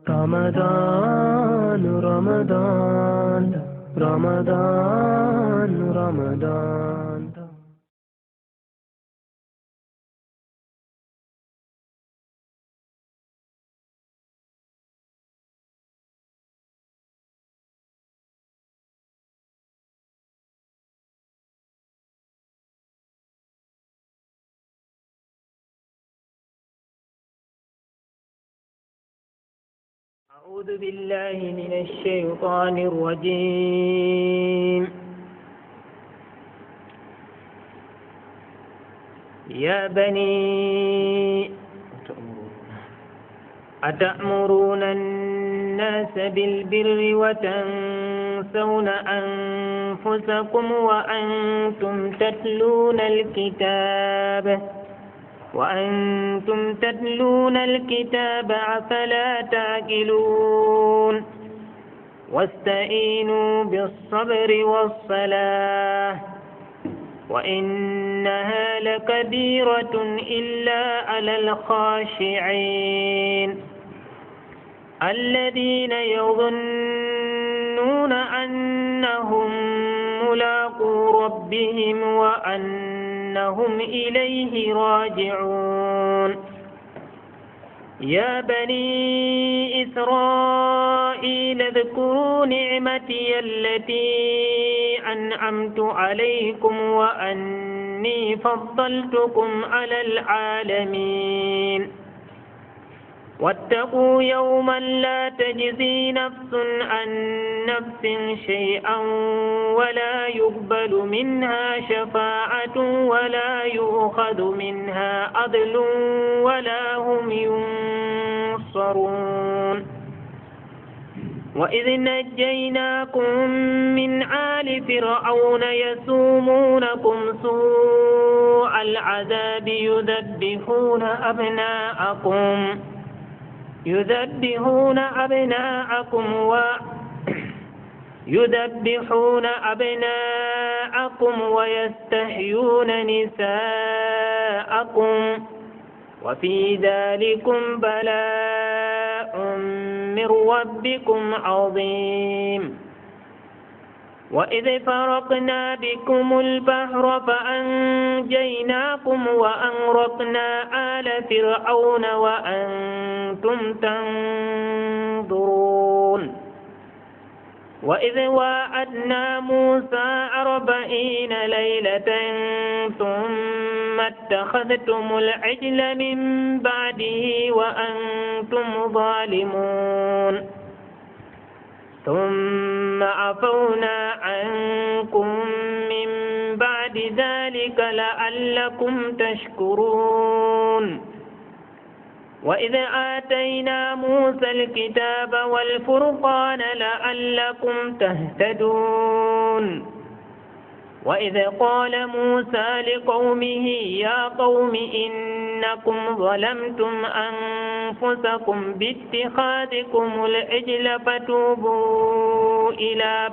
رمضان رمضان رمضان رمضان أعوذ بالله من الشيطان الرجيم. يا بني أتأمرون الناس بالبر وتنسون أنفسكم وأنتم تتلون الكتاب أفلا تعقلون واستعينوا بالصبر والصلاة وإنها لكبيرة إلا على الخاشعين الذين يظنون أنهم ملاقو ربهم وأنهم إليه راجعون. يا بني إسرائيل اذكروا نعمتي التي أنعمت عليكم وأني فضلتكم على العالمين واتقوا يوما لا تجزي نفس عن نفس شيئا ولا يقبل منها شفاعة ولا يؤخذ منها عدل ولا هم ينصرون. وإذ نجيناكم من آل فرعون يسومونكم سوء العذاب يذبحون أبناءكم ويستحيون نساءكم وفي ذلكم بلاء من ربكم عظيم. وإذ فرقنا بكم البحر فأنجيناكم وأغرقنا آل فرعون وأنتم تنظرون. وإذ واعدنا موسى 40 ليلة ثم اتخذتم العجل من بعده وأنتم ظالمون ثم عفونا عنكم من بعد ذلك لعلكم تشكرون. وإذ آتينا موسى الكتاب والفرقان لعلكم تهتدون. وإذ قال موسى لقومه يا قوم إنكم ظلمتم أنفسكم باتخاذكم العجل فتوبوا إلى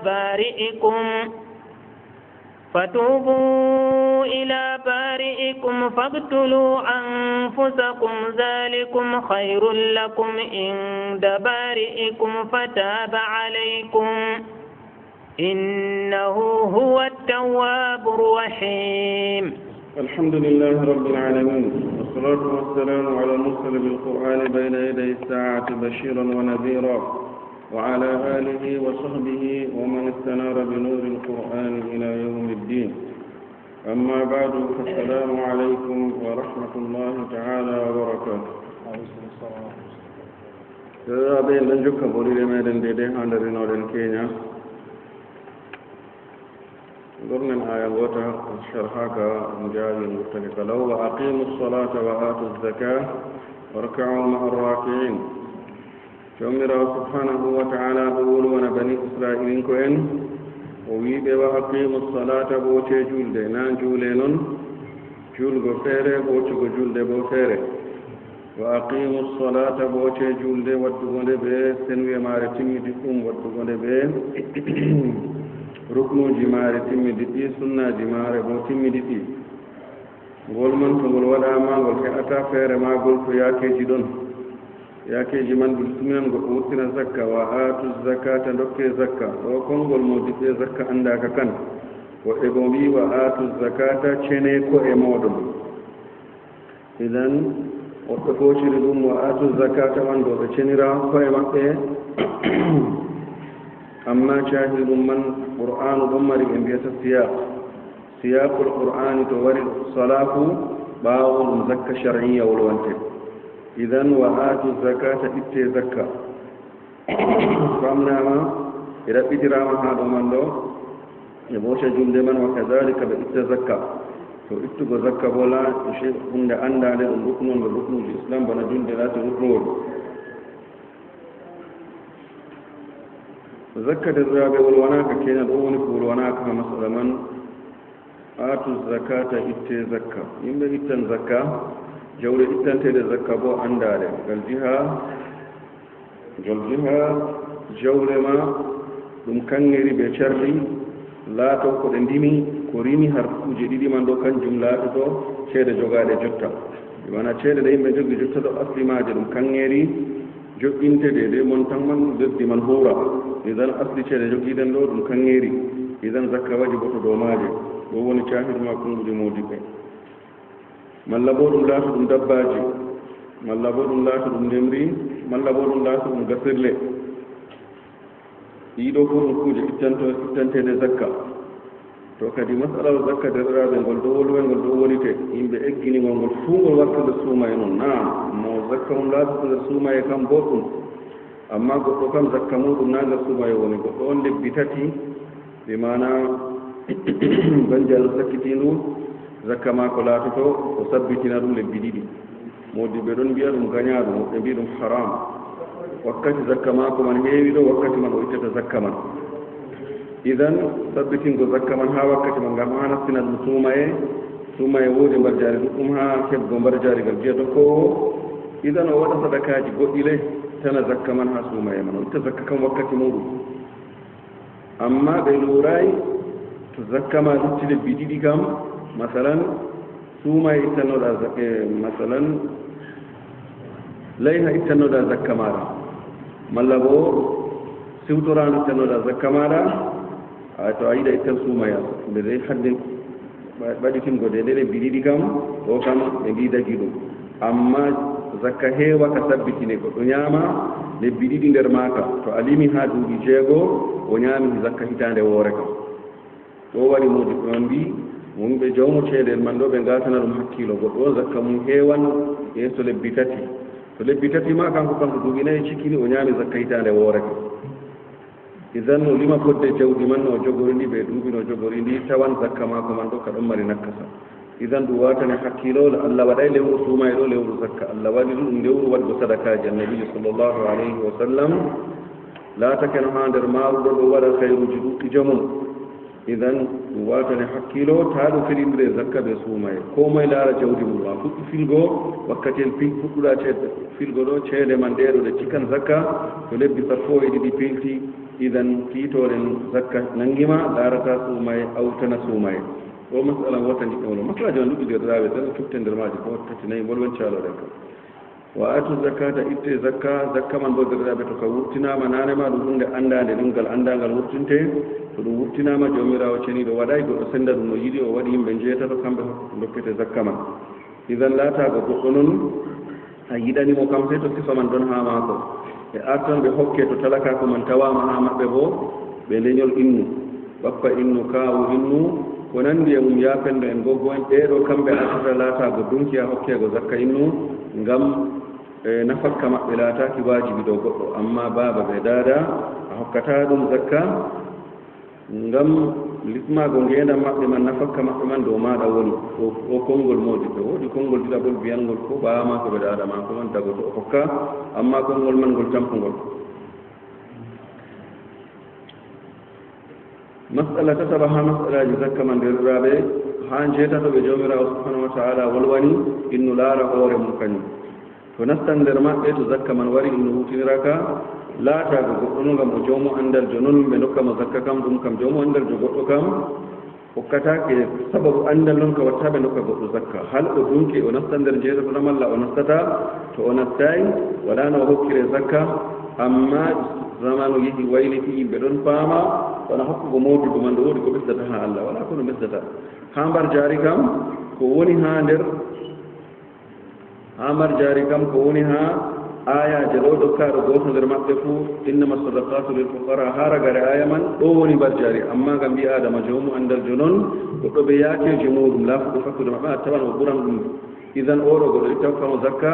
بارئكم فاقتلوا أنفسكم ذلكم خير لكم عند بارئكم فتاب عليكم إنه هو التواب الرحيم. الحمد لله رب العالمين والصلاة والسلام على المرسل بالقرآن بين يدي الساعة بشيرا ونذيرا وعلى آله وصحبه ومن استنار بنور القرآن إلى يوم الدين. أما بعد فالسلام عليكم ورحمة الله تعالى وبركاته. بين لنجوك بولي ميدن دي هاندر نورن كينيا قرن الآية الوتا شرحاك مجاهد المختلف لو وأقيموا الصلاة وآتوا الزكاة واركعوا مع الراكعين. شومر سبحانه وتعالى بولون بني إسرائيل كوين وويبه وأقيموا الصلاة بوچه جولد نان جولينون جول غفيره بوچه جولد بوفيره وأقيموا الصلاة بوچه جولد ودغند به سنوي مارتمي ديكم ودغند به ركنو جمار تمدتي سنة جمار بو تمدتي غول من تقول ولا ما غول كأتا فير ما غول فياكي جدون yakeji man ɗum tuminan goɗɗo wurtina zakka wa atu zakata dokke zakka ɗo konngol modiɓe zakka andaka kan woɓɓe bo mbi wa atu zakata cene ko e moɗon idan woɓɓe fociri ɗum wa atu zakata man ɗo ɓe cenira koye maɓɓe amma cahiri ɗum man qur'anu ɗon mari ɓe mbiyata siyaqul qur'ani to wari salafu ɓaawo ɗum zakka shar'iyya wolwante idan wa atu zakata itte zakka famnama e ɗaɓɓitirama ha ɗo man ɗo e ɓoca julde man wa kadalika ɓe itta zakka to ittugo zakka bo la hunde andade ɗum ruknol ɓe ruknuji islam bana julde lati ruknowol zakka derɗiraɓe wolwanaka kenan ɗo woni ko wolwanaka ha masala man atu zakata itte zakka yimɓe ittan zakka jawle ittantede zakka bo andade ngal jiha jawle ma ɗum kangeri ɓe carɗi laato ko ɗe ndimi ko rimi har kuje ɗiɗi man ɗo kanjum laatoto ceede jogaade jotta wana ceede ɗe yimɓe jogi jotta ɗo aslimaje ɗum kangeri joƴƴinte de mon tan man leddi man huura idan asli ceede jogiiɗen ɗo ɗum kangeri idan zakka waɗi bo to dow maaje ɗo woni cahiduma kongude modiɓɓe malla bo ɗum laata ɗum dabbaji malla bo ɗum laata ɗum ndemri malla bo ɗum laata ɗum gasirle ɗiɗo fof ɗum kuuje ittantede zakka to kadi masalal zakka derɗiraɓe ngol ɗo wolwel ngol ɗo wonite yimɓe egginigol ngol fuu ngol warta nder suumaye noon naam mo zakka mum laatata nder suumaye kam boɗɗum amma goɗɗo kam zakka muɗum na nder suumaye woni goɗɗo on lebbi tati ɓe mana banjal sakkitindu zakka ma ko laatoto o sabbitina ɗum lebbi ɗiɗi modiɓe ɗon mbiya ɗum gañaɗum woɓɓe mbi ɗum haram wakkati zakka ma ko man heewi ɗo wakkati man o ittata zakka man idan sabbitingo zakka man ha wakkati man ngam ha nastina ɗum suumaye woodi mbar jaari ɗuɗɗum ha heɓgo mbar jaarigal jiya dokkowo idan o waɗa sadakaji goɗɗile tana zakka man ha suumaye man o itta zakka kam wakkati muɗum amma ɓe luuray to zakka ma lutti lebbi ɗiɗi kam masalan suumaye ittannoɗa masalan layha ittannoɗa zakka maɗa malla bo siwtorano ittannoɗa zakka maɗa to a yiɗa ittan suumaya nde de hadde ɓaɗitingo de ɗe lebbi ɗiɗi kam ɗo kam ɓe mbi dagi ɗum amma zakka heewa ka sabbitine goɗɗo ñaama lebbi ɗiɗi nder maaka to a limi ha duuɓi jeego o ñaami zakka hitande woore kam ɗo waɗi muudi ɗon mbi wonɓe jawmu ceede man ɗo ɓe ngatana ɗum hakkilo goɗɗo o zakka mum heewan yeeso lebbi tati to lebbi tati ma kanko kam to duuɓi nayi cikkini o ñaami zakka hitande woore kam idan no lima fodde jawdi man no jogori ndi ɓe duuɓi no jogori ndi tawan zakka maako man ɗo ka ɗon mari nakkasa idan ɗum watane hakkilole allah waɗay lewru suumaye ɗo lewru zakka allah waɗi ɗum lewru waɗgo sadakaji annabijo sallllahu alayhi wa sallam laatake no ha nder maaruɗo ɗo waɗa hayruji ɗuɗɗi jamum idan ɗum watane hakkilo taa ɗo firindire zakka ɓe suumaye ko moye laara jawdi mum a fuɗɗi filgo wakkatel fuɗɗuɗa ceede filgo ɗo ceede man ɗeɗo ɗe cikkan zakka to lebbi sappo e ɗiɗi pilti idan kiitoren zakka nangima laarata suumaye awtana suumaye o masala wota jiɗɗono masalaji man ɗuɗɗidirɗaɓe tan cuɓte nder maji ko tati nayi bolwen caloɗen kam wa atu zakata itte zakka man bo derɗaɓe to ka wurtinama nanema ɗum hunde andade ɗumgal andagal wurtinte to ɗum wurtinama jawmirawo ceniɗo waɗay goɗɗo senda ɗum no yiɗi o waɗi yimɓe jeetato kamɓe dokkete zakka man idan laatago goɗɗo noon a yiɗanimo kam sey to sifa man ɗon ha maako e artan ɓe hokke to talakako man tawama ha maɓɓe bo ɓe leñol innu bappa innu kawu innu ko nandi e mum yapendo en goggo en ɓeeɗo kamɓe artata laatago dunkiya hokkego zakka innu ngam nafakka maɓɓe laataki wajibi dow goɗɗo amma baaba ɓe daada a hokkata ɗum zakka ngam lismago ngendam maɓɓe man nafakka maɓɓe man dow maɗa woni o konngol modiɓɓe woodi konngol ɗiɗaɓol biyangol ko ɓaama ko ɓe daada ma ko man dago to o hokka amma konngol man ngol tampugol masala tataba ha masalaji zakka man derɗiraɓe ha jeetatoɓe jawmirawo subhanahu wa taala wolwani innu laara hoore mum kañum to nastan nder maɓɓe to zakka man wari innu hutiniraka laatago goɗɗo no ngam o jawmu andal jo noon ɓe dokkamo zakka kam ɗum kam jawmu andal jo goɗɗo kam hokkatake sababu andal noon ko wattaɓe dokka goɗɗo zakka hal o dunki o nasta nder jeeɗoɗo malla o nastata to o nastayi waɗano o hokkire zakka amma zamanu yihi wayliti yimɓe ɗon paama wona hokkugo modudu man ɗo woodi ko ɓesdata ha Allah wala kono ɓesdata ha mbar jaari kam ko woni ha nder ha mbar jaari kam ko woni ha ayaje ɗo ɗokkaɗo goto nder maɓɓe fuu innama sadaqatu lil fuqara ha ragare aya man ɗo woni mbar jaari amma gam mbi adama jomu andal jonon goɗɗo ɓe yaakeji muɗum laafuɗo fakkude maɓɓe a tawan o ɓuran ɗum idan oɗo goɗɗo itta hokkamo zakka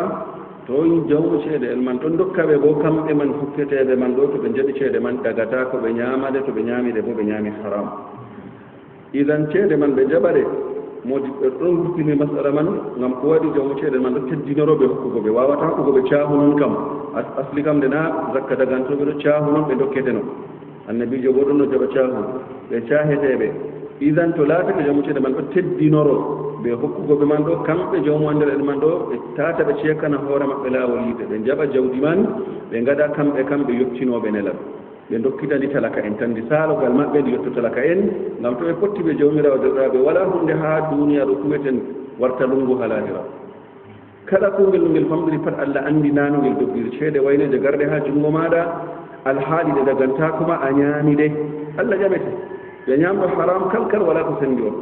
to jawmu ceede en man ɗon dokkaɓe bo kamɓe man hokketeɓe man ɗo to ɓe jaɓi ceede man dagata ko ɓe ñamade to ɓe ñamide bo ɓe ñami haram idan ceede man ɓe jaɓaɗe modi ɓe ɗon ruttini masala man ngam ko waɗi jawmu ceede man ɗo teddinoroɓe hokkugo ɓe wawata hokkugo ɓe caahu noon kam asli kam nde na zakka dagantoɓe ɗo caahu noon ɓe dokketeno annabijo bo ɗon no jaɓa caahu ɓe caaheteɓe idan to laatake jawmu ceede man ɗo teddinoro ɓe hokkugo ɓe man ɗo kamɓe jawmu andal en man ɗo ɓe tata ɓe ceekana hoore maɓɓe laawol yiide ɓe jaɓa jawdi man ɓe ngaɗa kamɓe yottinoɓe nelal ɓe dokkitandi talaka en tan ndi saalogal maɓɓe ndi yetto talaka en ngam to ɓe potti ɓe jawmirawo derɗaaɓe wala hunde haa duniya ɗo kumeten warta lungu halahira kala kungel no ngel famɗiri pat Allah anndi naano ngel doggiri ceede wayneje garɗe haa junngo maaɗa alhaali ɗe dagantakoma a ñaami de Allah ƴamete ɓe ñamɗo haram kalkal wala ko senndi on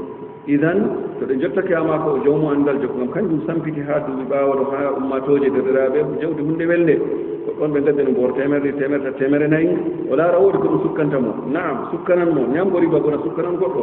idan to ɗe jottake ama ko o jawmu anndal jokko ngam kanjum sampiti haa duuɓi ɓaawaɗo haa ummatoje derɗiraaɓe jawdi hunde welde ɗon ɓe gaddani mboor temere nayi o laara woodi ko ɗum sukkanta mo naam sukkanan mo ñamgo riba bona sukkanan goɗɗo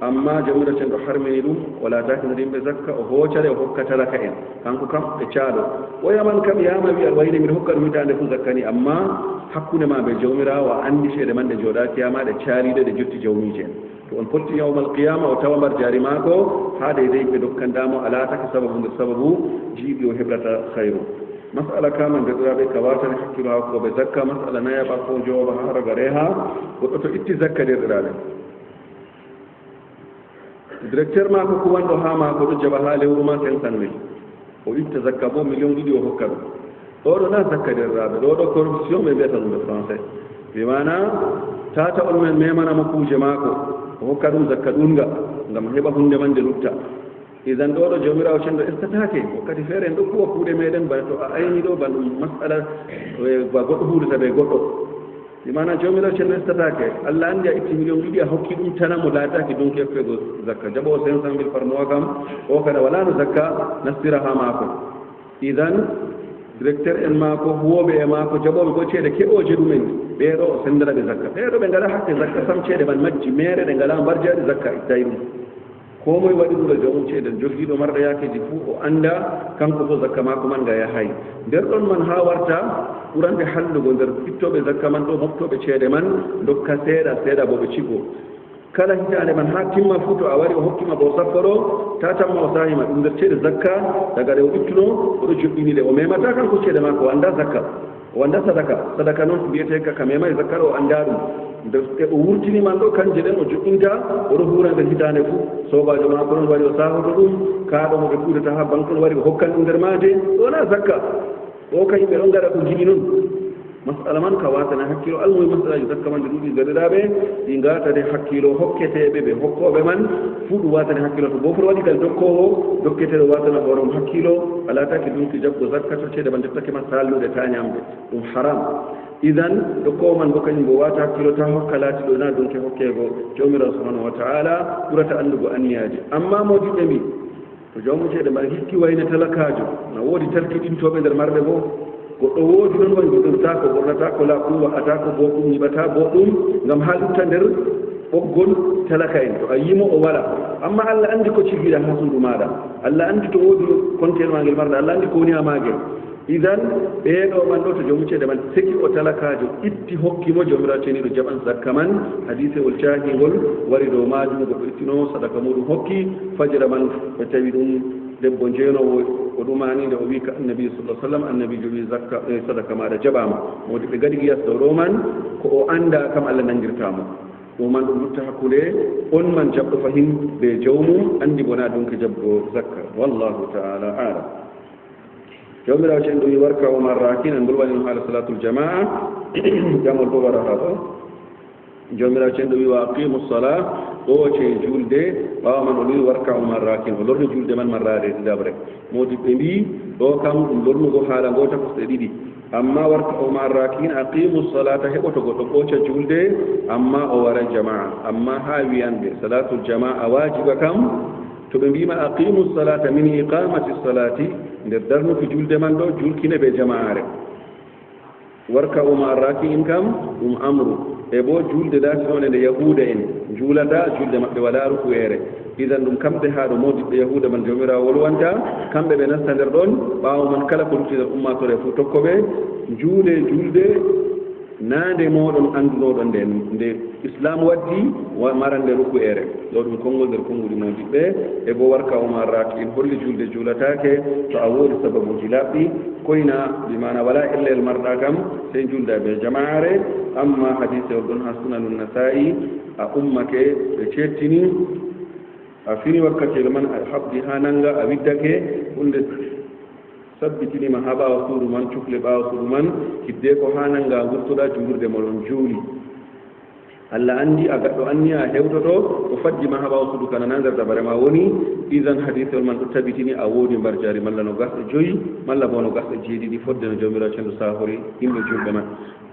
amma jawmira cen ɗo harmini ɗum o laataki no yimɓe zakka o hoocare o hokka talaka en kanko kam ɓe caaɗo o yaman kam yama wiya wayde mbiɗa hokka ɗum hitande fu zakka ni amma hakkunde ma ɓe jawmirawo a anndi ceede man ɗe jooɗaki yama ɗe caaliɗe ɗe jotti jawmiji en to on polti yawmal qiyama o tawa mbar jaari maako haa deydey ɓe dokkandamo a laatake sababu nder sababu jiiɓi o heɓrata hayru masala kama ndeɗiraɓe ka watani hakkilo hakkoɓe zakka masala nayaɓa ko jooɓa ha ragare ha goɗɗo to itti zakka ndeɗiraɓe directeur mako ko wanɗo ha mako ɗo jaɓa ha lewru ma 500 000 o itta zakka bo 1 million ɗiɗi o hokka ɗum ɗoɗo na zakka ndeɗiraɓe ɗoɗo corruption ɓe mbiyata ɗum ɓe français ɓe mana tata on men memanamo kuuje mako o hokka ɗum zakka ɗunga ngam heɓa hunde man nde lutta idan ɗo ɗo jawmirawo cenɗo estatake wakkati feere en ɗo kuwa kuuɗe meɗen bana to a ayni ɗo ban ɗum masala ba goɗɗo huudata ɓe goɗɗo imana jawmirawo cenɗo estatake Allah anndi a itti 1 million ɗiɗi a hokki ɗum tanamo laataki donc effego zakka jaɓo o 500 000 par mois kam o kada walano zakka nastira ha maako idan directeur en maako huwoɓe e maako jaɓoɓe bo ceede keɓoje ɗumen ɓeeɗo o sendanaɓe zakka ɓeeɗo ɓe ngala hakke zakka sam ceede man majji mere ɗe ngala mbarjaɗi zakka ittayi ɗum ko moye waɗi ɗum ɗo jawum ceeɗen jogiiɗo marɗo yaakeji fuu o annda kanko fof zakka maako man nga yahay nder ɗon man haa warta ɓurande hallugo nder ittooɓe zakka man ɗo moftoɓe ceede man dokka seeɗa bo ɓe cigo kala hitaande man haa timma fuu to a wari o hokkima bo sappo ɗo tatanma o saahima ɗum nder ceede zakka daga ɗe o ittuno oɗo joɓɓini ɗe o memata kanko ceede maako o annda zakka o annda sadaka noon mbiyete ka memay zakka ɗo o annda ɗum e o wurtini man ɗo kanje ɗen o joƴƴinta oɗo huura nder hitaande fuu sobajo maako noon wari o saahoto ɗum kaaɗo mo ɓe kuudata ha banque on wari o hokkan ɗum nder maaje wona zakka o ka yimɓe ɗon ngaɗa ko jiɗi noon masala man ka watana hakkilo almuy masalaji zakka man ɗe ɗuɗi gaɗiraɓe ɗi ngatade hakkilo hokketeɓe ɓe hokkoɓe man fuu ɗum watane hakkilo to bofoto waɗi gal dokkowo dokketeɗo watana hoore mum hakkilo ala taki ɗumki jaɓgo zakka to ceede man jottake ma sallude ta ñamde ɗum haram idan dokkowo man bo kañum bo wata hakkilo ta hokka laati ɗo na donke hokkego jawmirawo subhanahu wa taala ɓurata anndugo anniyaji amma modiɓɓe mbi to jawmu ceede mbaɗa hikki wayne talakajo na woodi talkiɗintoɓe nder marɓe bo goɗɗo woodi noon wayi goɗɗorta ko ɓornata ko laaɓɗum wa'ata ko bo ɗum yiɓata bo ɗum ngam ha lutta nder ɓoggol talaka en to a yimo o wala amma Allah anndi ko cigiɗa ha suudu maɗa Allah anndi to woodi contel ma ngel marɗa Allah anndi ko woni ha magel idan ɓeeɗo man ɗo to jawmu ceede man seki o talakajo itti hokkimo jawmirawo ceniɗo jaɓan zakka man hadise ol cahingol wari dow majum goɗɗo ittino sadaka muɗum hokki fajira man ɓe tawi ɗum debbo jeenowo o ɗumani nde o wi ka annabi sallah sallam annabi jogi zakka sadaka maɗa jaɓama modi ɓe gadi giyas ɗo ɗo man ko o anda kam Allah nangirtamo ɗum man ɗum lutta hakkude on man jaɓɗo fahim ɓe jawmum andi bona donc jaɓgo zakka wallahu taala alam jawmirawo cen ɗum warka o marrakin en bolwani haala salatul jamaa jamol bo waɗa ha ɗo jawmirawo cen ɗo wi wa aqimu ssalah ɓooce julde ɓaawa man o wi warka umar rakin o lorni julde man marrade ɗiɗaɓre modiɓɓe mbi ɗo kam ɗum lornugo haala ngota kosɗe ɗiɗi amma warka umar rakin aqimu salata heɓoto goɗɗo ɓooca julde amma o wara jamaa amma ha wiyanɓe salatul jamaa wajiba kam to ɓe mbima aqimu salata min iqamati salati nder darnuki julde man ɗo julkine ɓe jamaare warka umar rakin kam ɗum amru e bo julde dati on nde yahuda en juulata julde maɓɓe wala rukuyeere idan ɗum kamɓe haa ɗo modiɓɓe yahuda man jomirawo wolwanta kamɓe ɓe nasta nder ɗon ɓaawo man kala ko lutti nder ummatore fo tokkoɓe julde naande moɗon anndunoɗon nde islam waddi marande rukuyeere ɗo ɗum konngol nder konnguɗi modiɓɓe e bo warka umar raki in holli julde juulatake to a woodi sababuji laɓɗi koyna bimana wala ellel marɗa kam sey julda ɓe jamaare amma hadise o ɗon ha sunanul nasa'i a ummake ɓe cettini a fini wakkatire man a habdi ha nanga a widdake hunde sabbitinima ha ɓaawa suudu man cukle ɓaawa suudu man hidde ko ha nanga gurtoɗa julurde moɗon juuli allah anndi a gaɗɗo anni a hewtoto o faddima ha ɓaawa suudu kana na nder dabare ma woni isan hadisol man ɗo tabitini a woodi mbar jaari malla no gasɗe joyi malla bo no gasɗe jeeɗiɗi fodde no jomirawo cendu sahori yimɓe julɓe man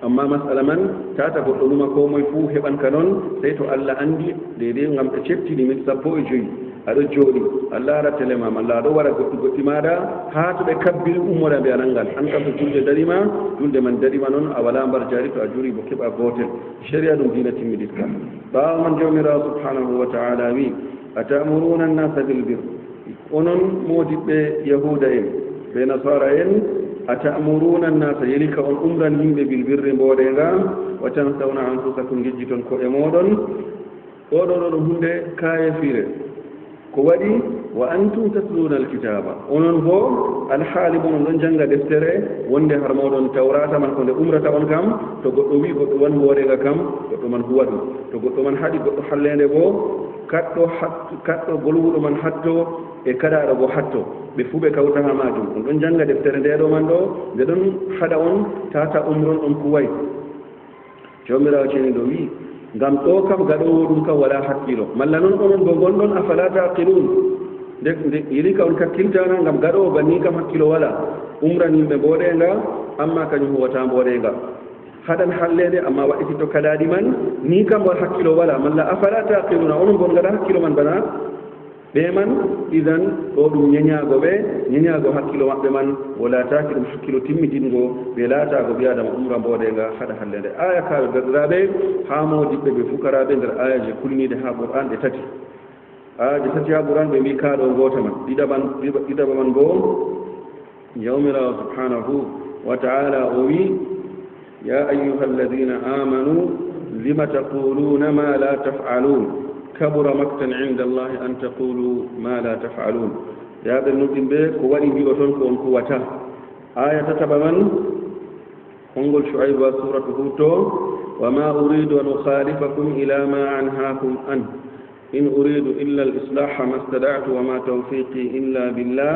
amma masala man tata goɗɗo numa ko moye fuu heɓan ka noon sey to allah anndi deydey ngam ɓe cettini min sappo e joyi aɗo jooɗi allah ara télé ma malla aɗo wara goɗɗi maɗa haa to ɓe kabbiri ummoɗa mbiya nangal an kam to julde darima julde man darima noon a wala mbar jaari to a juuri bo keɓa gootel sharia ɗum dina timmidit ka ɓaawa man jawmirawo subhanahu wa taala wi atamuruna annasa bilbir onon moodiɓɓe yahuda en ɓe nasara en atamuruna annasa yeli ka on umran yimɓe bilbirre mbooɗenga wa tansawna anfusakum jejjiton koɓe moɗon oɗo ɗo ɗum hunde kayefire ko waɗi wa antum tatluna alkitaba onon bo alhaali bo on ɗon jannga deftere wonde har moɗon tawrata man ko nde umrata on kam to goɗɗo wi goɗɗo wan hoorega kam goɗɗo man huwa ɗum to goɗɗo man haɗi goɗɗo hallende bo kaɗɗo bolwuɗo man hatto e kaɗaɗo bo hatto ɓe fuu ɓe kawta ha majum on ɗon jannga deftere ndeɗo man ɗo nde ɗon haɗa on tata umron on kuway jawmirawo ceni ɗo wi ngam ɗo kam gaɗowo ɗum kam wala hakkilo malla noon onon bo gonɗon afala taqilun nde yiri ka on kakkiltana ngam gaɗowo banni kam hakkilo wala umran yimɓe mboɗenga amma kañum huwata mboɗenga haɗan hallede amma waɗititto kaɗaɗi man ni kam wa hakkilo wala malla afala taqiluna onon bon gaɗa hakkilo man bana ɓe man idan ɗo ɗum ñeñago hakkilo maɓɓe man wo laataki ɗum hakkilo timmitingo ɓe laatago ɓi adama umra mboɗenga haɗa hallede aya kaɓe derɗiraɓe ha modiɓɓe ɓe fukaraɓe nder ayaji kulniɗe ha qur'an ɗe tati ayaji tati ha qur'an ɓe mbi kaɗo gota man ɗiɗaɓa man bo jawmirawo subhanahu wa taala o wi ya ayuha alladina amanu lima taquluna ma la taf'alun kabura maktan inda allahi an taqulu ma la taf'alun ya ɓernurɗin ɓe ko waɗi mbi'o toon ko on kuwata aya tataɓa man konngol shu'ayb wa suratu hud to wa ma uridu an ukhalifakum ila ma anhaakum an in uridu illa al islaha ma stada'tu wa ma tawfiqi illa billah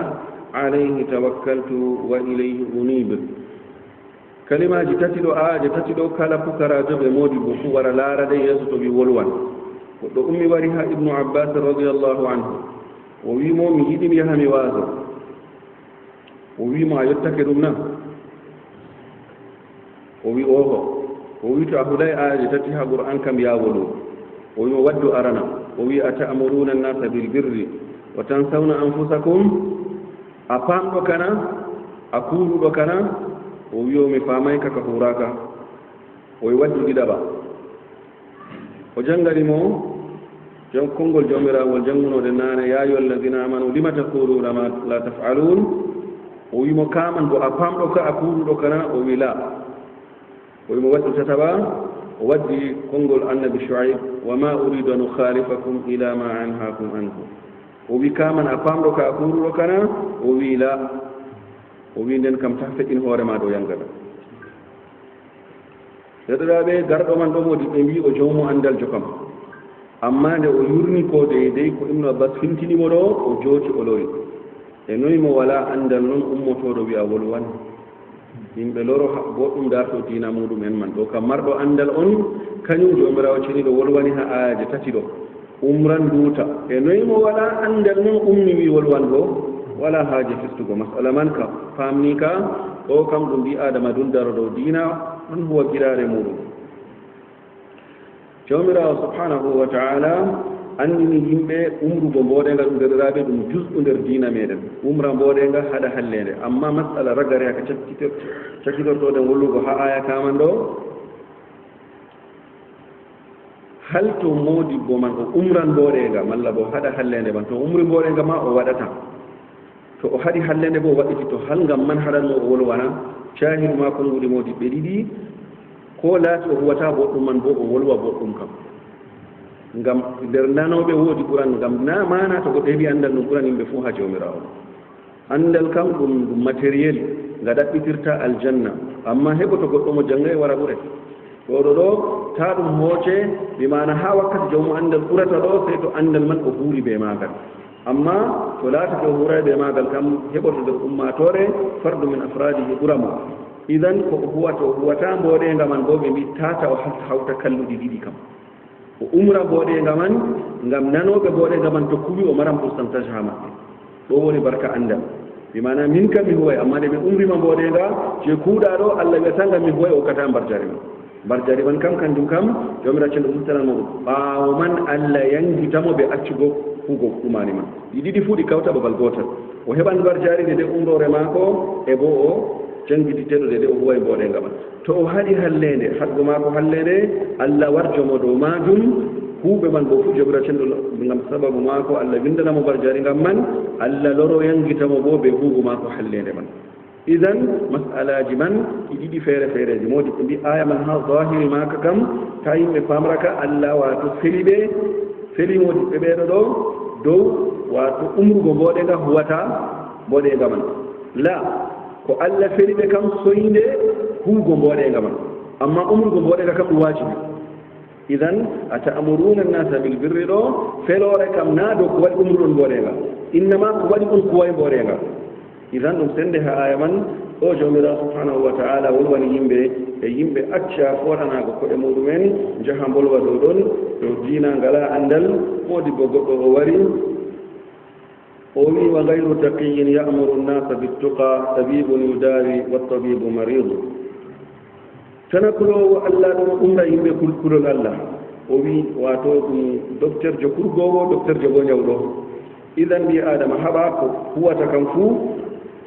alayhi tawakkaltu wa ilayhi unib kalimaji tati ɗo aaje tati ɗo kala pukarajo ɓe moodi bo fu wara laarade yeeso to ɓi wolwan goɗɗo ummi wari ha ibnu abbas radiallahu anhu o wimo mi yiɗi mi yaha mi waaso o wimo a yettake ɗum na o wi oho o wi to a hulay aaje tati ha qur'an kam yaawo ɗo o wimo waddu arana o wi atamuruna annasa bilbirri wa tansawna anfusakum a paamɗo kana a kuuruɗo kana o wiyo mi faamayka ka huraka o waddu ɗiɗaɓa o janngari mo konngol jawmiraawol janngunode naane ya ayyuha alladina amanu lima taquluna ma la taf'alun o wimo kaman bo a paamɗo ka a kuuruɗo kana o wi la o wimo waddu tataɓa o waddi konngol annabi shuaib wa ma uridu an ukhalifakum ila ma anhaakum anhu o wi kaman a paamɗo ka a kuuruɗo kana o wi la o wi nden kam ta feƴƴin hoore ma ɗo yangana heɗoɗaɓe garɗo man ɗo modi ɓe mbi o jawmo andal jokam amma nde o yurni ko deydey ko ibnu abbas fintinimo ɗo o jooti o lori e noyi mo wala andal noon ummotoɗo wiya wolwan yimɓe loro goɗɗum darto dina muɗum en man ɗo kam marɗo andal on kañum jomirawo ceniɗo wolwani ha ayaje tati ɗo umran duuta e noyi mo wala andal non ummi wi wolwanɗo wala haaje fistugo masala man ka famni ka o kam ɗum mbi adama dun daro dow diina ɗon huwa girare muɗum jawmirawo subhanahu wa taala andini yimɓe umrugo mboɗenga ɗum derɗiraɓe ɗum jusɗu nder diina meɗen umra mboɗenga haɗa hallede amma masala ragare haka cakkitortoɗen wollugo ha aya kaman ɗo hal to modibbo man o umran mboɗenga malla bo haɗa hallede man to umri mboɗenga ma o waɗata to o haɗi hallede bo o waɗiti to hal ngam man haɗanmo o wolwana cahiru ma konguɗi modibɓe ɗiɗi ko laati o huwata boɗɗum man bo o wolwa boɗɗum kam ngam nder nanoɓe woodi ɓuran ngam na mana to goɗɗo heɓi andal ɗum ɓuran yimɓe fof ha jawmirawo andal kam ɗum matériel nga ɗaɓɓitirta aljanna amma heɓo to goɗɗo mo jangga e wara ɓure oɗo ɗo ta ɗum hooce mi mana ha wakkati jawmu andal ɓurata ɗo sey to andal man o huuri be magal amma to laatake o huuray be magal kam heɓoto nder ummatore fardu min afradihi ɓuramo idan ko o huwata mboɗenga man bo ɓe mbi tata o hawta kalluɗi ɗiɗi kam o umra mboɗenga man ngam nanoɓe mboɗenga man to kuwi o maran pourcentage ha maɓɓe ɗo woni barka andal mi mana min kam mi huway amma nde mi umrima mboɗenga je kuuɗa ɗo allah wiyata ngam mi huway o kata mbarjari man mbarjari man kam kanjum kam jomira cenɗo ustananmo ɓaawo man allah yangitamo ɓe accugo hugo ɗumani man ɗi ɗiɗi fuu ɗi kawta babal gotal o heɓan mbarjari de umrore maako e bo o jangiditeɗo de o huway mboɗenga man to o haɗi hallende haɗgo maako hallende allah warjomo dow majum huuɓe man bo fu jomira cenɗo ngam sababu maako allah windanamo mbarjari ngam man allah loro yangitamo bo ɓe huugo maako hallende man idan masalaji man ɗi ɗiɗi feere feereji modi ɓe mbi aya man ha zahiri maka kam ta yimɓe famraka allah wato feli modi ɓe ɓeeɗo ɗo dow wato umrugo mboɗenga huwata mboɗenga man la ko allah feliɓe kam soyde huugo mboɗenga man amma umrugo mboɗenga kam ɗum wajibi idan a ta'muruna nnasa bilbirri ɗo felore kam na dow ko waɗi umruɗon mboɗenga innama ko waɗi on kuway mboɗenga idan ɗum sende ha aya man o jawmira subhanahu wa taala wolwani yimɓe e yimɓe acca foɗanago koɗe muɗumen jaha bolwa dow ɗon dow diina ngala andal modi bo goɗɗo o wari o wi wa gayru taqiyin ya'muru nnasa bittuqa tabibun yudawi wattabibu maridu tana kulowo allah ɗum umra yimɓe kulol allah o wi wato ɗum docteur jo kurgowo docteur jo bo ñawɗo idan mbi adama haɓa ko huwata kam fuu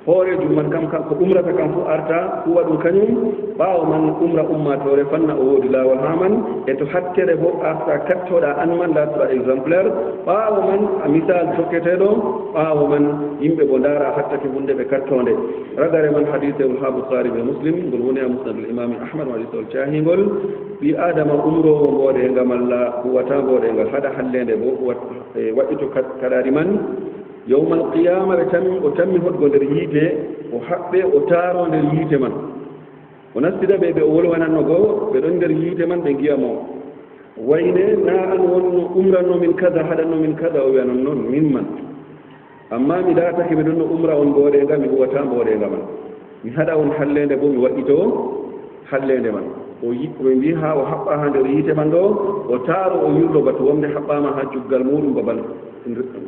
hoorejum man kam ko umrata kam fof arta huwa ɗum kañum ɓaawo man umra ummatore fanna o woodi laawol ha man e to hattere bo arta kattoɗa an man laatoɗa exemplaire ɓaawo man a misal tokketeɗo ɓaawo man yimɓe bo ndaara hattake hunde ɓe kattonde ragare man hadisewol ha boukhari ɓe muslim ngol woni a musnadul imami ahmad o hadisewol cahingol ɓi adama umrowo mboɗenga malla huwata mboɗengal haɗa hallende bo waɗɗito kaɗari man yawma alqiyama o tammi hoɗgo nder yiite o haɓɓe o taaro nder yiite man o nastida ɓe ɓe o wolwananno goo ɓe ɗon nder yiite man ɓe ngiyamo wayne na an wonno umrannomin kada haɗannomin kada o wiya non noon min man amma mi laatake mi ɗon no umra on mboɗenga mi huwata mboɗenga man mi haɗa on hallende bo mi waɗɗito hallende man ɓe mbi ha o haɓɓa ha nder yiite man ɗo o taaro o yurlo batu wonde haɓɓama ha cuggal muɗum babal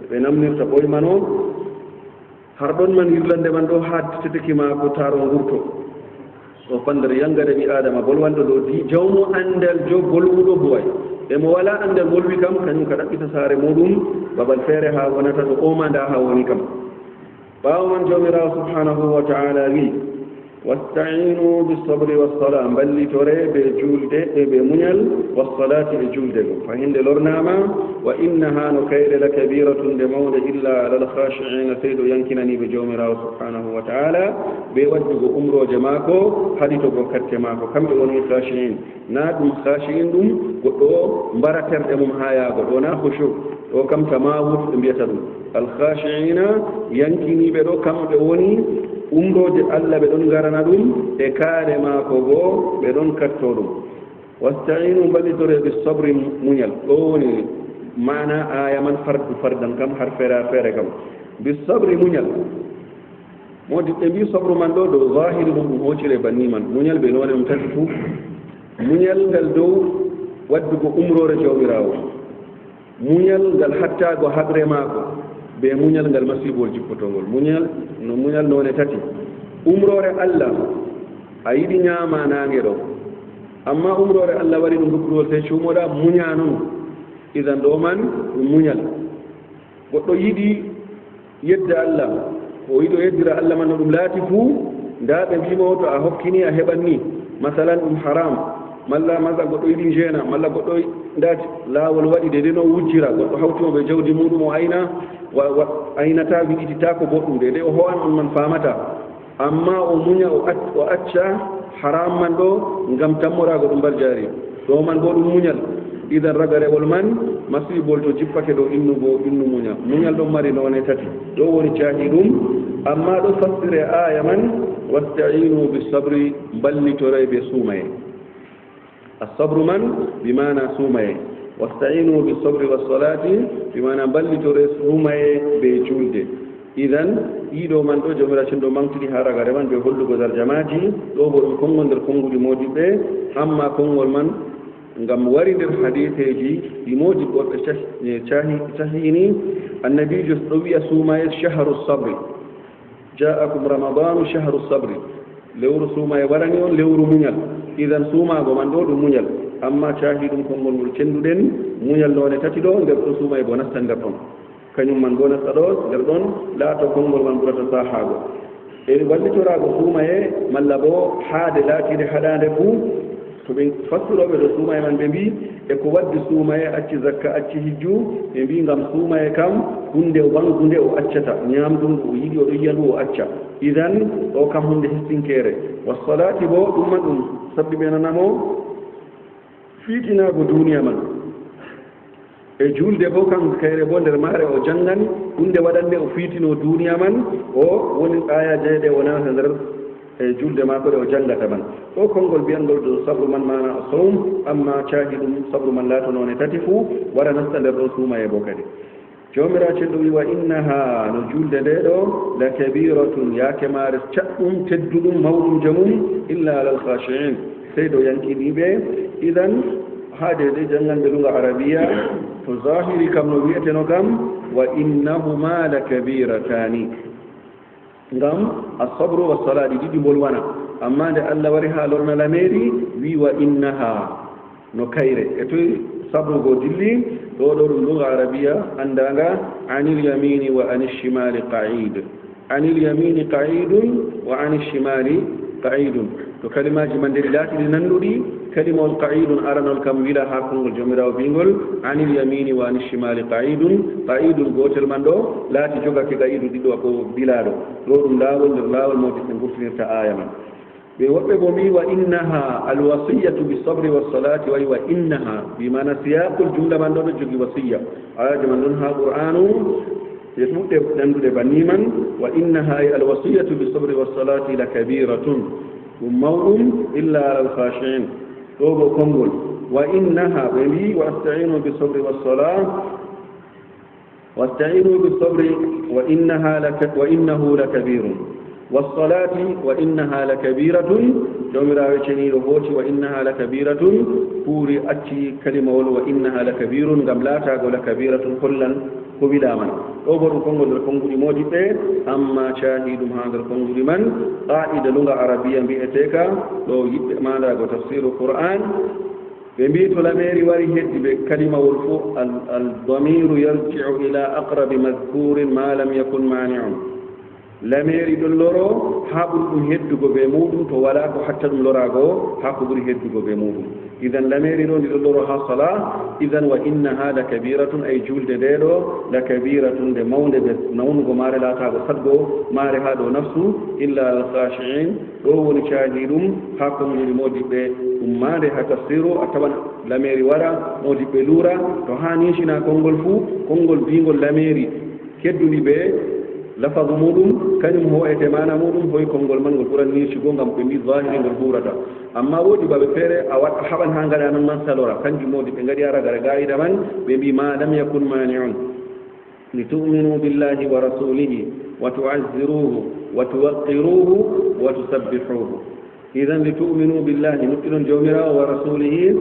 ɓe namnirta ɓoy man o har ɗon man yirlande man ɗo ha teteki ma ko taaro ngurto o pandar yangade ɓi adama bolwanɗo ɗo di jawmo andal jo bolwuɗo boy e mo wala andal bolwi kam kañum ka ɗaɓɓita saare muɗum babal feere ha wonata ɗo omanda ha woni kam ɓaawo man jawmirawo subhanahu wa taala wi wasta'inu bisabri wassala mballitore ɓe julde e ɓe muñal wassalati e julde go fa hinde lornama wa innaha no kayɗe la kabiratun nde mawde illa ala alkhashiina seyɗo yankinaniɓe jawmirawo subhanahu wa taala ɓe waddugo umroje maako haɗitogo katte maako kamɓe woni khashiin na ɗum khashiin ɗum goɗɗo o mbara terɗe mum ha yaago ɗo na khushu ɗo kam tamawut ɓe mbiyata ɗum alkhashiina yankiniɓe ɗo kamɓe woni umroje allah ɓe ɗon garana ɗum e kaare maako goo ɓe ɗon katto ɗum wasta'inu mballitore bisabri muñal ɗo woni mana aya man fardan kam har feere feere kam bisabri muñal modi ɓe mbi sabru man ɗo dow zahiri mum ɗum hoccire banni man muñal ɓe none ɗum tati fuu muñal ngal dow waddugo umrore jawmirawo muñal ngal hattago haɓre maako be muñal ngal masibol jippotongol muñal noone tati umrore Allah a yiɗi ñaama naange ɗo amma umrore Allah wari ɗum rukkuɗol te cuumoɗa muña noon idan ɗo man ɗum muñal goɗɗo yiɗi yedda Allah o yiɗo yeddira Allah man no ɗum laati fuu nda ɓe mbimo to a hokkini a heɓan ni masalan ɗum haram malla goɗɗo yiɗi jeena malla goɗɗo ndati laawol waɗi de no wujjira goɗɗo hawtimo ɓe jawdi muɗum o ayna aynata wiɗitita ko boɗɗum de o ho'an on man famata amma o muña o acca haram man ɗo ngam tammorago ɗum mbar jaari ɗo man bo ɗum muñal idan ragarewol man masibol to jippake ɗo innu muña muñal ɗon mari none tati ɗo woni caahi ɗum amma ɗo fassire aya man wasta'inu bisabri ballitore ɓe suumaye الصبر من بمعنى سومي واستعينوا بالصبر والصلاة بمعنى بلتور سومي بجولد إذن إيدو من دو جميلة شندو منكلي هارا غرمان بيقولوا قدر جماجي لو برو كونغون در كونغو دي موجب دي أما كونغول من ngam wari nder hadiseji ɗi moji goɗɗo cahini annabijo ɗo wiya suumaye shahru sabri ja'akum ramadanu shahru sabri lewru suumaye warani on lewru muñal idan suumago man ɗo ɗum muñal amma caahi ɗum konngol ngol cenduɗen muñal none tati ɗo nder ɗo suumaye bo nasta nder ɗon kañum man bo nasta ɗo nder ɗon laato konngol man ɓurata sahaago e wallitorago suumaye malla bo haade laatide haɗande fuu to ɓe fassuroɓe ɗo suumaye man ɓe mbi e ko waddi suumaye acci zakka acci hijju ɓe mbi ngam suumaye kam hunde wangunde o accata ñamdundu o yiɗi oɗo yiyandu o acca idan o kam hunde hestinkeere wassalati bo ɗum man ɗum sabbi ɓe nanamo fiitinago duniya man e julde bo kan kayre bo nder maare o jangan hunde waɗande o fiitino duniya man o woni aya jeyɗe o nata nder e julde maako ɗe o jangata man ɗo konngol mbiyangol ɗo sabru man mana sawm amma caahi ɗum sabru man laatonone tati fuu wara nasta nder ɗo suumaye bo kadi jomiraɗo cenɗo wi wa innaha no julde nde ɗo la kabiratun yaake maare caɗɗum tedduɗum mawɗum jamum illa alal khashiin sey ɗo yankiniɓe idan haade de janganɓe lunga arabiya to zahiri kam no wiyeteno kam wa innahuma la kabiratani ngam asabru wassala ɗi ɗiɗi bolwana amma nde Allah wari ha lorna lameri wi wa innaha no kayre e to sabrugo dilli ɗo ɗo ɗum lunga arabiya andanga anil yamini wa anil shimali qa'id anil yamini qa'idun wa anil shimali qa'idun to kalimaji man nderi laatiɗi nanduɗi kalimol qa'idun aranol kam wila ha konngol jomirawo bingol anil yamini wa anil shimali qa'idun gotel man ɗo laati jogake qa'idu ɗiɗo ko bilaɗo ɗo ɗum laawol nder laawol mawdi ɓe gurtinirta aya man ɓe woɓɓe bo mbi wa innaha alwasiyatu bisabri wassalati wayi wa innaha bimana siyaqul jumla man ɗo ɗo jogi wasiya ayaji man ɗon ha qur'anu e ɗuɗɗe nanduɗe banni man wa innaha alwasiyatu bisabri wassalati la kabiratun ɗum mawɗum illa alal khashiin ɗo bo konngol wa innaha ɓe mbi wasta'inu bisabri wassala wasta'inu bisabri wa innahu lakabirun والصلاة وإنها لكبيرة جمرا وشنير هوتي وإنها لكبيرة پوري أتي كلمة وإنها لكبير قبلاتا ولكبيرة كلا قبلا من أوبر كونغو در كونغو دي موجي أما شاهد هذا الكونغو دي من قائد لغة عربية بإتيكا لو يبقى ماذا تفسير القرآن بميت لميري وري هدي بكلمة والفو الضمير يرجع إلى أقرب مذكور ما لم يكن مانع lameri ɗon loro ha ɓuri ɗum heddugo ɓe muɗum to wala ko hatta ɗum lorago ha ko ɓuri heddugo ɓe muɗum idan lameri ɗo ndi ɗon loro ha sala idan wa innaha la kabiratun ay julde nde ɗo la kabiratun nde mawde ɓe nawnugo maare laatago sadgo maare ha ɗo nafsu illa al khashiin ɗo woni caahi ɗum ha konngoli modiɓɓe ummade ha tafsiru a tawan lameri wara modiɓɓe luura to ha nisina konngol fuu konngol bingol lameri kedduni ɓe lafazu muɗum kañum ho'ete mana muɗum hoy konngol man ngol ɓuran nircigo ngam ɓe mbi zahiri ngol ɓurata amma woodi baɓe feere a haɓan ha ngaɗa non man salora kanjum modi ɓe ngaɗi ara gara gayida man ɓe mbi ma lam yakun mani'un litu'minu billahi wa rasulihi wa tu'azziruhu wa tuwaqqiruhu wa tusabbihuhu idan litu'minu billahi nuɗɗinon jawmirawo wa rasulihi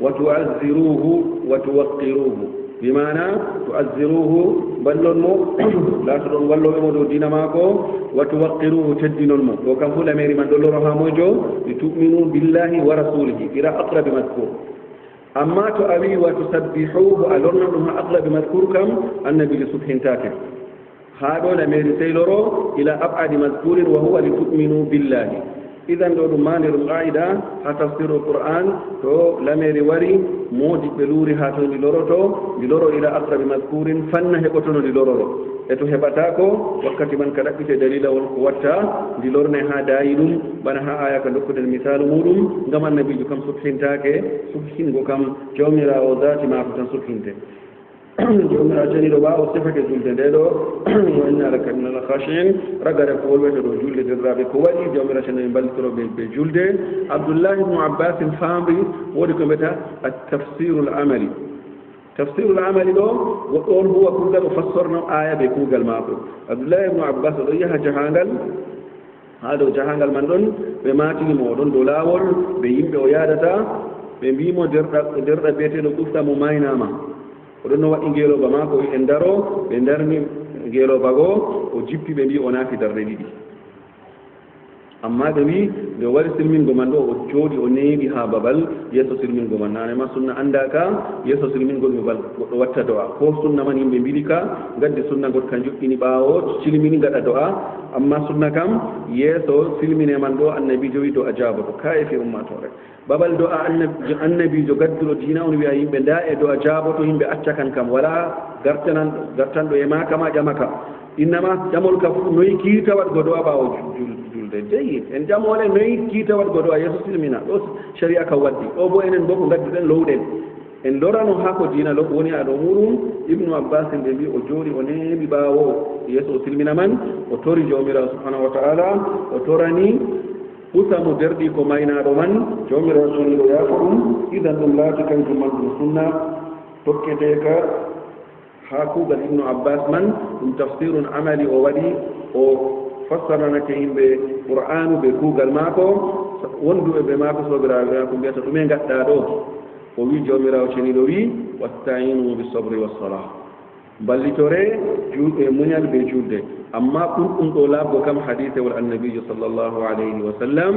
wa tu'azziruhu wa tuwaqqiruhu bimana tu'azziruhu ballon mo laatoɗon walloɓe mo dow dina maako wa tuwaqqiruhu teddinon mo o kam fu lameri man ɗo loro ha mojo li tu'minu billahi wa rasulihi ila aqrabi madcour amma to a wi wa tusabbihuhu a lorna ɗum ha aqrabi madcour kam annabijo subhintake ha ɗo lameri sey loro ila abadi madcourin wa huwa li tu'minu billahi idan ɗo ɗum mani ɗum qa'ida ha tafsirul qur'an to lameri wari modiɓɓe luuri ha to ndi loroto ndi loro ila aqrabi madcourin fanna heɓotono ndi lororo e to heɓata ko wakkati man ka ɗaɓɓite dalila won ko watta ndi lorne ha dayi ɗum bana ha aya ka dokkuɗen misalu muɗum ngam annabijo kam subhintake subhingo kam jawmirawo dati mako tan subhinte jomira ceniɗo ɓawo sifake julde nde ɗo wa inna laka min alkhashin ragare ko wolwete ɗo julde derraɓe ko waɗi jomira ceniɗo mballitoroɓe ɓe julde abdoullahi ibnu abbasin famri woodi ko mbiyata attafsiru l amali tafsiru l amali ɗo goɗɗo on huwa kuugal o fassorno aya ɓe kuugal maako abdoullahi ibnu abbas oɗo yaha jahangal ha dow jahangal man ɗon ɓe matinimo oɗon dow laawol ɓe yimɓe o yaadata ɓe mbimo derɗa biyeteɗo ɓufta mo maynama oɗon no waɗi ngeeloba ma ko en daro ɓe darni ngeeloba goo o jippi ɓe mbi o naati darde ɗiɗi amma ɓe wi nde wari silmingo man ɗo o jooɗi o neeɓi ha babal yeeso silmingo man nanema sunna annda ka yeeso silmingo ɗum babal goɗɗo watta do'a ko sunna man yimɓe mbiɗi ka gaddi sunna got ka joƴƴini ɓaawo silmini gaɗa do'a amma sunna kam yeeso silmine man ɗo annabijo wi do a jaaboto ka e fi ummatore babal do'a annabijo gadduro diina on wiya yimɓe nda e do'a jaaboto yimɓe acca kan kam wala gartanɗo e ma kama ƴamaka innama ƴamol ka fof noyi kiita waɗgo do'a ɓaawo julde jeyi en ƴamole noyi kiita waɗgo do'a yeeso silmina ɗo sharia ka waddi ɗo bo enen bo ko gadduɗen lowɗen en lorano ha ko diina lo woni aɗo muɗum ibnu abbas ɓe mbi o jooɗi o neeɓi ɓaawo yeeso o silmina man o tori jawmirawo subhanahu wa ta'ala o torani usamo derɗi ko maynaɗo man jawmirawo soniɗo yaafo ɗum idan ɗum laati kanjum man ɗum sunna tokkete ka ha kuugal ibnu abbas man ɗum tafsirun amali o waɗi o fassaranake yimɓe qur'anu ɓe kuugal maako wonduɓe ɓe maako sobiraɓe maako mbiyata ɗume gaɗɗa ɗo o wi jawmirawo ceniɗo wi wastainu bisabri wassalah ballitore juuɗe muñal ɓe julde amma ɓurɗum ɗo laabgo kam hadise wal annabijo sallllahu alayhi wa sallam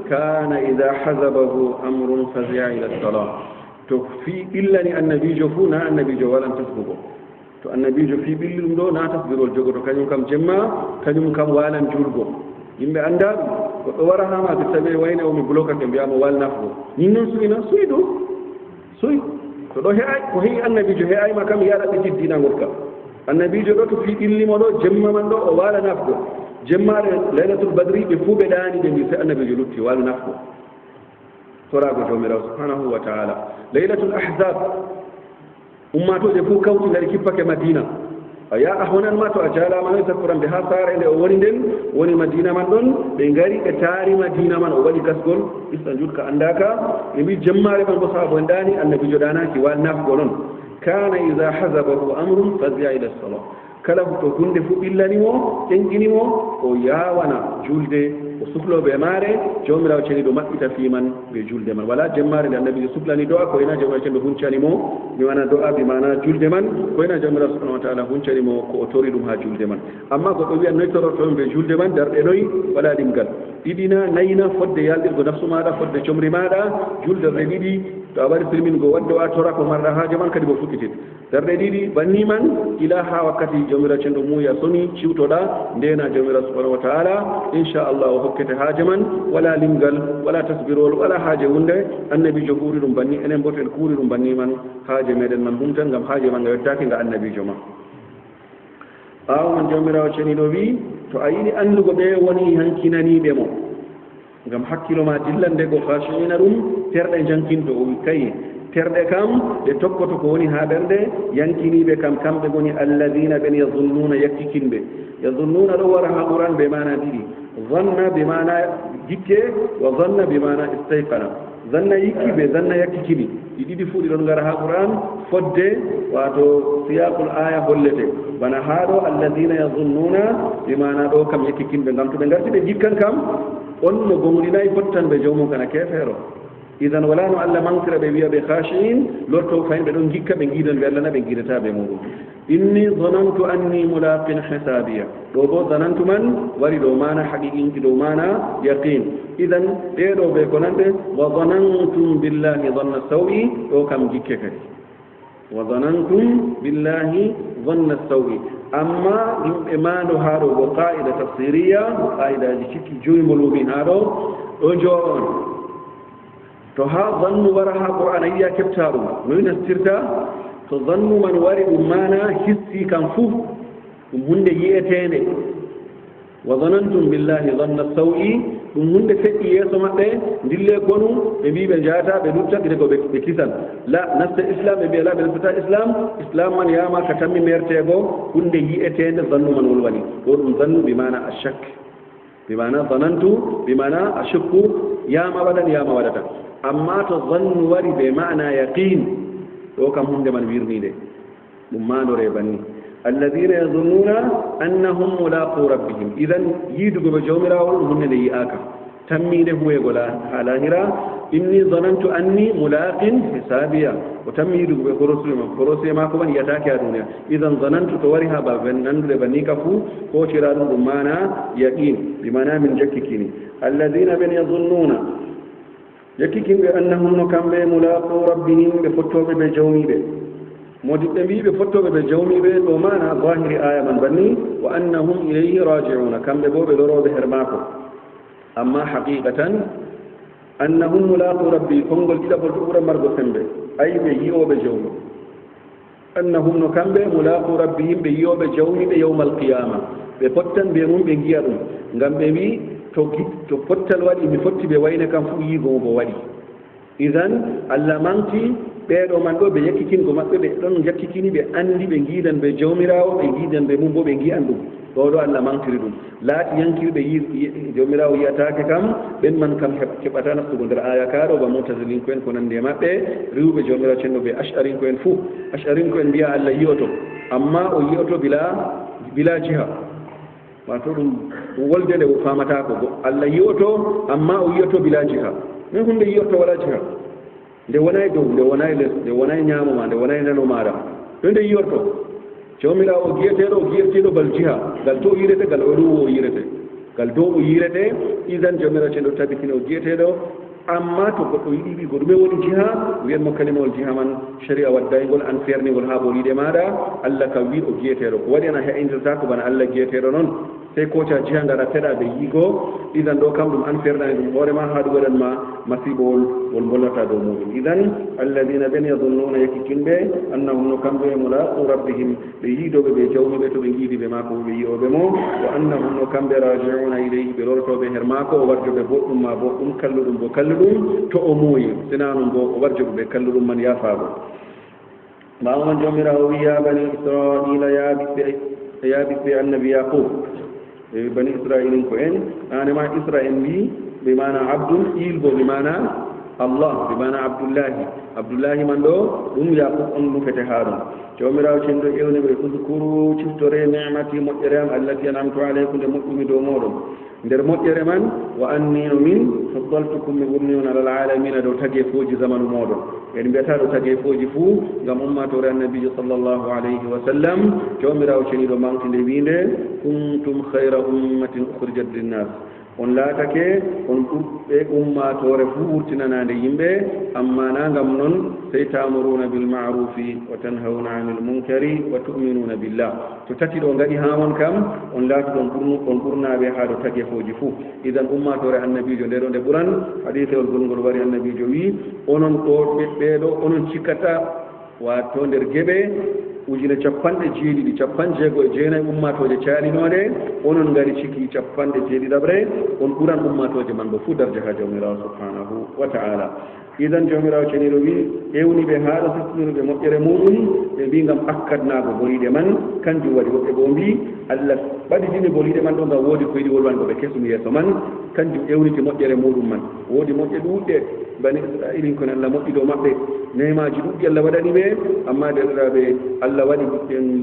kana ida hasabahu amrun fazia ila salah to fi ɓillani annabijo fuu na annabijo walan tasbugo to annabijo fi ɓilli ɗum ɗo na tasbirol jogoto kañum kam jemma kañum kam walan julgo yimɓe annda ɗum goɗɗo wara ha ma so tawi wayne omi bloquake mbiyamo walnafgo nin noon suyna suydu suy to ɗo he'ay ko heɓi annabijo he'ayma kam yaɗa ɓe jiddinagol kam annabijo ɗo to fi ɓillimo ɗo jemma man ɗo o waala nafgo jemmare laylatul badri ɓe fuu ɓe ɗaani ɓe mbi so annabijo lutti waala nafgo torago jawmirawo subhanahu wa taala laylatul ahzab ummatoje fuu kawti ngari kippake madina a yaha honan ma to a jaalama noy sakkuranɓe ha saare nde o woni nden woni madina man ɗon ɓe ngari ɓe taari madina man o waɗi gasgol ɓista jutka anndaka ɓe mbi jemmare man bo saabo en ɗaani annabijo ɗanaki wal nafgo noon kana ida hasabahu amrun fazia ila salah kala to hunde fu ɓillanimo ƴenƴinimo o yawana julde o sukloɓe maare jawmirawo ceniɗo maɓɓita fiman ɓe julde man wala jemmare nde annabijo suklani do'a ko ena jawmirawo ceniɗo huncanimo bimana do'a bimana julde man ko ena jawmirawo subhanahu wa taala huncanimo ko o tori ɗum ha julde man amma goɗɗo wiya noy torortoon ɓe julde man darɗe noyi wala ɗimgal ɗiɗina nayina fodde yalɗirgo nafsu maɗa fodde comri maɗa julderɗe ɗiɗi to a waɗi filmingo wadde a tora ko marɗa haaje man kadi mo fukkitit darɗe ɗiɗi banni man ila ha wakkati jawmirawo cenɗo muuya soni ciwtoɗa ndena jawmirawo subhanahu wa taala inchallah o hokkete haaje man wala limgal wala tasbirol wala haaje wunde annabijo kuuri ɗum banni enen boto en kuuri ɗum banni man haaje meɗen man humtan ngam haaje man nga yettaki nga annabijo ma ɓaawo man jawmirawo ceniɗo wi to a yiɗi anndugo ɓe woni hankinaniɓe mo ngam hakkilo ma dillande go khashiina ɗum terɗe jankinto o wi kayi terɗe kam ɗe tokkoto ko woni ha ɓernde yankiniɓe kam kamɓe goni alladina ɓen yazunnuna yakkikinɓe yazunnuna ɗo wara ha quran ɓe mana ɗiɗi zanna bi mana gikke wa zanna bi mana istayqana zanna yikki ɓe zanna yakkikini ɗi ɗiɗi fuu ɗiɗon ngara ha quran fodde wato siyaqul aya hollete bana ha ɗo alladina yazunnuna bi mana ɗo kam yakkikinɓe ngam to ɓe garti ɓe jikkan kam on no gonɗinayi fottanɓe jawmum kana kefeero idan wala no Allah mankira be wiya be khashin lorto fayin be don gikka be gidan be Allah na be gidata be mudum inni dhanantu anni mulaqin hisabiya do bo dhanantu man wari do mana haqiqin do mana yaqin idan de do be konande wa dhanantum billahi dhanna sawi do kam gikke kadi wa dhanantum billahi dhanna sawi amma imanu haro wa qaida tafsiriya qaida ji ciki joyi mulumin haro do jon to ha dhannu waraha qur'aniyya keftaru no nastirta to dhannu man wari ummana hissi kan fu hunde yiyetende wa dhanantum billahi dhanna sawi hunde feddi yeso mabbe dille gonu be bibe jata be dutta de ko be kisan la nasta islam be la be nasta islam man yama ka tammi mertego hunde yiyetende dhannu man wolwani do dum dhannu bi mana ashak bi mana dhanantu bi mana ashku yama wadata amma to dhannu wari be mana yaqin do kam hunde man wirnide dum manore banni alladhina yadhunnuna annahum mulaqu rabbihim idan yidugo be jawmirawol hunde de yiaka tammide huwe gola halahira inni dhanantu anni mulaqin hisabiya o tammidugo be korose ma ko ban yatake a duniya idan dhanantu to wari ha ba nandude banni kafu ko tira dum mana yaqin bi mana min jakkikini alladhina ben yadhunnuna yakkikimɓe annahum no kamɓe mulaqu rabbihim ɓe fottoɓe ɓe jawmiɓe modiɓɓe mbi ɓe fottoɓe ɓe jawmiɓe ɗo mana zahiri aya man banni wa annahum ilayhi rajiuna kamɓe bo ɓe loroɓe her maako amma haqiqatan annahum mulaqu rabbi konngol ɗiɗaɓol ɗo ɓura margo sembe ay ɓe yiyoɓe jawmi annahum no kamɓe mulaqu rabbihim ɓe yiyoɓe jawmiɓe yawma alqiyama ɓe pottan ɓe mum ɓe giya ɗum ngam ɓe mbi to pottal waɗi mi fotti ɓe wayne kam fu yigo mo waɗi idan Allah manti ɓeɗo man ɗo ɓe yakkikingo maɓɓe ɓe ɗon jakkikini ɓe andi ɓe giidan ɓe jawmirawo ɓe giidan ɓe mum bo ɓe giyan ɗum ɗo ɗo Allah mantiri ɗum laati yankirɓe jawmirawo yiyatake kam ɓen man kam heɓata nastugo nder aya kaɗo ba mutazilin ko en ko nandi e maɓɓe riwɓe jawmirawo cenno ɓe ash'arin ko en fuu ash'arin ko en mbiya Allah yiyoto amma o yiyoto bila jiha wato ɗum wolde nde o famata ko Allah yiyoto amma o yiyoto bila jiha min hunde yiyoto wala jiha nde wonay dow nde wonay les nde wonay ñamoma nde wonay nano maɗa ɗo nde yiyorto jawmirawo o giyeteɗo bal jiha ngal to yirete ngal oɗo o yirete ngal dow o yirete idan jawmirawo cenɗo tabitine o giyeteɗo amma to goɗɗo yiɗi wi ko ɗume woni jiha wiyanmo kalimawol jiha man sharia waddaygol an fernigol ha boliɗe maɗa Allah kam wi o giyeteɗo ko waɗi ana heɗindirta ko bana Allah giyeteɗo noon sey koca jiha ngara feɗa ɓe yigo idan ɗo kam ɗum an fernani ɗum hoorema ha ɗum waɗanma masibowol wol bollata dow muɗum idan alladina ɓen yadunnuna yakkikinɓe annahum no kamɓe mulaqu rabbihim ɓe yiidoɓe ɓe jawmiɓe to ɓe giidiɓe maako ɓe yiyoɓe mo wa annahum no kamɓe rajiuna ilayhi ɓe lortoɓe her maako o warjoɓe boɗɗum ma boɗɗum kalluɗum bo kalluɗum to o muuyi sinanum bo o warjoɓe ɓe kalluɗum man yafago ɓawan jawmirawo wi ya bani israila ya ɓiɓɓe annabi yaqub bani israilin ko en anema israil mbi ɓe mana abdul ilbo ɓe mana Allah bi mana abdullahi man ɗo ɗum yaqub on nufete ha ɗum jawmirawo cenɗo ƴewne ɓe uskuru ciftore nemati moƴƴere am allati anamtu aleykum nde moƴƴumi dow moɗon nder moƴƴere man wa anni no min faddaltukum mi ɓurni on alal alamina dow tagefoji zamanu moɗon en mbiyata ɗo tagefoji fuu ngam ummatore annabijo sallllahu alayhi wa sallam jawmirawo ceniɗo manki nde winde kuntum hayra ummatin ukhrijat linnas on laatake on ɓurɓe ummatore fuu wurtinanande yimɓe amma na ngam noon sey tamuruna bilmarufi wa tanhawna anil munkari wa tuminuna billah to tati ɗo ngaɗi ha on kam on laati on ɓurnaɓe ha ɗo tagefoji fuu idan ummatore annabijo nde ɗo nde ɓuran hadisewol gongol wari annabijo wi onon ɗo ɓeɗo onon cikkata wato nder geɓe ujune capanɗe jeeɗiɗi capan jeego e jeenayi ummatoje caalinoɗe onon ngari ciki capanɗe jeeɗiɗaɓre on ɓuran ummatoje man bo fuu darde ha jawmirawo subhanahu wa ta'ala idan jawmirawo ceniɗo wi ƴewniɓe haaɗo siftiniɓe moƴƴere muɗum ɓe mbi ngam akkadnago boliɗe man kanjum waɗi woɓɓe bo mbi Allah ɓaɗitini boliɗe man ɗo ngam woodi ko yiɗi wolwango ɓe kesum yeeso man kanjum ƴewniti moƴƴere muɗum man woodi moƴƴe ɗuɗɗe bani israilin kono Allah moƴƴi dow maɓɓe nemaji ɗuɗɗi Allah waɗani ɓe amma derɗiraɓe Allah Allah waɗi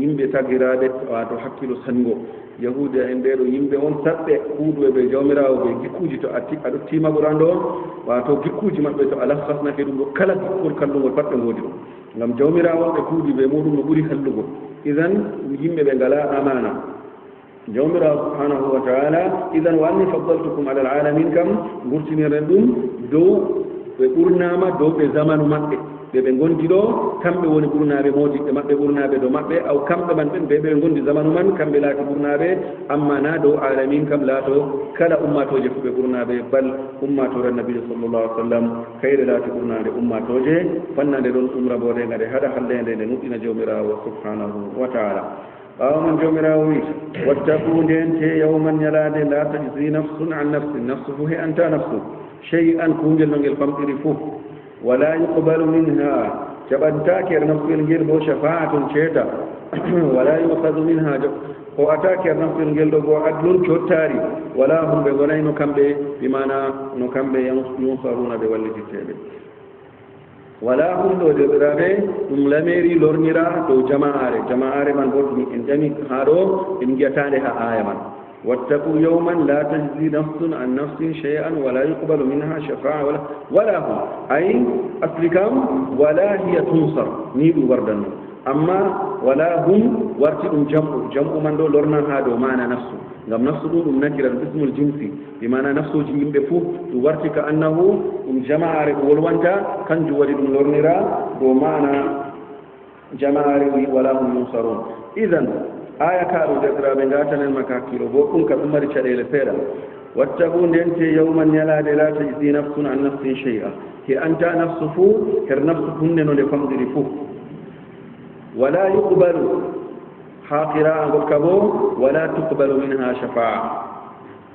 yimɓe tagiraɓe wato hakkilo sango yahude en ɓeɗo yimɓe on saɓɓe huuduɓe ɓe jawmirawo ɓe gikkuji to aɗo tima ɓurando wato gikkuji maɓɓe to ala fasnake ɗum ɗo kala gikkol kallugol pat ɓe ngoodi ɗum ngam jawmirawo ɓe kuudi ɓe muɗum no ɓuri hallugo idan yimɓe ɓe ngala amana jawmirawo subhanahu wa taala idan wa anni faddaltukum ala alalamin kam gurtiniren ɗum dow ɓe ɓurnama dow ɓe zamanu maɓɓe ɓe gondi ɗo kamɓe woni ɓurnaɓe modiɓɓe maɓɓe ɓurnaɓe dow maɓɓe aw kamɓe man ɓen ɓe gondi zamanu man kamɓe laati ɓurnaɓe amma na dow alamin kam laato kala ummatoje fu ɓe ɓurnaɓe bal ummatore annabi sallllahu alih w sallam kayre laati ɓurnade ummatoje fannade ɗon umra bode ngade haɗa hallede nde nuɗɗina jawmirawo subhanahu wa taala ɓawa man jawmirawo wi wattaku ndente yawman ñalade la tajzi nafsun an nafsin nafsu fu he anta nafsu chey an kungel no ngel famɗiri fof wala yuqbalu minha jaɓantake er nafsuyel ngel bo shafa'atun ceeta wala yukhadu minha o atake er nafsuyel ngel ɗo bo adlun cottari wala hum ɓe gonay no kamɓe bimana no kamɓe yunsaruna ɓe wallititteɓe wala hum ɗo derɗiraɓe ɗum lameri lornira dow jama'are man bo ɗum en ƴami ha ɗo en giyatande ha aya man واتقوا يوما لا تجزي نفس عن نفس شيئا ولا يقبل منها شفاعة ولا هم أي أسلكم ولا هي تنصر نيدو وردن أما ولا هم ورتئم جمع من دو لرنا هذا معنى نفسه ngam nafsu ɗum nakira ismul jinsi bi mana nafsuji yimɓe fof ɗum warti ka annahu ɗum jama'are ɗum wolwanta kanjum waɗi ɗum lornira dow mana jama'are wi wala hum yunsarun idan aya kaɗo derɗiraɓe gatanen maka hakkilo bo ɗum ka ɗum mari caɗele seeɗa wattagu ndente yawman ñalade la tajzi nafsun an nafsin shay'a he anta nafsu fuu her nafsu hunde no nde famɗiri fuu wala yuqbalu ha qira'a gokka bo wala tuqbalu minha shafa'a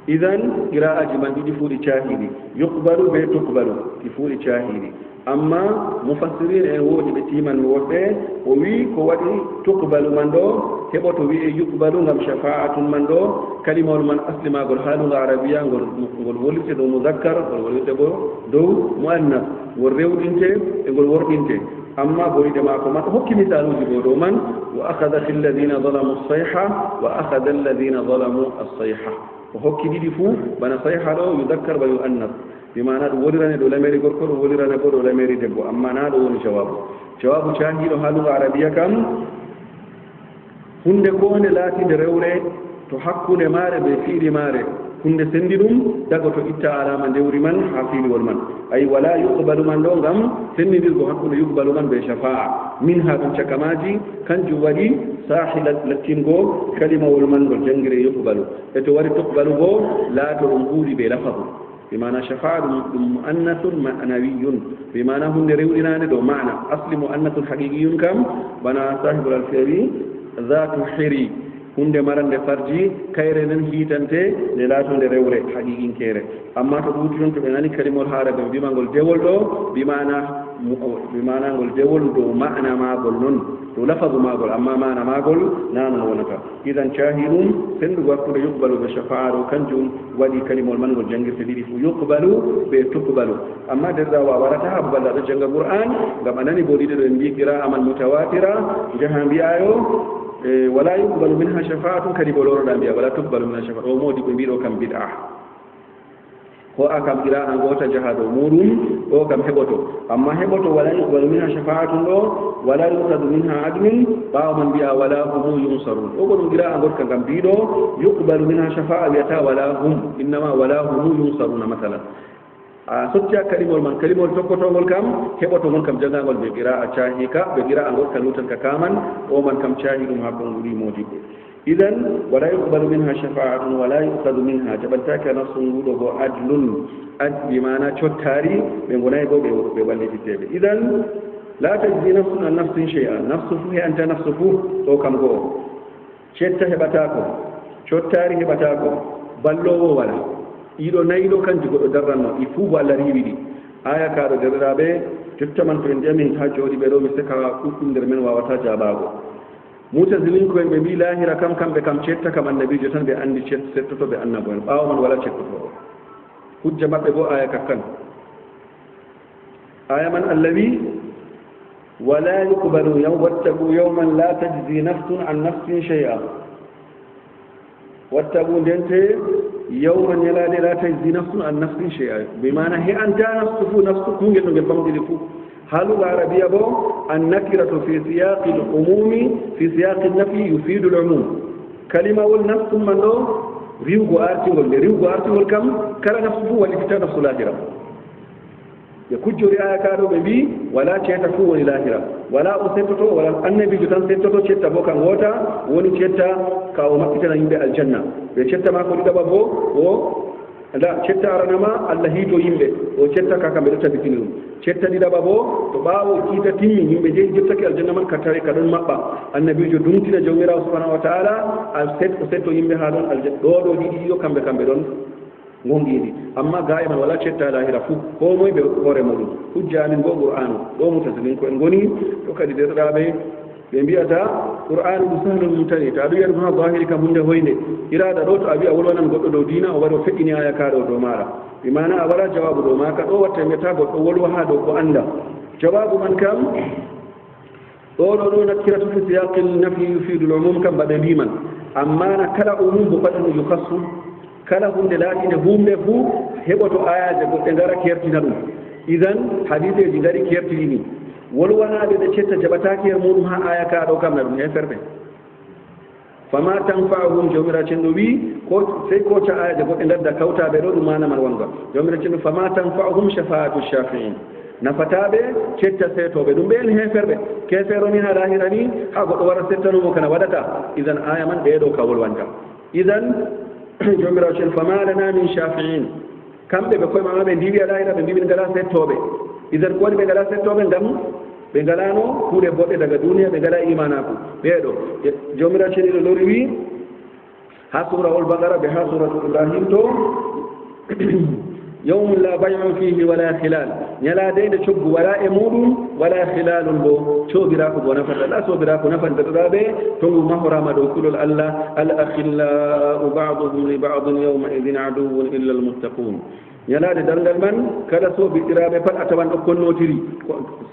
idan qira'aji man ɗiɗi fuu ɗi cahiɗi yuqbalu be tuqbalu ɗi fuu ɗi cahiɗi amma mufassirin en woodi ɓe timan woɓɓe o wi ko waɗi tuqbalu man ɗo heɓoto wi'e yuqbalu ngam shafa'atun man ɗo kalimawol man aslimagol haalunga arabiya ngol wolirte dow muzakkar ngol wolirte bo dow muannas ngol rewɗinte e ngol worɗinte amma boyde maako man hokki misaluji bo dow man wa ahadat alladina zalamu sayha wa ahada alladina zalamu assayha o hokki ɗiɗi fuu bana sayha ɗo yudakkar wa yuannas bimana ɗum wolirane ɗo lameri gorko ɗum wolirane bo ɗo lameri debbo amma na ɗo woni jawabu cahiɗo haalunga arabiya kam hunde ko nde laatinde rewre to hakkunde maare ɓe fiiri maare hunde sendi ɗum daga to itta alama ndewri man ha fiiliwol man ay wala yuqbalu man ɗo ngam sendidirgo hakkunde yuqbalu man ɓe shafa'a min ha ɗum cakamaji kanjum waɗi saahi lattingo kalimawol man ngol jangire yuqbalu e to wari tuqbalu bo laato ɗum huuɗi ɓe lafahu bimana shafa'a ɗum muannathun ma'nawiyun bimana hunde rewɗinade ɗo mana asli muannathun haqiqiyun kam bana sahibul alfiyawi zatu hiri hunde marande farji kayre nen hiitante nde laatonde rewre haqiqinkere amma to ɗuuti noon to ɓe nani kalimol haaraɓe mbima ngol dewol ɗo bimana ngol dewol dow ma'na magol noon dow lafazu magol amma mana magol na non wonata idan cahi ɗum sendugo hakkude yuqbalu ɓe shafa'a ɗo kanjum waɗi kalimol man ngol jangirte ɗiɗi fu yuqbalu ɓe tuqbalu amma derdawa warata ha babal aɗo janga qur'an ngam a nani bo ɗiɗo ɗo en mbi qira'a man mutawatira jaha mbiyayo wala yuqbalu minha shafa'atun kadi bo loroɗa mbiya wala tuqbalu minha shafa'a o modi ɓe mbiɗo kam bid'a ko a kam qira'a gota jaha dow muɗum ɗo kam heɓoto amma heɓoto wala yuqbalu minha shafa'atun ɗo wala yuqadu minha adlun ɓawa man mbiya wala hum yunsarun ɗo ko ɗum qira'a gotka ngam mbiɗo yuqbalu minha shafa'a wiyata wala hum innama wala hum yunsaruna masalan a sottiya kalimol man kalimol tokkotogol kam heɓotogol kam jangagol ɓe qira'a cahika ɓe qira'a gol ka lutan ka kaman o man kam cahi ɗum ha konguɗi modiɓɓe idan wala yuqbalu minha shafa'atun wala yuqadu minha jaɓantake nafsu nguɗo bo adlun adli mana cottari ɓe gonayi bo ɓe wallititteɓe idan la tajzi nafsun an nafsin shay'a nafsu fu he anta nafsu fu ɗo kam goo cetta heɓatako cottari heɓatako ballowo wala ɗiɗo nayiɗo kanji goɗɗo darranno ɗi fuu bo allah riiwi ɗi aya kaɗo derɗiraɓe jottaman to en ƴami ha jooɗi ɓe ɗo mi seka ɗuɗɗum nder men wawata jaɓago mutazilin ko en ɓe mbi lahira kam kamɓe kam cetta kam annabijo tan ɓe andi settoto ɓe annabo en ɓawa man wala cettotoɗo hujja maɓɓe bo aya kakkan aya man allah wi ولا يقبل واتقوا يوما لا تجزي نفس عن نفس شيئا واتقوا دنت يوما لا تجزي نفس عن نفس شيئا بمعنى هي أنت نفسك كونجل نجبام دلفو حال العربية بو النكرة في سياق العموم في سياق النفي يفيد العموم كلمة والنفس من له ريوغو آرتي كم كلا نفسه والكتاب نفس الآخرة يكجو رئاية كارو ببي ولا تشيتا فو الآخرة ولا أسيتوتو ولا النبي جتان سيتوتو تشيتا بوكا غوتا وني تشيتا كاو مكتنا يمبي الجنة تشيتا ما كولي دبابو لا تشيتا أرنما الله هيتو يمبي وتشيتا كاكا مدتا بكينو تشيتا دي دبابو تباو كيتا تيمي يمبي جي جبتك الجنة من كتاري كدن مقبا النبي جو دمتنا جوميرا سبحانه وتعالى أسيتو يمبي هادون الجنة دودو دي ديو كامبي دون ngongidi amma gaiman wala cetta lahira fu ko moy be hore modum hujjanin go qur'an do mutasilin ko en goni to kadi derrabe be biata qur'an du sahlul mutani ta du yar ma zahiri kam hunde hoyne irada do to abi awolo nan goddo do dina o wado fedini aya ka do mara bi mana awara jawabu do maka do watta meta goddo wolo ha do ko anda jawabu man kam do nakiratu fi siyaqil nafi yufidu al-umum kam bada liman amma na kala umum bu fadin yukhassu kala hunde laatinde humɓe fuu heɓoto ayaje goɗɗe ngara kertina ɗum idan hadiseji ngari kertini ni wolwanaɓe ɓe cetta jaɓataki her muɗum ha aya ka ɗo kam na ɗum heferɓe fama tanfa'uhum jomira cenɗo wi ko sey koca ayaje goɗɗe gadda kawtaɓe ɗo ɗum manaman wonga jomira cenɗo fama tanfa'uhum shafa'atu shafi'in nafataɓe cetta seetoɓe ɗum ɓen heferɓe keferoni ha lahira ni ha goɗɗo wara settanumo kana waɗata idan aya man ɓeɗo ka wolwanta idan jomirawo cen fama lana min shafi'in kamɓe ɓe koye mama ɓe ndiwi alayira ɓe mbiɓe ngala settoɓe idan ko woni ɓe ngala settoɓe ngam ɓe ngalano kuuɗe boɗɗe daga duniya ɓe ngala imanaku ɓeeɗo jomirawo cen iɗo lori wi ha surawol bagara ɓe ha suratu ibrahim to يوم لا بيع فيه ولا خلال يلا دين شب ولا امود ولا خلال بو شو براكو بنفر لا شو براكو نفر درابه تو مهرم دخول الله الاخلاء بعضهم لبعض يومئذ عدو الا المتقون يلا دندal man kala so bi irabe pat atawan do konnotiri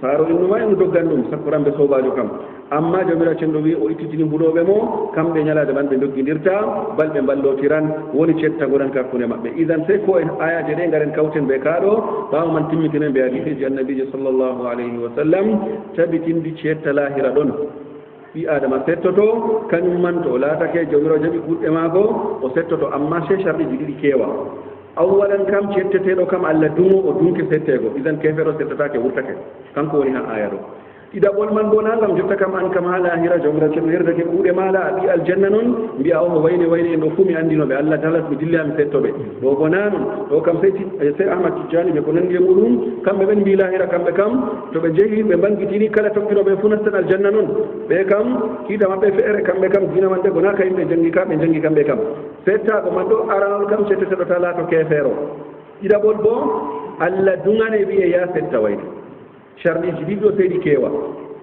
saro innu ma en doggandum sakurambe sobajo kam amma jamira cendo wi o ittitini budobe mo kambe nyalade man be doggindirta balbe ballotiran woni cetta goran kakkune mabbe idan se ko en ayaje de ngaren kawten be kaado bawo man timmitinen be hadisi annabi sallallahu alaihi wasallam tabitindi cetta lahira don bi adama settoto kanyum man to latake jamira jabi kudde mako o settoto amma se sharri jidi kewa awwalan kam cetteteɗo kam allah dumo o dunki settego idan kefero settatake wurtake kanko woni ha aya ɗo ɗiɗaɓol man bo nagam jotta kam an kam ha lahira jomira ceɗo yerdake kuuɗe maɗa a ɓi aljanna noon mbiya o wayne en ɗo fuu mi andinoɓe allah dalas mi dillami settoɓe ɗo bona noon ɗo kam sey ahmad tijjani ɓe ko nandi e muɗum kamɓe ɓen mbi lahira kamɓe kam to ɓe jeehi ɓe bangitini kala tokkinoɓe fu nastan aljanna noon ɓe kam kiita maɓɓe feere kamɓe kam dina man de gona ka yimɓe jangi ka ɓe jangi kamɓe kam settaɗo man ɗo aranol kam cetteteɗo ta laato kefeero ɗiɗaɓol bo allah dugane wiye ya setta wayde sharɗiji ɗiɗɗo seyɗi keewa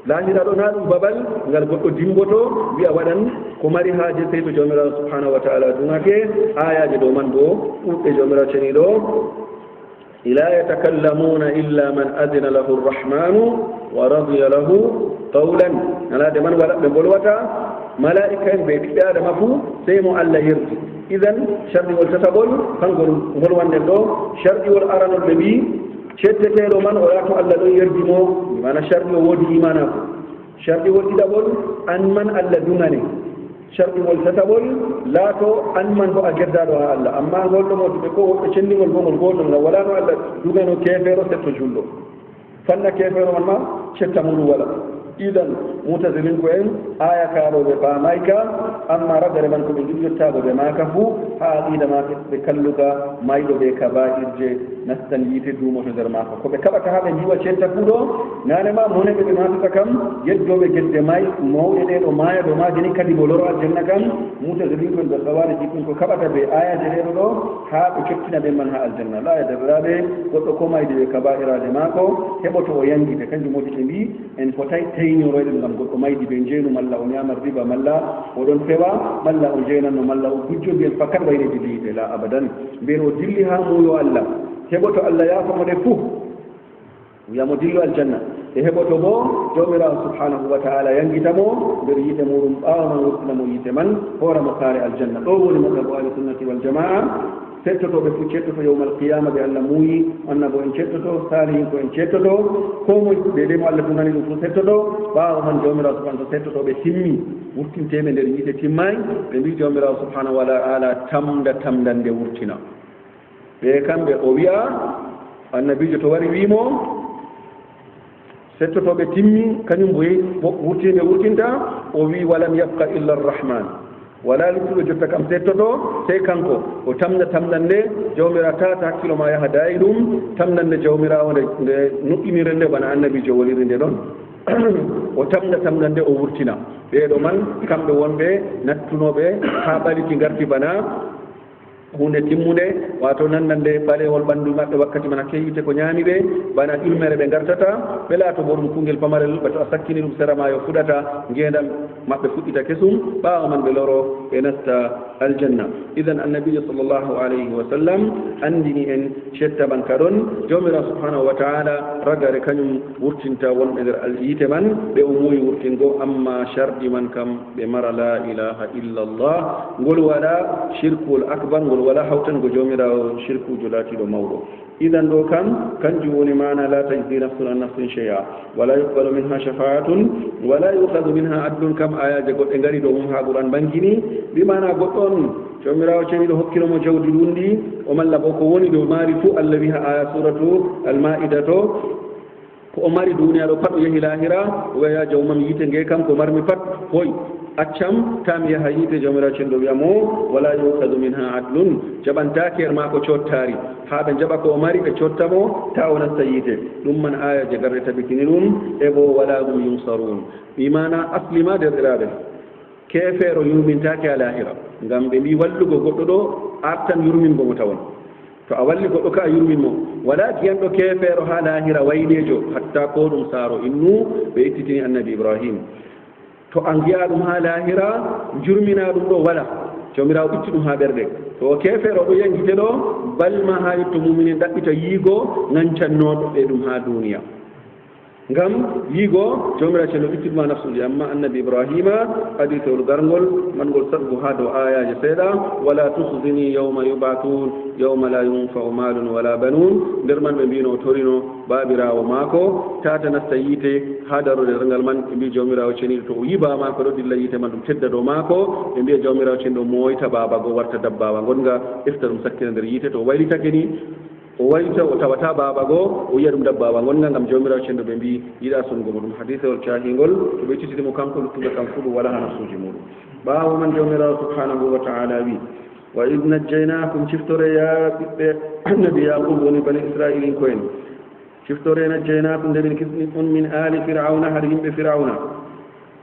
lahira ɗo na ɗum babal ngal goɗɗo dimboto wiya waɗan ko mari haaje sey to jomirawo subhanahu wa taala dugake ayaje ɗo man bo ɗuɗɗe jomirawo ceni ɗo لا يتكلمون إلا من أذن له الرحمن ورضي له قولا أنا دمان ولا بقولوتا ملائكة بيت آدم فو سيمو الله يرضي إذن شر والتتبول فانقل قولوا أن الله شر والأرن النبي شتتيرو من ولاتو الله يرضي مو بمعنى شر وودي إيمانه شر والتتبول أن من الله دونني شرط والتتبول لا تو أن من هو أجدادها الله أما قول له بكو تشني والبوم قول له ولا نو الله دوغانو كيفيرو ستجولو فن كيفيرو من ما شتمولو ولا إذن متزلين كوين آية كارو بفامايكا أما رجل من كم يجيب يتابو بماكا فو هذه ما بكلوكا مايدو بكبائر جي نستنجيت دومو هزر ماكا كو بكبا كهذا جيوة شتا فودو نانما مونة بماكا كم يجدو بجد ماي موئلين ومايا بما جني كدي بولورو الجنة كم متزلين كوين بخواري جيكوين كو كبا بآية جريرو دو ها بكتنا بمنها الجنة لا يدرابي وطوكو مايدو بكبائر جماكو هبوتو وينجي بكنجو موتي كمبي ان فتاي teyniroyɗen ngam goɗɗo maydi ɓe jeenu malla o ñamar riba malla oɗon fewa malla o jeenanno malla o gujjo mbiyen fakkat wayne dilliɓe la abadan mbiyen o dilli ha muuyo allah heɓoto allah yaafamode fuu wiyamo dillo aljanna e heɓoto bo jawmirawo subhanahu wa taala yangitamo nder yite muɗum ɓawaman wurtinamo yite man hooramo kaare aljanna ɗo woni madhabu ahli sunnati wal jamaa settotoɓe fof cettoto yawmal qiyama ɓe allah muuyi annabo en cettoto salihin ko en cettoto ko moy ɓe mo allah tunani ɗum fof settoto ɓaawa man jawmirawo subhanahu settotoɓe timmi wurtinteɓe nder yiite timmay ɓe mbi jawmirawo subhanahu wa taala tamdande wurtina ɓe kamɓe o wiya annabijo to wari wimo settotoɓe timmi kañum boyi wurtinde wurtinta o wi walam yabqa illa arrahman wala luttuɗo jotta kam settoto sey kanko o tamdande jawmira tata hakkilo ma yaha dayi ɗum tamdande jawmirawo nde nuɗɗinire nde bana annabijo woliri nde ɗon o tamdande o wurtina ɓeɗo man kamɓe wonɓe nattunoɓe ha ɓaliki garti bana hunde timmude wato nandande ɓalewol ɓanndu maɓɓe wakkati mana keyyite ko ñaamiɓe bana ɗilmere ɓe gartata ɓe laato bo ɗum kungel pamarel ɓe to a sakkini ɗum sera ma yo fuɗata ngendal maɓɓe fuɗɗita kesum ɓaawa man ɓe loro ɓe nasta aljanna idan annabijo sallllahu alayhi wa sallam andini en cettaman ka ɗon jawmira subhanahu wa taala ragare kañum wurtinta wonɓe nder yiite man ɓe o muuyi wurtingo amma sharɗi man kam ɓe mara la ilaha illa allah ngol waɗa shirkul akbar ngol wala hawtango jawmirawo shirkujo laatiɗo mawɗo idan ɗo kam kanjum woni mana la tajzi nafsun an nafsin cheya wala yuqbalu minha shafaatun wala yukhadu minha adlun kam ayaje goɗɗe ngari ɗo mum ha ɓuran bangini ɗi mana goɗɗon jawmirawo ceniɗo hokkinomo jawdi ɗundi o malla bo ko woni ɗo maari fuu allah wi ha aya suratu almaida to ko o mari duniya ɗo pat o yehi lahira o waya jawmam yite nge kam ko marmi pat hoy accam tam yaha yiite jawmirawo cenɗo wiyamo wala yuqadu minha adlun jaɓantaker ma ko cottari ha ɓe jaɓa ko o mari ɓe cottamo ta o nasta yiite ɗum man aya je garde tabitini ɗum e bo wala ɗum yunsarun imana aslima derɗiraɓe kefeero yurmintake a lahira ngam ɓe mbi wallugo goɗɗo ɗo artan yurmingo mo tawon to a walli goɗɗo ka a yurminmo wala giyanɗo kefeero ha lahira waynejo hatta ko ɗum saaro innu ɓe ittitini annabi ibrahim to an giya ɗum ha lahira jurmina ɗum ɗo wala jawmirawo itti ɗum ha ɓerɗe to kefeero ɗo yangite ɗo balma ha yetto muminen ɗaɓɓita yiigo gancannoɗo ɓe ɗum ha duniya ngam yiigo jawmirawo cenno ittiduma nafsuji amma annabi ibrahima hadisewol garngol mangol saɗgo ha dow ayaji seeɗa wala tuhzini yawma yubatun yawma la yunfau malun wala banun nder man ɓe mbino torino baabirawo maako tata nasta yiite ha darode rengal man ɓe mbi jawmirawo ceniɗo to o yiba maako ɗo dilla yiite man ɗum tedda dow maako ɓe mbiya jawmirawo cenɗo moyta babago warta dabbawa gonga efta ɗum sakkina nder yiite to o waylitake ni o wayta o tawata baaba goo o yiya ɗum dabbawa gonga ngam jawmirawo cenɗo ɓe mbi yiɗa songo mo ɗum hadisewol cahingol to ɓe cittitimo kanko luttuɓe kam fu ɗum wala ha nafsuji muɗum ɓaawo man jawmirawo subhanahu wa taala wi wa id najjaynakum ciftore ya ɓiɓɓe annabi yaqub woni bani israilin ko en ciftore najjaynakum ndemin kisni on min ali fir'auna har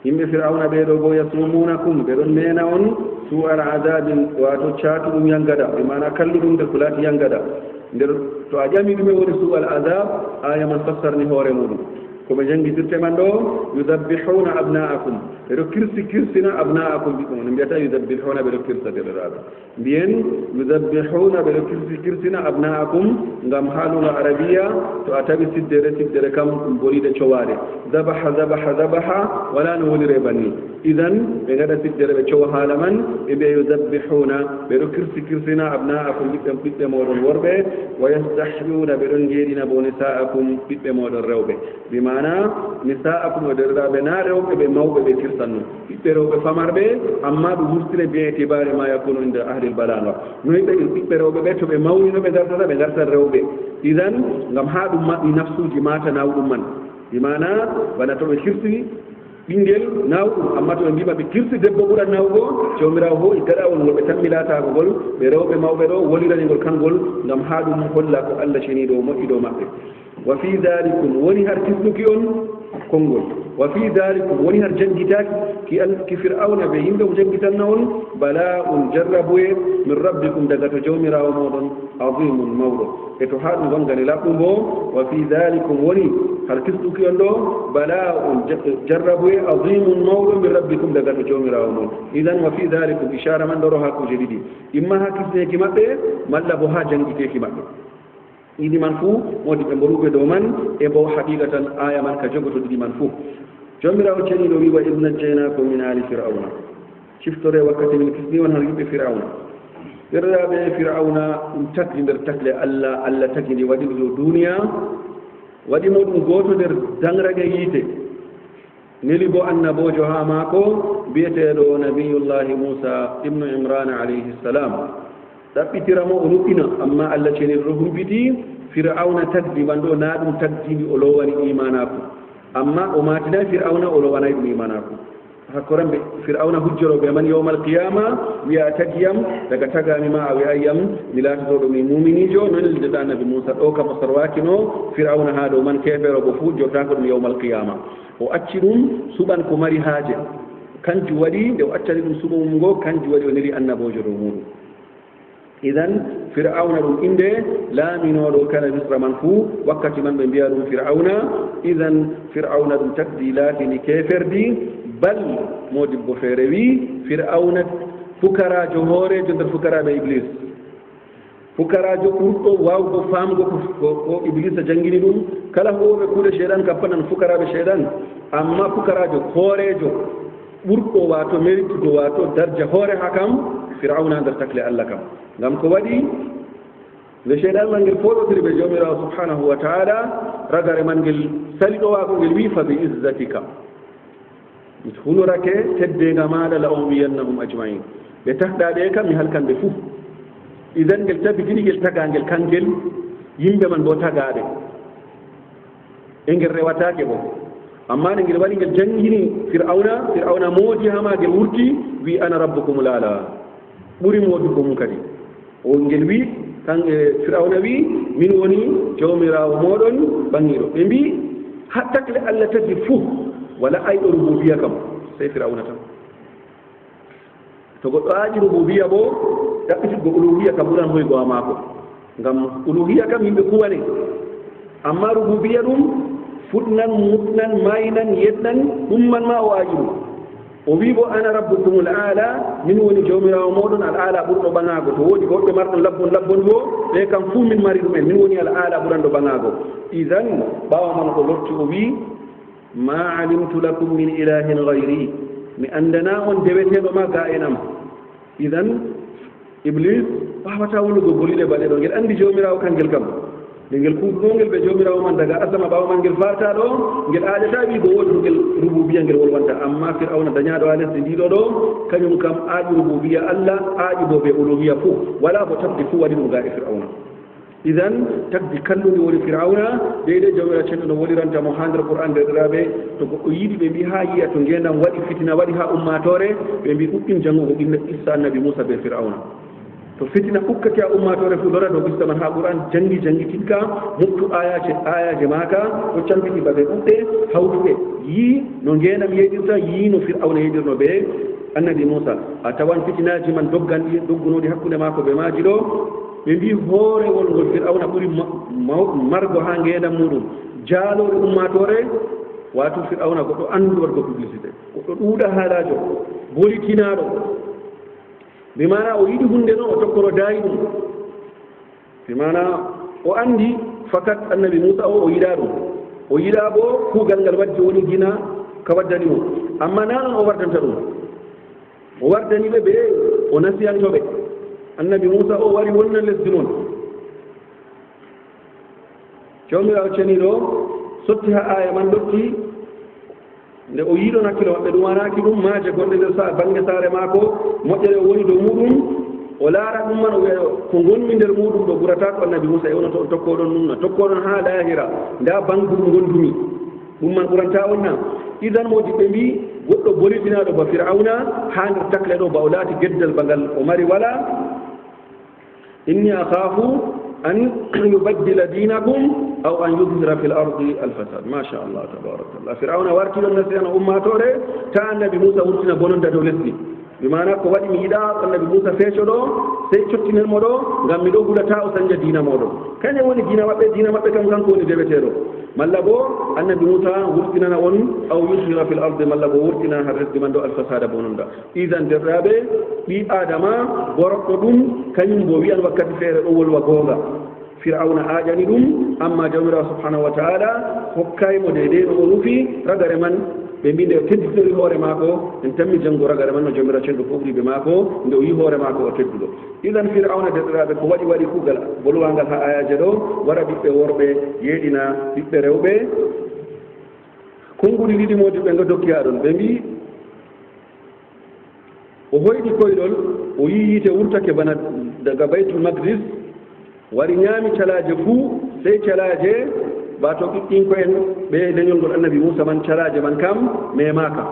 yimɓe fir'auna ɓeɗo bo yasumunakum ɓeɗon mena on su al adabin wato caatu ɗum yangada ɓe mana kalluɗum nde ko laati yangada nder to a ƴami ɗume woni su al adab aya man fassarni hoore muɗum koɓe jangitirte man ɗo yudabbihuna abna'akum ɓeɗo kirsina abna'akum ɓiɓɓe mon mbiyata yudabbihuna ɓeɗo kirsa dereraɓe mbiyen yudabbihuna ɓeɗo kirsina abna'akum ngam haaluno arabiya to a tawi siddere kam ɗum boliɗe cowaɗe dabaha wala no wonire banni idan ɓe gaɗa siddere ɓe cowa haala man ɓe mbiya yudabbihuna ɓeɗo kirsina abna'akum ɓiɓɓe moɗon worɓe wa yastahyuna ɓeɗon jeeɗina bo nisa'akum ɓiɓɓe moɗon rewɓe mana nisa'akum o derɗiraɓe na rewɓe ɓe mawɓe ɓe kirsanno ɓiɓɓe rewɓe famarɓe amma ɗum hustine bien itibari ma yakunu inde ahlil balanga noyi ɓe ɓiɓɓe rewɓe ɓe to ɓe mawnino ɓe gartata ɓe gartan rewɓe idan ngam ha ɗum maɓɓi nafsuji mata nawɗum man imana bana to ɓe kirsi ɓinngel nawɗum amma to ɓe mbima ɓe kirsi debbo ɓuran nawgo jawmirawo ho e gaɗawol ngol ɓe tammilatako ngol ɓe rewɓe mawɓe ɗo woliranigol kangol ngam ha ɗum holla ko allah ceniɗo moƴƴi ɗo maɓɓe wa fi dhalikum woni har tisnuki on konngol wa fi dhalikum woni har janngitaki ki fir'auna ɓe yimɓe ko janggitanna on bala'un jarraboye min rabbikum daga to jawmirawo moɗon adimun mawɗo e to ha ɗum wongani laɓɗum bo wa fi dhalikum woni har tisnuki on ɗo bala'un jarraboye adimun mawɗo min rabbikum daga to jawmirawo mon idan wa fi dhalikum ishara man ɗoro ha kuje ɗiɗi imma ha kisneki maɓɓe malla bo ha janngiteki maɓɓe ɗiɗi man fuu wodi ɓe mboruɓe dow man e bo haqiqatan aya man ka jogoto ɗiɗi man fuu jomirawo ceniɗo wi wa id najjaynakum min ali fir'auna ciftore wakkati min kisni won han yimɓe fir'auna ɓerɗaɓe fir'auna ɗum tagdi nder tagle allah tagi ndi waɗi ɗo duniya waɗimo ɗum goto nder dangrage yiite neli bo annabojo ha maako biyeteɗo nabiyullahi moussa ibnu imrana alayhi ssalam ɗaɓɓitiramo o nuɗɗina amma allah ceniɗo humpiti fir'auna tagdi man ɗo na ɗum tagdini o lowani imanako amma o matinay fir'auna o lowanay ɗum imanako hakkoran ɓe fir'auna hujjoroɓe man yawma alqiyama wiya tagiyam daga taganima a wiyayyam mi laatotoɗo mi muminijo non ldeɗa annabi moussa ɗo kam o sarwakino fir'auna ha ɗo man keferoɓo fuu jottako ɗum yawma alqiyama o acci ɗum suɓan ko mari haaje kanjum waɗi nde o accani ɗum suɓa mum ngo kanjum waɗi o neli annabojo ɗo muɗum idan fir'auna ɗum inde laaminoɗo kala misra man fuu wakkati man ɓe mbiya ɗum fir'auna idan fir'auna ɗum tagdi laatini keferdi bal modibbo feere wi fir'auna fukarajo hoorejo nder fukaraɓe iblis fukarajo ɓurɗo wawgo famgo ko iblisa jangini ɗum kala hoɓe kuuɗe cheyɗan kam panan fukaraɓe cheyɗan amma fukarajo hoorejo ɓurɗo wato méritugo wato darja hoore ha kam fir'auna nder takle allah kam ngam ko waɗi nde cheyɗan man ngel foɗodiri ɓe jomirawo subhanahu wa taala ragare man ngel saliɗowago ngel wi fa bi izzatika hulorake teddenga maɗa la on wiyannahum ajmain ɓe tahɗaɗe kam mi halkanɓe fuu idan ngel tabitini ngel tagangel kangel yimɓe man bo tagaɗe e ngel rewatake bo amma nde ngel waɗi ngel jangini fir'auna moodi hama ngel wurti wi ana rabbukum lala ɓuri modugo mum kadi o ngel wi fir'auna wi min woni jawmirawo moɗon ɓangiɗo ɓe mbi ha takle allah tagi fuu wala ayɗo rububiya kam sey fir'auna tan to goɗɗo aaƴi rububiya bo ɗaɓɓititgo uluhiya kam ɓuran hoygo a maako ngam uluhiya kam yimɓe kuwane amma rububiya ɗum fuɗnan mutnan maynan yetnan ɗum man ma o aaƴi ɗum o wi bo ana rabbukum l ala min woni jawmirawo moɗon al ala ɓurɗo ɓaŋaago to woodi goɗɓe marɗon labbon bo ɓe kam fuu min mari ɗumen min woni al ala ɓuranɗo ɓaŋaago idan ɓaawa man ko lotti o wi ma alimtu lakum min ilahin gayri mi andana on deweteɗo ma ga en am idan iblis wawata wonugo goliɗe baɗe ɗo ngel andi jomirawo kangel kam nde ngel kuɗɗongel ɓe jomirawo man daga asama ɓawa man ngel farta ɗo ngel aɗata wi go woodi ngel rububiya ngel wolwanta amma fir'auna dañaɗo ha lesdi ndiɗo ɗo kañum kam aaƴi rububiya allah aaƴi bo ɓe uluhiya fuu wala bo tabdi fuu waɗi ɗum ga e fir'auna idan tagdi kallundi woni fir'auna deyde jawmira cenɗo no wolirantamo ha nder qur'an derɗiraɓe to goɗɗo yiiɗi ɓe mbi ha yiya to ngendam waɗi fitina waɗi ha ummatore ɓe mbi ɗuɗɗin jangugo issa annabi moussa be fir'auna to fitina ukkati a ummatore fu lora dow issa man ha qur'an jangitinka moftu ayaje maka ɗo campiti baɓe ɗuɗɗe hawtuɓe yii no ngendam yeɗirta yii no fir'auna yeɗirno ɓe annabi moussa a tawan fitinaji man dogganɗi doggunoɗi hakkude mako ɓe maji ɗo ɓe mbi hoorewol ngol fir'auna ɓuri margo ha ngendam muɗum jaalore ummatore watu fir'auna goɗɗo andu waɗgo publicité goɗɗo ɗuuɗa haalajo bolitinaɗo bi mana o yiɗi hunde noon o tokkoro daayi ɗum bi mana o andi fakat annabi moussa o yiɗa ɗum o yiɗa bo kuugal ngal waddi woni gina ka waddani mo amma na noon o wardanta ɗum o wardani ɓe o nasiyantoɓe annabi moussa o wari wonna lesdi noon jawmirawo ceniɗo sotti ha aya man lotti nde o yiiɗon hakkilo maɓɓe ɗum wanaki ɗum maaje gonɗe nder bange saare maako moƴƴere o woni dow muɗum o laara ɗum man o wiya ko gonmi nder muɗum ɗo ɓurata ko annabi moussa e wono to on tokkoɗon ɗum na tokkoɗon ha lahira nda banguɗum gondumi ɗum man ɓuranta on na idan moji ɓe mbi goɗɗo bolitinaɗo ba fir'auna ha nder takle ɗo ba o laati geddal bangal o mari wala inni akhafu an yubaddila dinakum aw an yudhira fi l ardi alfasad masha allah tabarakallah fir'auna wartiɗon nasiyana ummatore ta annabi moussa wurtina bononda dow lesdi bi mana ko waɗi mi yiɗa annabi moussa feeco ɗo sey cottinenmo ɗo ngam miɗo huɗata o sañja diina moɗon kañum woni diina maɓɓe kam kanko woni deweteɗo malla bo annabi moussa wurtinana on aw yudhira fi l ardi malla bo wurtina ha lesdi man ɗo alfasada bononda idan derɗaɓe ɓi adama boroɗɗo ɗum kañum bo wiyan wakkati feere ɗo wolwa goonga fir'auna aƴani ɗum amma jawmirawo subhanahu wa taala hokkaymo deydey no o rufi ragare man ɓe mbi nde o teddinori hoore maako en tammi janngo ragare man no jawmirawo cenɗo fofriɓe maako nde o yi hoore maako o tedduɗo idan fir'auna derɗiraɓe ko waɗi kuugal bolowal ngal ha ayaje ɗo wara ɓiɓɓe worɓe yeeɗina ɓiɓɓe rewɓe konnguli ɗiɗi modi ɓe ngo dokkiya ɗon ɓe mbi o hoyɗi koyɗol o yi yiite wurtake bana daga baytul maqdis wari ñaami calaaje fuu sey calaaje bato ɓiɓɓinko en ɓe leñol ngol annabi moussa man calaaje man kam memaka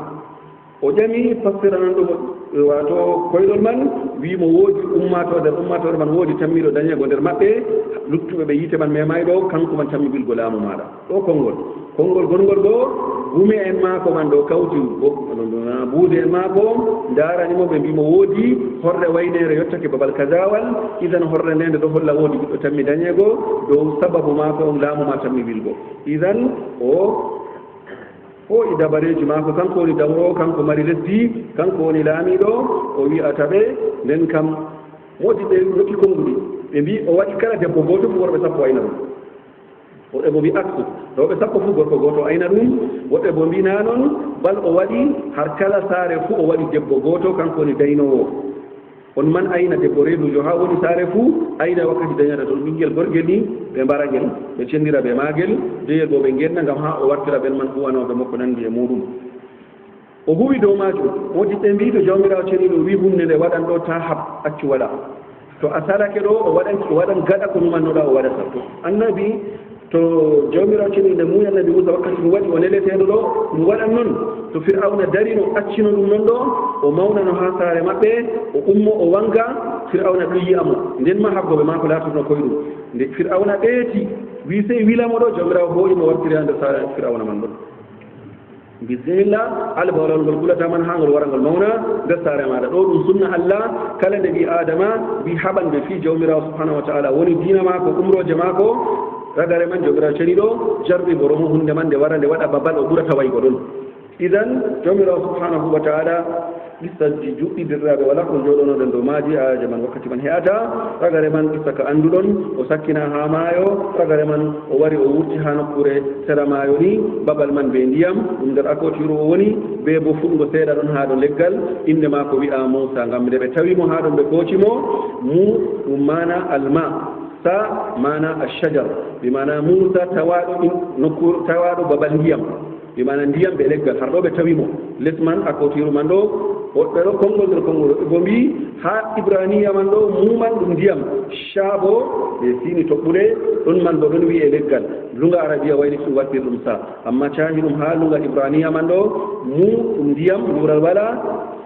o ƴami fassiranan ɗum wato koyɗol man wimo woodi ummatore man woodi tammiɗo dañego nder maɓɓe luttuɓe ɓe yiite man memayɗo kanko man tammi bilgo laamu maɗa ɗo konngol gongol ɗo gume en maako man ɗo kawti buude en maako daranimo ɓe mbimo woodi horre waynere yottake babal kazawal idan horre ndende ɗo holla woodi ɓiɗɗo tammi dañego dow sababu maako on laamu ma tammi bilgo idan o i dabareji maako kanko woni dawro kanko mari lesdi kanko woni laamiɗo o wi'ata ɓe nden kam modi ɓe dokki konnguli ɓe mbi o waɗi kala debbo gooto fu worɓe sappo ayna ɗum woɓɓe bo mbi aksu rewɓe sappo fu gorko gooto ayna ɗum woɓɓe bo mbina noon bal o waɗi har kala saare fu o waɗi debbo gooto kanko woni daynowo on man ayna debbo reedujo ha woni saare fuu ayna wakkati dañata toon ɓinngel gorgel ni ɓe mbara ngel ɓe cendira ɓe maagel deyel bo ɓe ngenna ngam ha o wartira ɓen man huwanoɓe makko nandi e muɗum o huwi dow majum wodi ɓe mbi to jawmirawo ceniɗo wi hunde nde waɗan ɗo ta hab accu waɗa to a salake ɗo o waɗan gaɗa ko numannoɗa o waɗata to annabi to jawmirawo ceniɗo muñ annabi moussa wakkati ɗum waɗi o leleteɗo ɗo ɗum waɗan noon to fir'auna darino accino ɗum noon ɗo o mawnano ha saare maɓɓe o ummo o wanga fir'auna ɗum yiyamo nden ma habgoɓe mako laatono koye ɗum nde fir'auna ɓeeti wi sey wilamo ɗo jawmirawo hooƴimo wartiri ha nder saare fir'auna man ɗon bisimilla albalol ngol ɓulata man ha ngol wara ngol mawna nder saare maɗa ɗo ɗum sunna allah kala nde ɓi adama wi haɓande fi jawmirawo subhanahu wa taala woni diina mako umroje mako ragare man jawmirawo ceniɗo jarɓi boromo hunde man nde wara nde waɗa babal o ɓurata waygo ɗon idan jawmirawo subhanahu wa taala qissaji juɗɗidirraɓe wala ko jooɗonoɗen dow maaji ayaje man wakkati man heƴata ragare man qissa ka annduɗon o sakkina ha maayo ragare man o wari o wurti ha nokkure sera maayo ni babal man be ndiyam ɗum nder akotiru o woni be bo fuɗgo seeɗa ɗon ha ɗo leggal inde ma ko wi'a moussa ngam nde ɓe tawimo ha ɗon ɓe koocimo mu ɗum mana alma sa mana alshajar ɓe mana moussa tawaɗo babal ndiyam ɓe mana ndiyam ɓe leggal har ɗo ɓe tawimo les man akotiru man ɗo woɓɓe ɗo konngol nder konngol woɓɓe bo mbi ha ibraniya man ɗo muman ɗum ndiyam shaabo ɓe sini toɓɓuɗe ɗon man bo ɗon wiye leggal lunga arabiya wayni ɗum wartir ɗum sa amma cahi ɗum ha lunga ibraniya man ɗo mu ɗum ndiyam lural wala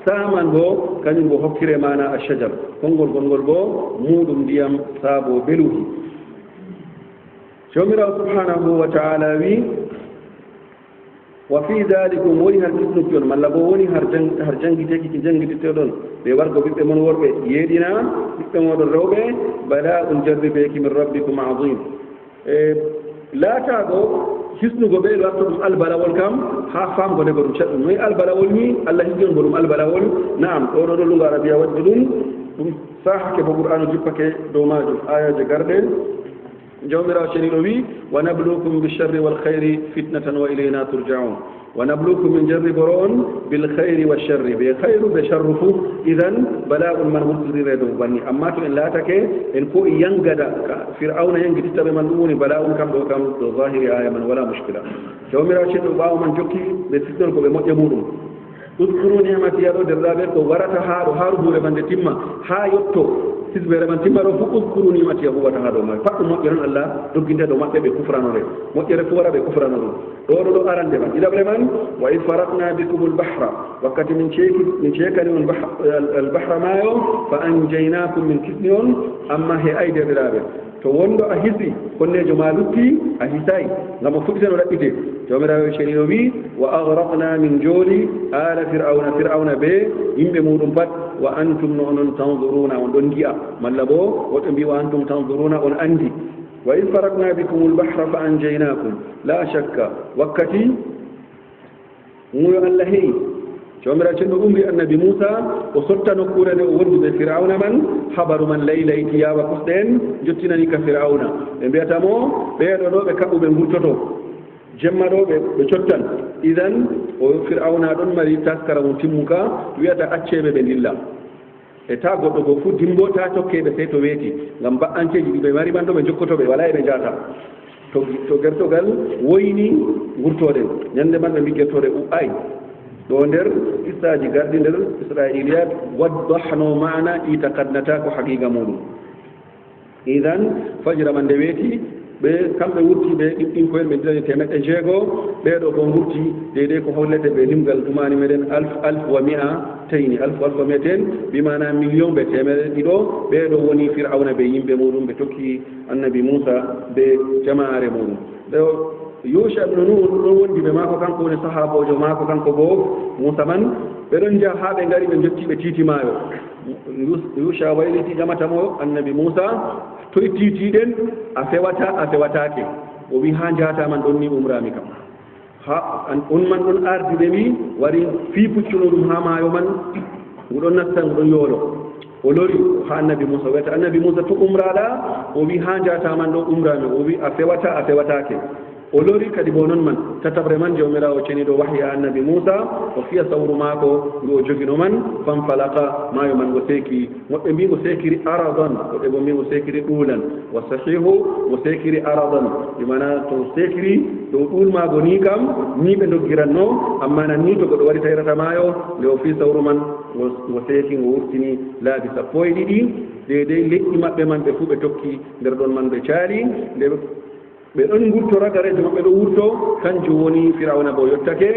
saman bo kañum bo hokkire mana alshajar konngol gongol bo mu ɗum ndiyam saabo beluhi jawmirawo subhanahu wa taala wi wa fi dalikum woni har kisnuki on malla bo woni har jangiteki ki jangititeɗon ɓe wargo ɓiɓɓe mon worɓe yeeɗina ɓiɓɓe moɗon rewɓe bala'un jarribeeki min rabbikum adim laatago hisnugo ɓe warto ɗum albalawol kam ha famgo ndego ɗum caɗɗum noyi albalawol ni allah hisnon go ɗum albalawol naam ɗo ɗo lungo arabiya waɗi ɗum sahake bo qur'anu jippake dow majum ayaje garɗe jawmirawo ceniɗo wi wa nablukum bilcharri walkhayri fitnatan wa ilayna turjaun wa nablukum min jarriboro on bilkhayri walcharri ɓe khayru ɓe charru fou idan bala'un man wurtirire dow banni amma to en laatake en ko e yangada ka fir'auna yangitittaɓe man ɗum woni bala'un kam ɗo kam ɗo zahiri aya man wala muskila jawmirawo ceniɗo ɓawo man jokki ɓe sifton ko ɓe moƴƴa muɗum uskuru ni'mati yaɗo derɗaɓe ko warata ha ɗo ha rubuure man nde timma ha yetto sisbere man timma ɗo fof uskuru nimati ya huwata ha ɗo ma pat ɗum moƴƴere on allah dogginte ɗo maɓɓe ɓe kufranore moƴƴere fu wara ɓe kufrano ɗum ɗo arande man ɗiɗaɓre man wa id faratna bikum lbahra wakkati min ceekani on albahra maayo fa anjaynakum min kisni on amma he ay derɗiraɓe to wonɗo a hisi konnejo ma lutti a hisay ngam o fuɗɗiteno ɗaɓɓite jawmirawo ceniɗo wi wa agraqna min jooli ala fir'auna ɓe yimɓe muɗum pat wa antum no onon tanzuruna on ɗon gi'a malla bo woɓɓe mbi wa antum tanzuruna on andi wa id farakna bikum lbahra fa anjaynakum la shakka wakkati muyo allah heyi jomirawo cenɗo umri annabi moussa o sotta nokkure nde o wondi ɓe firawna man habaru man layla itiyawa kusɗe en jottinani ka firawna ɓe mbiyatamo ɓeeɗo ɗo ɓe kaɓɓuɓe gurtoto jemma ɗo ɓe cottan idan o firawna ɗon mari taskara mum timmuka wiyata acceɓe ɓe dilla e ta goɗɗo goo fuu dimbo ta tokkeɓe sey to weeti ngam ba'anteji ɗi ɓe mari man ɗo ɓe jokkotoɓe wala eɓe jata to gertogal woyni gurtoɗen ñande man ɓe mbi gertoɗe u'ay ɗo nder issaji garɗi nder israiliyat waddahno mana ita kadnata ko haqiqa muɗum idan fajira man nde weeti ɓe kamɓe wurti ɓe ɗinkoyen ɓe dilani 600 ɓeeɗo bo gurti deydey ko hollete ɓe limgal dumani meɗen alf wa mi'a tayni alf wa mi'aten bimana million ɓe temere ɗiɗo ɓeeɗo woni firawna ɓe yimɓe muɗum ɓe tokki annabi moussa ɓe jama'are muɗum ɗo yusha ibnu nun ɗon wondi ɓe maako kanko woni sahabojo maako kanko goo moussa man ɓeɗon jaha haa ɓe ngari ɓe jotti ɓe tiitimayo yusha wayliti ƴamatamo annabi moussa toye tiitiɗen a fewatake o wi ha jataman ɗon ni umrami kam ha on man ɗon ardi ɓe wi wari fii puccuno ɗum ha maayo man nguɗon nasta nguɗon yoolo o lori ha annabi moussa wiyata annabi moussa to umraɗa o wi ha jataman ɗon umrami o wi a fewatake o lori kadi bo noon man tatabre man jawmirawo ceniɗo wahya annabi moussa o fiya sawru maako ndu o jogino man fanfalaka maayo man o seeki woɓɓe mbi o seekiri aradan woɓɓe bo mbi o seekiri ɗuulan wa sahihu o seekiri aradan imana to seekiri dow ɗuulmaago ni kam ni ɓe doggiranno amma nan ni to goɗo wari tayrata maayo nde o fi sawru man o seeki o wurtini laabi 12 deydey leƴƴi maɓɓe man ɓe fuu ɓe tokki nder ɗon man ɓe caali nde ɓe ɗon gurto ragarejo maɓɓe ɗo wurto kanjum woni firawna bo yottake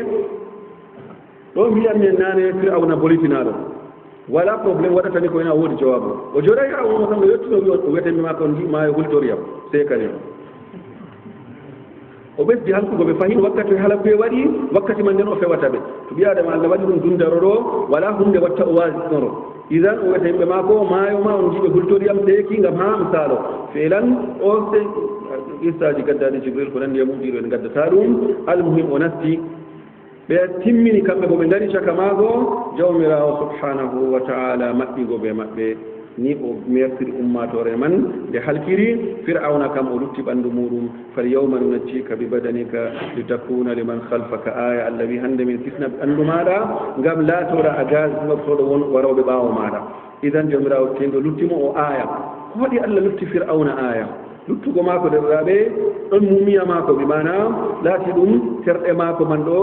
ɗo mbiyanmen naane firawna bolitinaɗo wala probléme waɗatani ko ena woodi jawabu o joɗay ha omo kam o yettino o wiyatembe ma ko ndi maayo hultoriyam sekane o ɓesdi halkugo ɓe fahin wakkati hala ɓe waɗi wakkati man nden o fewata ɓe to ɓi adama allah waɗi ɗum dundaro ɗo wala hunde watta o wasnoro idan o wiyata yimɓe ma ko maayo ma on jiɓe hultoriyam seeki ngam ha misalo feelan o issaji gaddaɗi jibril ko nandi e muɗiɗo en gaddata ɗum almuhim o nasti ɓe timmini kamɓe bo ɓe ngari caka maago jawmirawo subhanahu wa taala maɓɓigo ɓe maɓɓe ni o mertiri ummatore man nde halkiri fir'auna kam o lutti ɓanndu muɗum fal yawma nunajjika bi badanika litakuna liman khalfaka aya allah wi hannde min sifna ɓanndu maɗa ngam laatoɗa a gasnortoɗo won waroɓe ɓaawo maɗa idan jawmirawo tendo luttimo o aya ko waɗi allah lutti fir'auna aya luttugo maako derɗaaɓe ɗon mumiya maako bi mana laati ɗum terɗe maako man ɗo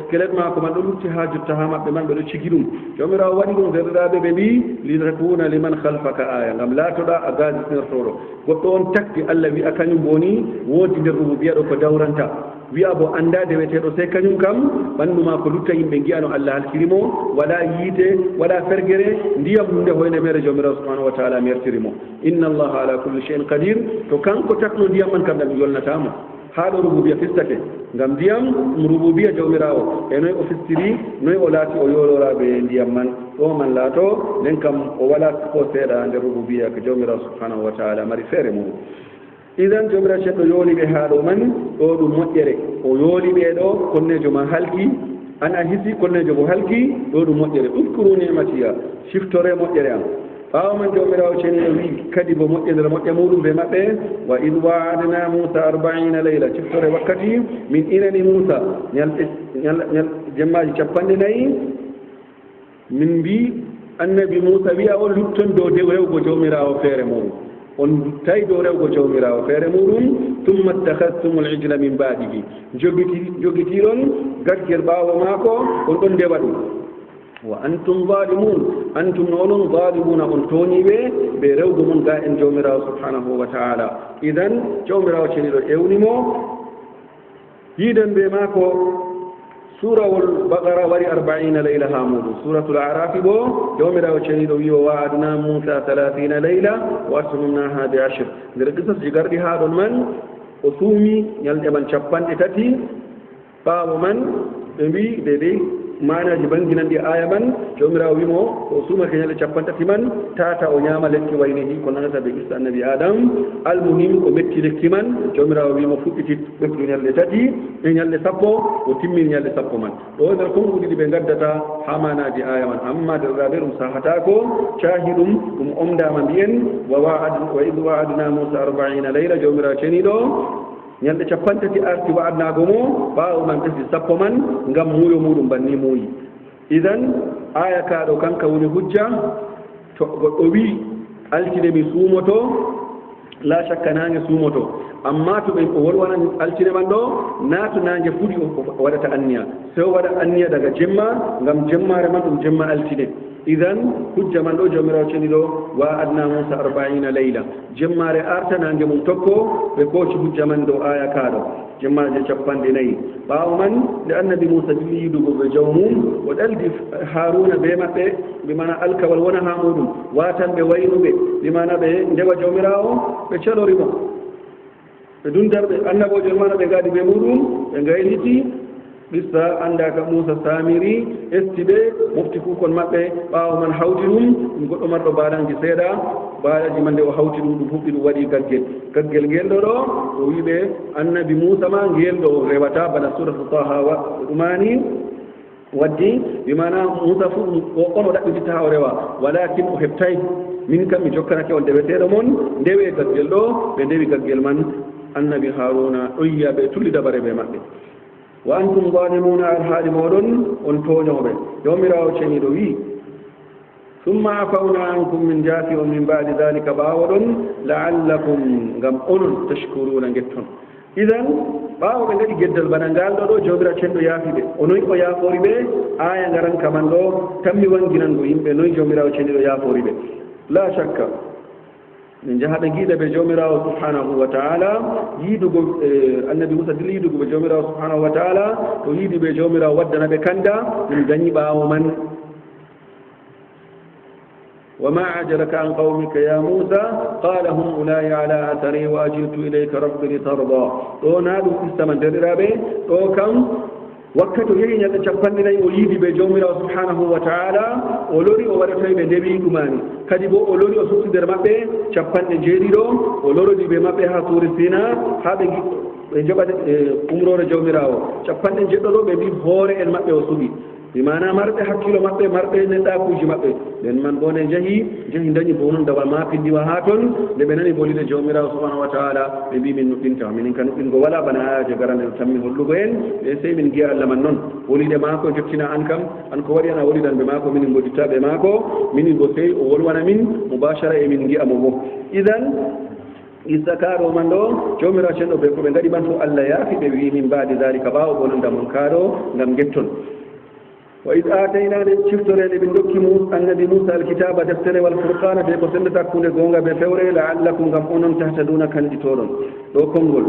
squelette maako man ɗo lutti haa jotta haa maɓɓe man ɓe ɗo cigi ɗum jomirawo waɗi ɗum derɗaaɓe ɓe mbi litakuna liman khalfaka aya ngam laatoɗa a gasisnortoɗo goɗɗo on takti allah wi'a kañum boni woodi nder rububiya ɗo ko dawranta wi'a bo annda deweteɗo sey kañum kam ɓanndu ma ko lutta yimɓe giya no allah halkirimo waɗa yiite waɗa fergere ndiyam hunde hoyne mere jomirawo subhanahu wa taala mertirimo inna allaha ala kulli cheyin qadir to kanko takno ndiyam man kam ɗam yolnatamo haa ɗo rububiya fistake ngam ndiyam ɗum rububiya jawmirawo e noyi o fistiri noyi o laati o yoloraɓe ndiyam man ɗo man laato nden kam o wala ko seeɗa nder rububiya ko jawmirawo subhanahu wa taala mari feere muɗum idan jomirawo ceɗɗo yooliɓe haa ɗo man ɗo ɗum moƴƴere o yooliɓe ɗo konnejo ma halki an a hisi konnejo bo halki ɗo ɗum moƴƴere uskuru nimatiya siftore moƴƴere am ɓaawo man jawmirawo ceniɗo wi kadi bo moƴƴere moƴƴa muɗum ɓe maɓɓe wa id waadna moussa 40 layla siftore wakkati min inani moussa ñal jemmaji 4 min mbi annabi moussa wiya on lutton dow rewgo jawmirawo feere muɗum on tawi dow rewgo jawmirawo feere muɗum tumma ittakhadtum al-ijla min ba'dihi jogitiron gaggel ɓaawo maako on ɗon ndewa ɗum wa antum zalimun antum nonon zalimuna on tooñiɓe ɓe rewgo mon ga en jawmirawo subhanahu wa taala idan jawmirawo ceniɗo ewnimo yiiden ɓe maako surawol baqara wari 40 layla ha muɗum suratul arafi bo jawmirawo ceniɗo wi o waadna moussa 30 layla wa atmamnaha bi 10 nder qisasji garɗi ha ɗon man o suumi ñalɗe man 3 ɓaawo man ɓe mbi deydey manaji banginandi aya man jomirawo wimo o suma keñale capantati man tata o ñama lekki wayne ko nanata ɓe ista annabi adam almuhim o metti lekki man jomirawo wimo fuɗɗiti ɓefdu ñalɗe tati e ñalɗe sappo o timmini ñalɗe sappo man ɗo nder konguɗi ɗi ɓe gaddata ha manaji aya man amma derɗaɓe ɗum sahata ko cahi ɗum omdama mbiyen wa id wa'adna musa 40 layla jomirawo ceniɗo ñalɗe capantati arti wa'adnago mo ɓawo man tesi sappo man ngam muuyo muɗum banni muuyi idan aya kaɗo kanka woni hujja to goɗɗo wi altine mi suumoto la shakka nange suumoto amma to ɓe o wolwana altine man ɗo na to nange fuɗi o waɗata anniya so waɗa anniya daga jemma ngam jemmare man ɗum jemma altine idan hujja man ɗo jomirawo ceni ɗo wa adna musa 40 layla jemmare arta nange mum tokko ɓe koci hujja man ɗo aya kaɗo jemmaje 40 ɓawo man nde annabi musa dilli yidugo ɓe jawmum o ɗaldi haruna be maɓɓe bimana alkawal wona ha muɗum watan ɓe waynuɓe bimana ɓe ndewa jawmirawo ɓe calorimo ɓe dundarɓe annabojo mana ɓe gaadi ɓe muɗum ɓe gayniti ɓissa andaka musa samiri esti ɓe mofti kukon maɓɓe ɓawo man hawti ɗum goɗɗo marɗo baɗanji seeɗa baɗaji man nde o hawti ɗum fuɗɗi ɗum waɗi gaggel ngel ɗo o wiɓe annabi musa ma ngel ɗo rewata bana suratu taha ɗumani waddi bimana musa fu on o ɗaɓɓititta ha o rewa walakin o heɓtay min kam mi jokkanake on ndeweteɗo mon ndewe gaggel ɗo ɓe ndewi gaggel man annabi haruna ɗo yiya ɓe tulli dabare ɓe maɓɓe wa antum zalimuna alhaali moɗon on toñoɓe jomirawo ceniɗo wi summa afawna ankum min jaafi on min baadi dhalika ɓawoɗon la'allakum ngam onon tashkuruna getton idan ɓawo ɓe gaɗi geddal bana ngal ɗo jomira cenɗo yaafiɓe o noyi o yaafori ɓe aya ngaran kaman ɗo tammi wanginango yimɓe noyi jomirawo ceniɗo yaafori ɓe la shakka min jahaɓe giiɗa ɓe jomirawo subhanahu wa ta'ala yiidugo annabi musa dili yiidugo ɓe jomirawo subhanahu wa ta'ala to yiidi ɓe jomirawo waddana ɓe kanda ɗum dañi ɓawo man وما عجلك عن قومك يا موسى قال هم أولئك على أثري وأجلت إليك رب لترضى نادوا استمن درابي كم wakkato yehi ñalɗe capanɗe nayi o yiidi ɓe jawmirawo subhanahu wa taala o lori o waɗatoy ɓe ndewi ɗumani kadi bo o lori o sutti nder maɓɓe capanɗe jeeɗiɗo o lorodi ɓe maɓɓe ha tuuri sina ha ɓe jaɓat umrore jawmirawo capanɗe jeɗɗo ɗo ɓe mbi hoore en maɓɓe o suɓi bimana marɓe hakkilo maɓɓe marɓe neɗɗakuji maɓɓe nden man bo nde jehi dañi bo noon dawa ma pindiwa ha toon nde ɓe nani bolide jawmirawo subhanahu wa taala ɓe mbi min nuɗɗinta minin ka nuɗɗingo wala bana ayaje garande ɗo tammi hollugo en ɓe sey min giya allah man noon wolide maako jottina an kam an ko waɗi an a wolidanɓe maako minin godittaɓe maako minin bo sey o wolwana min mubachara e min giya mo bo idan issa kaɗo man ɗo jawmirawo cenɗo ɓe ko ɓe gaɗi man fof allah yaafi ɓe wi min mbaadi dalika ɓawo bonondamon kaɗo ngam getton وإذ آتينا شفتورين بن دوكي النبي موسى الكتاب دفتر والفرقان بيكو سندتا كوني غونغا بفوري لعلكم كم أنم تهتدون كندتورون لو كونغول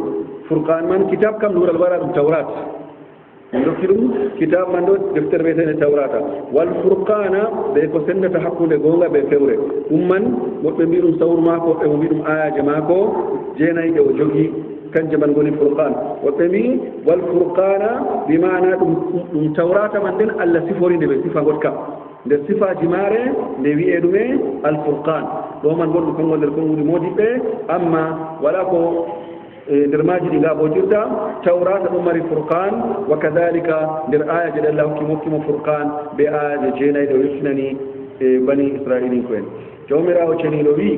فرقان من كتاب كم نور الورى التوراة من دوكي كتاب من دفتر بيتين التوراة والفرقان بيكو سندتا حكوني غونغا بفوري ومن مؤمنين سور ماكو ومؤمنين آية جماكو جيناي جو جوغي كان جبان غوني فرقان وتمي والفرقان بمعنى دم توراة من دين الله سفوري دي صفة غوتكا دي صفة جمارة دي وي ادومي الفرقان دو من غون كون ودر كون مودي بي اما ولا كو درماجي دي غابو جيرتا توراة عمر فرقان وكذلك در آية جل الله كيمو فرقان بآية جيناي دو يسنني بني إسرائيل كوين جومرا وچني لوي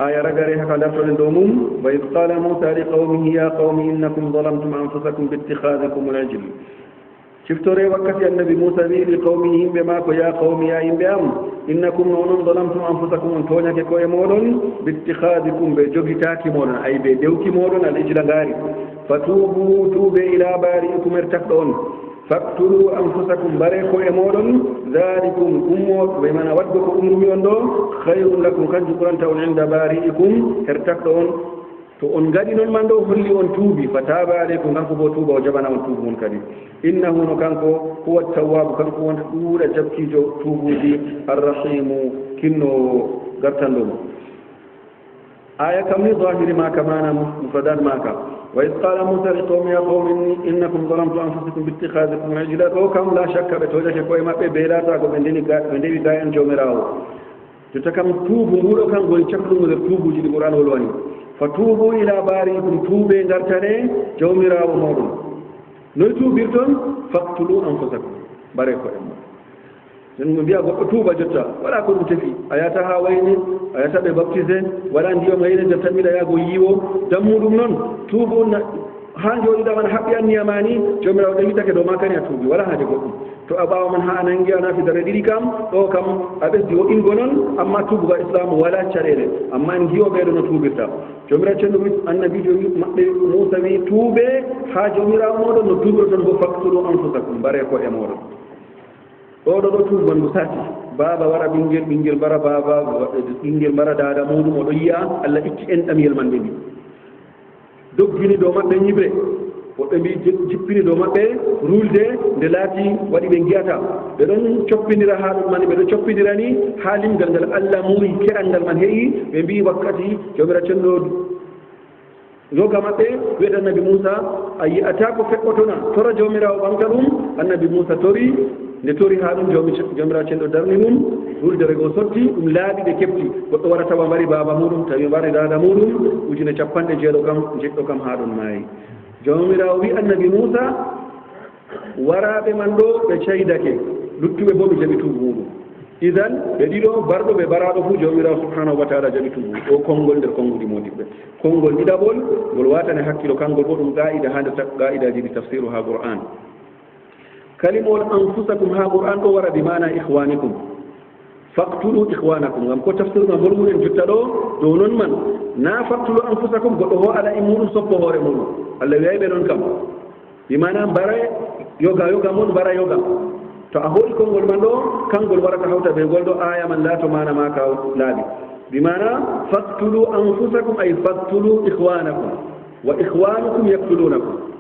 آية رجري هكا لفظ دومم وإذ قال موسى لقومه يا قوم إنكم ظلمتم أنفسكم باتخاذكم العجل شفتوري وقت النبي موسى لقومه بما يا قوم يا إنبيام إنكم ظلمتم أنفسكم أنتونيا كوي مولون باتخاذكم بجوغتاكي مولون أي بدوكي مولون الإجل غاري فتوبوا إلى بارئكم ارتقون فاقتلوا أنفسكم بريكو إمودون ذلكم أموت بمن ودكم أمرميون دو خير لكم كنجكران تون عند بارئكم ارتقون تو on gadi non mando holli on tuubi fataba alaykum kanko bo tuuba o jabana on tuubu mon kadi innahu no kanko huwa tawwab kanko wonta duura jabkijo tuubuji arrahimu kinno gartando aya kam ni zahiri ma kamana mufradan maka وإذ قال موسى لقوم يا قوم إنكم ظلمتم أنفسكم باتخاذكم العجل وكم لا شك بتوجه كوي ما بيلاتا كو بندي غاين جومراو تتكم توبو مودو كان غول تشكلو مودو توبو جي القرآن والواني فتوبوا إلى بارئكم توبة غرتاني جومراو مودو نوي توبيرتون فاقتلوا أنفسكم باريكو sen mo biya goɗɗo tuuba jotta wala ko ɗum tefi a yata ha wayni a yata ɓe baptisé wala ndiyam hayne nder tan mbiɗa yaago yiwo dammuɗum noon tuubu ha jooɗiɗaman haɓɓi anniyamani jomirawo ɗewitake dow makani a tuubi wala haaje goɗɗum to a ɓawa man ha a nangi a nafidare ɗiɗi kam ɗo kam a ɓesdi woɗingo noon amma tuubuga islamu wala caɗele amma en giwo ɓeeɗo no tuubirta jomirawo cenɗo wi annabijo wi maɓɓe moussa wi tuube ha jomirawo moɗon no tuubirton bo faktulu anfusakum mbare ko e moɗon oɗo ɗo tuuban ndu sati baaba wara ɓinguel mbara baaba ɓinguel mbara dada muɗum oɗo yiya allah itti en ɗamiyel man ɓe mbi doggini dow maɓɓe ñibre woɓɓe mbi jippini dow maɓɓe rulde nde laati waɗi ɓe giyata ɓe ɗon coppidira ha ɗum man ɓe ɗo coppidira ni ha limgal ngal allah muri keɗal ngal man heeyi ɓe mbi wakkati jomira cenɗo yoga maɓɓe wiyata annabi moussa a yiyata ko feɓɓotona tora jomirawo ɓamta ɗum annabi moussa tori nde tori ha ɗum jomirawo cenɗo darni ɗum ruldere go sotti ɗum laaɓi ɓe kefti goɗɗo wara tawa mbari baaba muɗum tawi mbari dada muɗum ujune capanɗe jeɗɗo kam ha ɗum maayi jomirawo wi annabi moussa waraɓe man ɗo ɓe caydake luttuɓe bo ɓe jaɓi tuubu muɗum idan ɓe ɗiɗo barɗo ɓe baraɗo fuu jomirawo subhanahu wa taala jaɓi tuubu ɗo konngol nder konnguɗi modiɓɓe konngol ɗiɗaɓol ngol watane hakkilo kanngol bo ɗum qa'ida ha nder qa'idaji ɗi tafsiru ha qur'an kalimol anfusakum ha qur'an ɗo wara bi mana ihwanikum faktulu ihwanakum ngam ko tafsir ma bolmuɗen jotta ɗo dow noon man na faktulu anfusakum goɗɗo ho ala e muɗum soppo hoore muɗum allah wiyayɓe noon kam bi mana mbara yoga mon mbara yoga to a hoɗi konngol man ɗo kanngol warata hawta ɓe ngol ɗo aya man laato mana ma ka laaɓi bi mana faktulu anfusakum ay faktulu ihwanakum wa ihwanukum yaktulunakum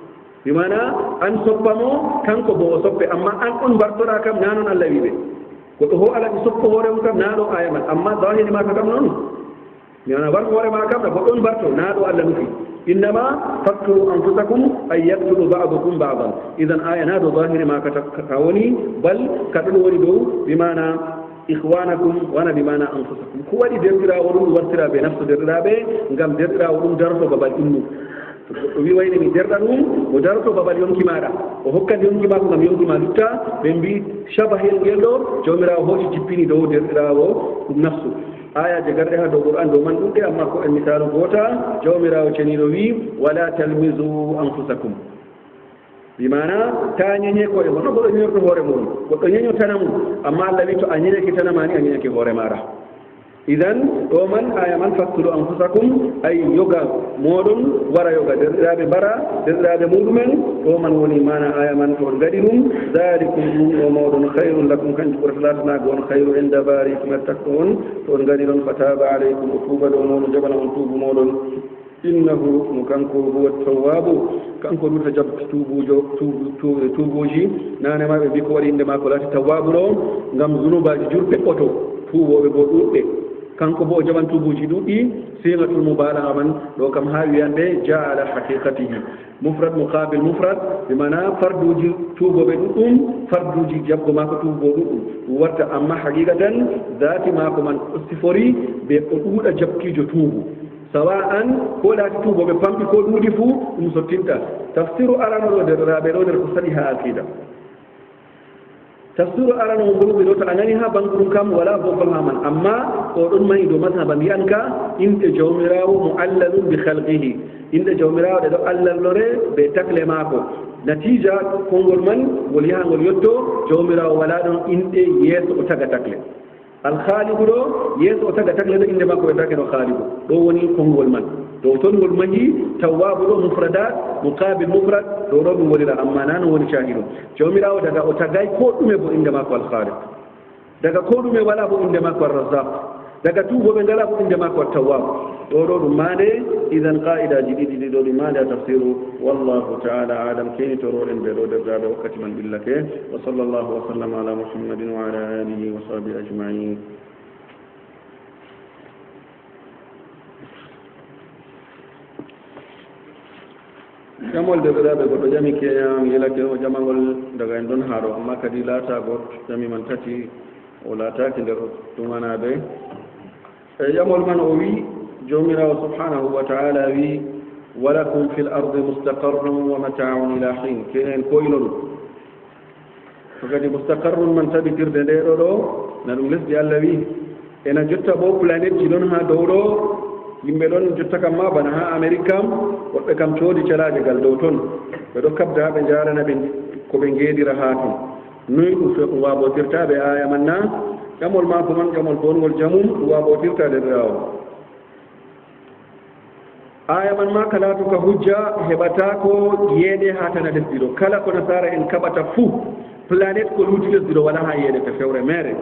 bi mana an soppamo kanko bo o soppe amma an on mbartora kam na noon allah wiɓe goɗɗo ho ala ɓe soppo hoore mum kam na ɗo aya man amma zahiri maka kam noon mi wana war hoore ma kam ɗa goɗɗon mbarto na ɗo allah nufi innama faktulu anfusakum ay yaktulu ba'dukum ba'dan idan aya na ɗo zahiri maka ka woni bal kaɗon woni dow bimana ihwanakum wana bimana anfusakum ko waɗi derɗirawo ɗum wartiraɓe nafsu derɗiraɓe ngam derɗirawo ɗum darto babal innu o wi wayne mi derɗa ɗum o daroto babal yonki maɗa o hokkande yonki mako ngam yonki ma lutta ɓe mbi sabahel ngel ɗo jomirawo hooti jippini dow derɗirawo ɗum nafsu ayaje garɗe ha dow qur'an dow man ɗuɗɗe amma ko en misalu goota jomirawo ceniɗo wi wala talmisu anfusakum bimana ta ñeñe koye mon no goɗɗo ñeñorto hoore muɗum goɗɗo ñeñotana mum amma allah wi to a ñeñake tanamani a ñeñake hoore maɗa idan ɗo man aya man faktulu anfusakum ay yoga moɗon wara yoga derɗiraɓe mbara derɗiraɓe muɗumen ɗo man woni mana aya man to on gaɗi ɗum dalikum ɗum o moɗon hayrun lakum kanjum ɓurata latanago on hayru inde barikum ettakko on to on gaɗi ɗon fataba aleykum o tuuba ɗo moɗon jaɓana on tuubu moɗon innahu mo kanko huwa tawwabu kanko ɗuta jabti tuubuji nanema ɓe mbi ko waɗi inde ma ko laati tawwabu ɗo ngam zunubaji jurɓe ɓoto tuuboɓe bo ɗuɗɓe kanko bo o jaɓan tuubuji ɗuɗɗi sigatul mubalaga man ɗo kam ha wiyande jaa ala haqiqatihi mufrad muqabil mufrad bimana farduji tuuboɓe ɗuɗɗum farduji jabgo mako tuubo ɗuɗɗum ɗum warta amma haqiqatan dati mako man sifori ɓe o ɗuuɗa jabkijo tuubu sawa an ko laati tuuboɓe pamɗi ko ɗuuɗi fuu ɗum sottinta tafsiru aranoɗo derɗiraɓe ɗo nder ko saɗi ha aqida tafsiru arano mo ngolɓe ɗo to a nani ha banguɗum kam wala bofol ha man amma o ɗon mani dow masaba mbiyan ka inɗe jawmirawo muallalum bi halqihi inɗe jawmirawo ɗe ɗo allallore ɓe takle maako natija konngol man ngol yaha ngol yetto jawmirawo wala ɗon inɗe yeeso o taga takle alhaaligu ɗo yeeso o taga takle ɗo inde makko ɓe take ɗo haaligu ɗo woni konngol man dow toon ngol mahi tawwabu ɗo mufradat muqabil mufrad ɗo ɗo ɗum wonira amma nano woni cahiɗum jawmirawo daga o tagay ko ɗume bo inde makko alhaaliq daga ko ɗume wala bo inde makko arrazaq daga tuuboɓe ngala bo inde makko attawwab ɗo ɗo ɗum maande idan qa'idaji ɗiɗi ɗi ɗo ɗum maande a tafsiru wallahu taala alam kenitoroɗen ɓe ɗo derdaɓe wakkati man billake wa sallllahu wa sallam ala muhammadin wa ala alihi wa sahbihi ajmain jamol de ɓeɗaɓe goɗɗo jami keñam yelake o jamagol daga en ɗon haɗo amma kadi laata got jami man tati o laataki nder ɗumanaɓe e jamol man o wi jomirawo subhanahu wa taala wi walakum fi l ardi mustaqarrun wa mataun ila hin ke en koyno ɗum to kadi mustaqarrun man tabitirde nde ɗo ɗo na ɗum lesdi allah wi ena jotta bo planète ji ɗon ha dow ɗo yimɓe ɗon jotta kam ma bana ha amérique kam woɓɓe kam coodi calaje gal dow toon ɓe ɗo kabda ɓe jarana ɓe ko ɓe ngeedira ha ton noyi ɗum waɓotirtaɓe aya man na ƴamol mako man ƴamol bongol jamum ɗum waɓotirtade ɓirawo aya man ma kala to ka hujja heɓata ko yeeɗe ha tana lesdi ɗo kala ko nasara en kaɓata fuu planète ko luuti lesdi ɗo wala ha yeeɗe to fewre mere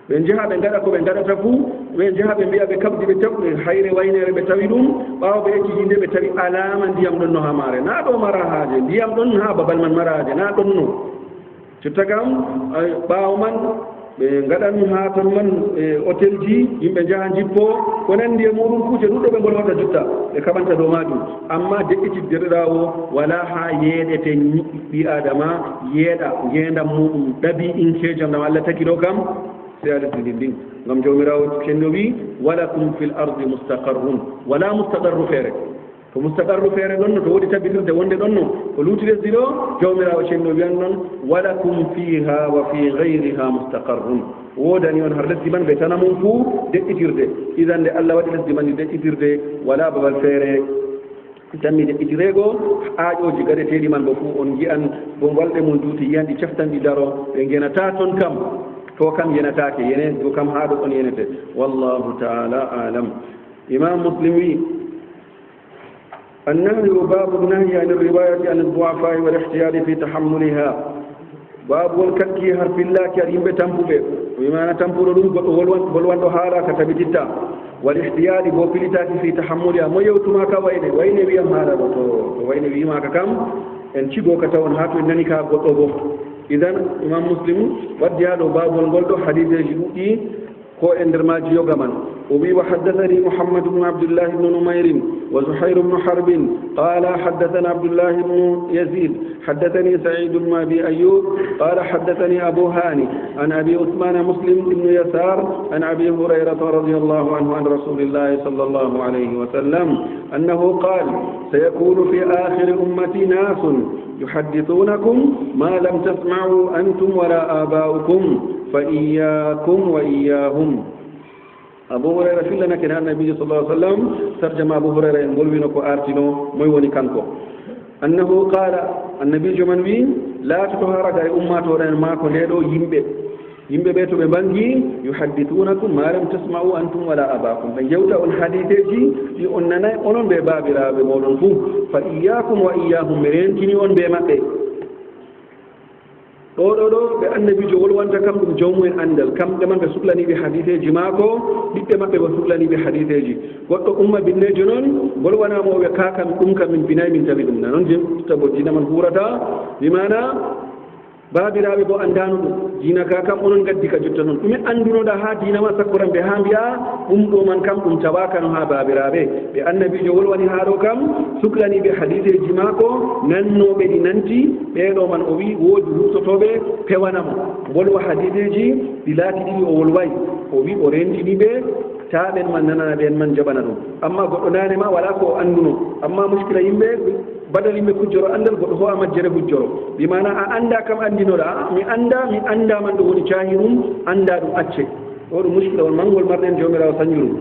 ɓe njaha ɓe ngaɗa ko ɓe ngaɗata fuu ɓe njaha ɓe mbiya ɓe kabdi ɓe taw ɓe hayre waynere ɓe tawi ɗum ɓaawo ɓe ecci hinde ɓe tawi alama ndiyam ɗon no ha maare na ɗo mara haaje ndiyam ɗon ha babal man mara haaje na ɗon no jotta kam ɓaawo man ɓe ngaɗan ha ton man hôtel ji yimɓe njaha jippo ko nandi e muɗum kuuje ɗuɗɗo ɓe ngolwata jotta ɓe kaɓanta dow majum amma deƴƴitidderɗawo wala ha yeeɗete ɓi adama yeeɗa ngendam muɗum ɗabi inkejam ɗam allah tagi ɗo kam se ala ɗin ɗin ngam jawmirawo cenno wi walakum fil ardi mustaqarrun wala mustaqarru feere to mustaqarru feere ɗon no to woɗi tabitirde wonde ɗon no ko luuti lesdi ɗo jawmirawo cenno wiyan noon walakum fiha wa fi gayriha mustaqarrun wodani on har lesdi man ɓe tana mum fuu deƴƴitirde idan nde allah waɗi lesdi man ndi deƴƴitirde wala babal feere tanmi deƴƴitirego aaƴoji gaɗeteɗi man bo fuu on jiyan bo walɗe mum duuti yiyan ɗi caftanɗi daro ɓe genata toon kam to kam yenatake yene to kam haɗo on yenete wallahu taala alam imam muslim wi النهي باب النهي عن الرواية عن الضعفاء والاحتيال في تحملها باب والككي حرف الله كريم بتنبوه بما تنبوه بلوان دهارا كتبتتا والاحتيال بوبلتاك في تحملها ما يوتماك وين بيام هذا وين بيامك كم ان تشيغو كتاون هاتو انني كا غوتو إذن إمام مسلم ودي هذا باب والغلط حديث جدودي كو اندرماج يوغمان وبي وحدثني محمد بن عبد الله بن نمير وزحير بن حرب قال حدثنا عبد الله بن يزيد حدثني سعيد بن أبي أيوب قال حدثني أبو هاني عن أبي عثمان مسلم بن يسار عن أبي هريرة رضي الله عنه عن رسول الله صلى الله عليه وسلم أنه قال سيكون في آخر أمتي ناس يحدثونكم ما لم تسمعوا أنتم ولا آباؤكم فإياكم وإياهم أبو هريرة في لنا كان النبي صلى الله عليه وسلم ترجم أبو هريرة يقول بينكو آرتينو ميوني كانكو أنه قال النبي جمنوي لا تطهر غير أمة ورين ماكو ليدو yimɓe ɓe to ɓe bangi yuhaddithunakum ma lam tasma'u antum wala abakum ɓe jewta on hadiseji ɗi on nanay onon ɓe baabiraɓe moɗon fuu fa iyyakum wa iyyahum ɓe rentini on ɓe maɓɓe ɗo ɓe annabijo wolwanta kam ɗum jawmu'en andal kamɓe man ɓe suhlaniɓe hadiseji maako ɓiɓɓe maɓɓe ɓe suhlaniɓe hadiseji goɗɗo umma binnejo noon wolwanama o ɓe kakam ɗum kam min binayi min tawi ɗum na noon jemta bo dina man hurata bimana baabiraaɓe bo anndano ɗum diina ka kam onon gaddi ka jotta noon ɗume anndunoɗa ha diina ma sakkoran ɓe ha mbiya ɗum ɗo man kam ɗum tawakano ha baabiraaɓe ɓe annabijo wolwani ha ɗo kam suklaniɓe hadiseji maako nannoɓe ɗi nanti ɓeɗo man o wi woodi hustotoɓe pewanamo wolwa hadiseji ɗi laati ɗiɗi o wolwayi o wi o rendiniɓe ta ɓen man nanana ɓen man jaɓana ɗum amma goɗɗo nane ma wala ko anduno amma muskila yimɓe badal yimɓe hujjoro andal goɗɗo ho a majjere hujjoro bimana a anda kam andinoɗa mi anda man ɗo woni caahi ɗum anda ɗum acce ɗo ɗum muskila on mangol marɗen jomirawo sañjurum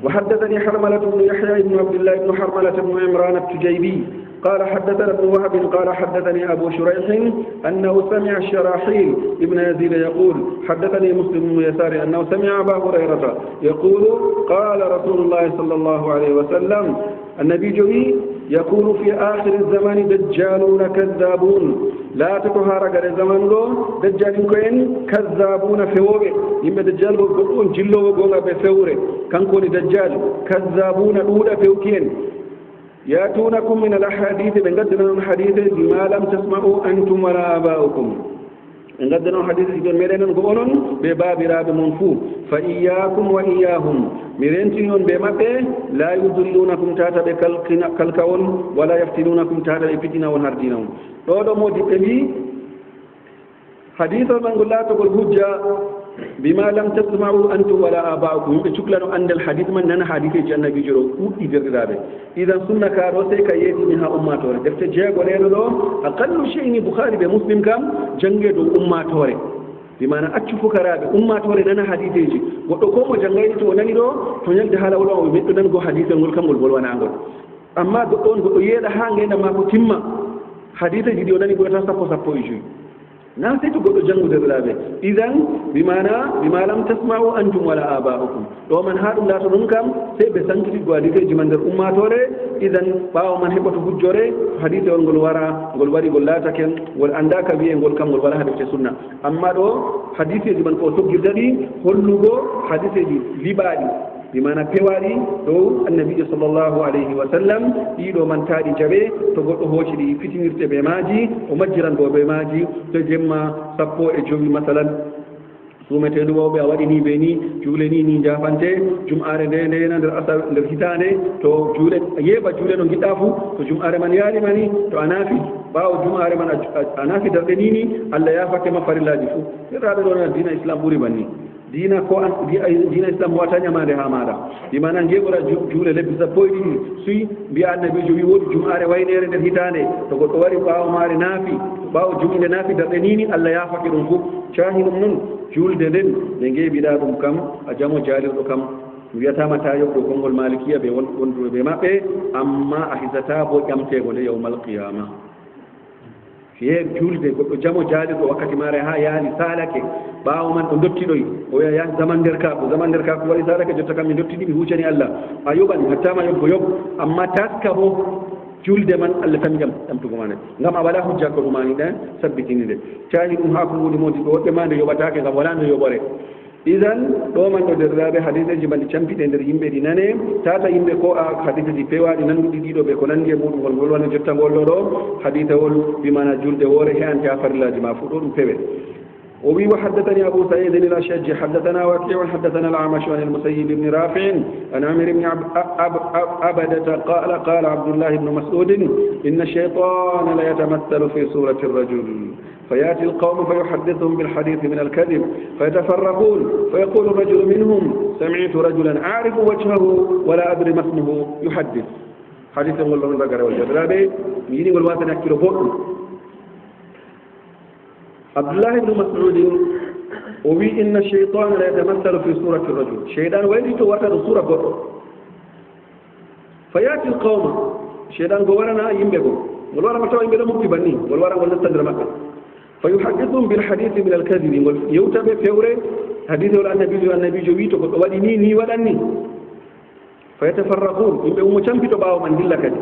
وحدثني حرملة بن يحيى بن عبد الله بن حرملة بن عمران التجيبي قال حدثنا ابن وهب قال حدثني أبو شريح أنه سمع الشراحيل ابن يزيد يقول حدثني مسلم بن يسار أنه سمع أبا هريرة يقول قال رسول الله صلى الله عليه وسلم النبي جوي يكون في آخر الزمان دجالون كذابون لا تطهر غير زمان له دجال كين كذابون فوره يم دجال بقول جلو غونغا بفوره كان كوني دجال كذابون دودا فوكين ياتونكم من الاحاديث من قدر الحديث بما لم تسمعوا انتم ولا اباؤكم ngaddano hadisi don meɗenen go onon ɓe babiraɓe mon fuu fa iyakum wa iyahum mi rentini on ɓe maɓɓe la yudillunakum tata ɓe kalka on wala yaftinunakum tata ɓe pitina on hardina on ɗo modi ɓe mbi hadisol man ngol laatogol hujja bima lam tasma'u antum wala aba'ukum yimɓe cuklano andal hadith man nana hadiseji annabijo ɗo ɗuɗɗi derɗiraɓe idan sunna ka ɗo sey ka yeetini ha ummatore defte jeegoɗeɗo ɗo aqallu cheyni bouhari ɓe muslim kam jangge dow ummatore bimana accu fukaraɓe ummatore nana hadiseji goɗɗo ko mo janngayni to o nani ɗo to ñalde haala oɗon o meɗɗo nango hadisel ngol kamngol bolwanangol amma goɗɗo on goɗɗo yeeɗa ha ngendam ma ko timma hadiseji ɗi o nani ɓurata sappo e joyi na sai to goɗɗo jannguderɗaaɓe idan bima lam tasma'u antum wala aba'ukum ɗo man ha ɗum laata ɗum kam sey ɓe sankitigo hadiseji man nder ummatore idan ɓaawo man heɓoto hujjore hadise on ngol wara ngol wari ngol laatake ngol andaka wiye ngol kam ngol wala ha defte sunna amma ɗo hadiseji man ko soggirta ɗi hollugo hadiseji liɓaaɗi bimana pewaɗi dow annabijo sallllahu alayhi wa sallam ɗiɗo man taaɗi jaɓe to goɗɗo hooci ɗi fitinirte ɓe maaji o majjiran bo ɓe maaji to jemma sappo e jowi masalan suumeteɗo wawɓe a waɗini ɓe ni juule ni jafante jum'are ndena nder hitande to juule yeeɓa juule no giɗɗa fuu to jum'are man yaalima ni to a naafi ɓaawo jum'are man a naafi darɗe ni allah yafakkema farillaji fuu firraɓe ɗo dina islam ɓuri banni dina ko dina islam wata ñamade ha maɗa dimana jeeɓora juule lebbi sappo e ɗiɗi suyi mbiya annabijo wi woodi jum'are waynere nder hitande to goɗɗo wari ɓaawo maare naafi ɓaawo jum'inde naafi darɗe nini allah yafake ɗum fof cahi ɗum noon julde nden ɓe ngeeɓiɗa ɗum kam a jamo jaalirɗo kam wiyatama ta yoɓɗo konngol malikiya ɓe wonduɓe ɓe maɓɓe amma a hisata bo ƴamtego nde yawmal qiyama fiye julde goɗɗo jamo jaalirɗo wakkati maare ha yaali salake ɓaawo man o dottiɗoy o wiya yahi zaman nder kako waɗi salake jotta kam mi dottiɗi mi huucani allah a yoɓan hattama yoɓbo yoɓ amma taska bo julde man allah tan ƴamtugo mane ngam a waɗa hujja ko ɗumani ɗen sabbitini nde caani ɗum ha ko nguɗi modi ɗo woɓɓe ma nde yoɓatake ngam wala no yoɓore idan ɗo man ɗo derɗiraɓe hadiseji mbaɗi campiɗe nder yimɓe ɗi nane tata yimɓe ko a hadiseji pewaɗi nanduɗi ɗiɗo ɓe ko nandi e muɗum ngol wona jottangol ɗo hadisewol bimana julde woore heante ha farillaji ma fu ɗo ɗum pewe وبي وحدثني أبو سعيد الأشج حدثنا وكيع حدثنا الأعمش عن المسيب بن رافع عن عامر بن عبدة قال عبد الله بن مسعود إن الشيطان لا يتمثل في صورة الرجل فيأتي القوم فيحدثهم بالحديث من الكذب فيتفرقون فيقول الرجل منهم سمعت رجلا أعرف وجهه ولا أدري ما اسمه يحدث حديث يقول الله ذكر والجبرابي يجي يقول واسنا كيلو فوق عبد الله بن مسعود وبي إن الشيطان لا يتمثل في صورة الرجل شيطان وين يتواتر صورة قط فيأتي القوم شيطان قوارنا ينبغو والورا ما توا ينبغو مكتبني والورا ولا تدرمك فيحدثهم بالحديث من الكذب يوتب فوري حديث النبي جويتو قد ودي ني ودني فيتفرقون ينبغو مچمبيتو باو من دلكدي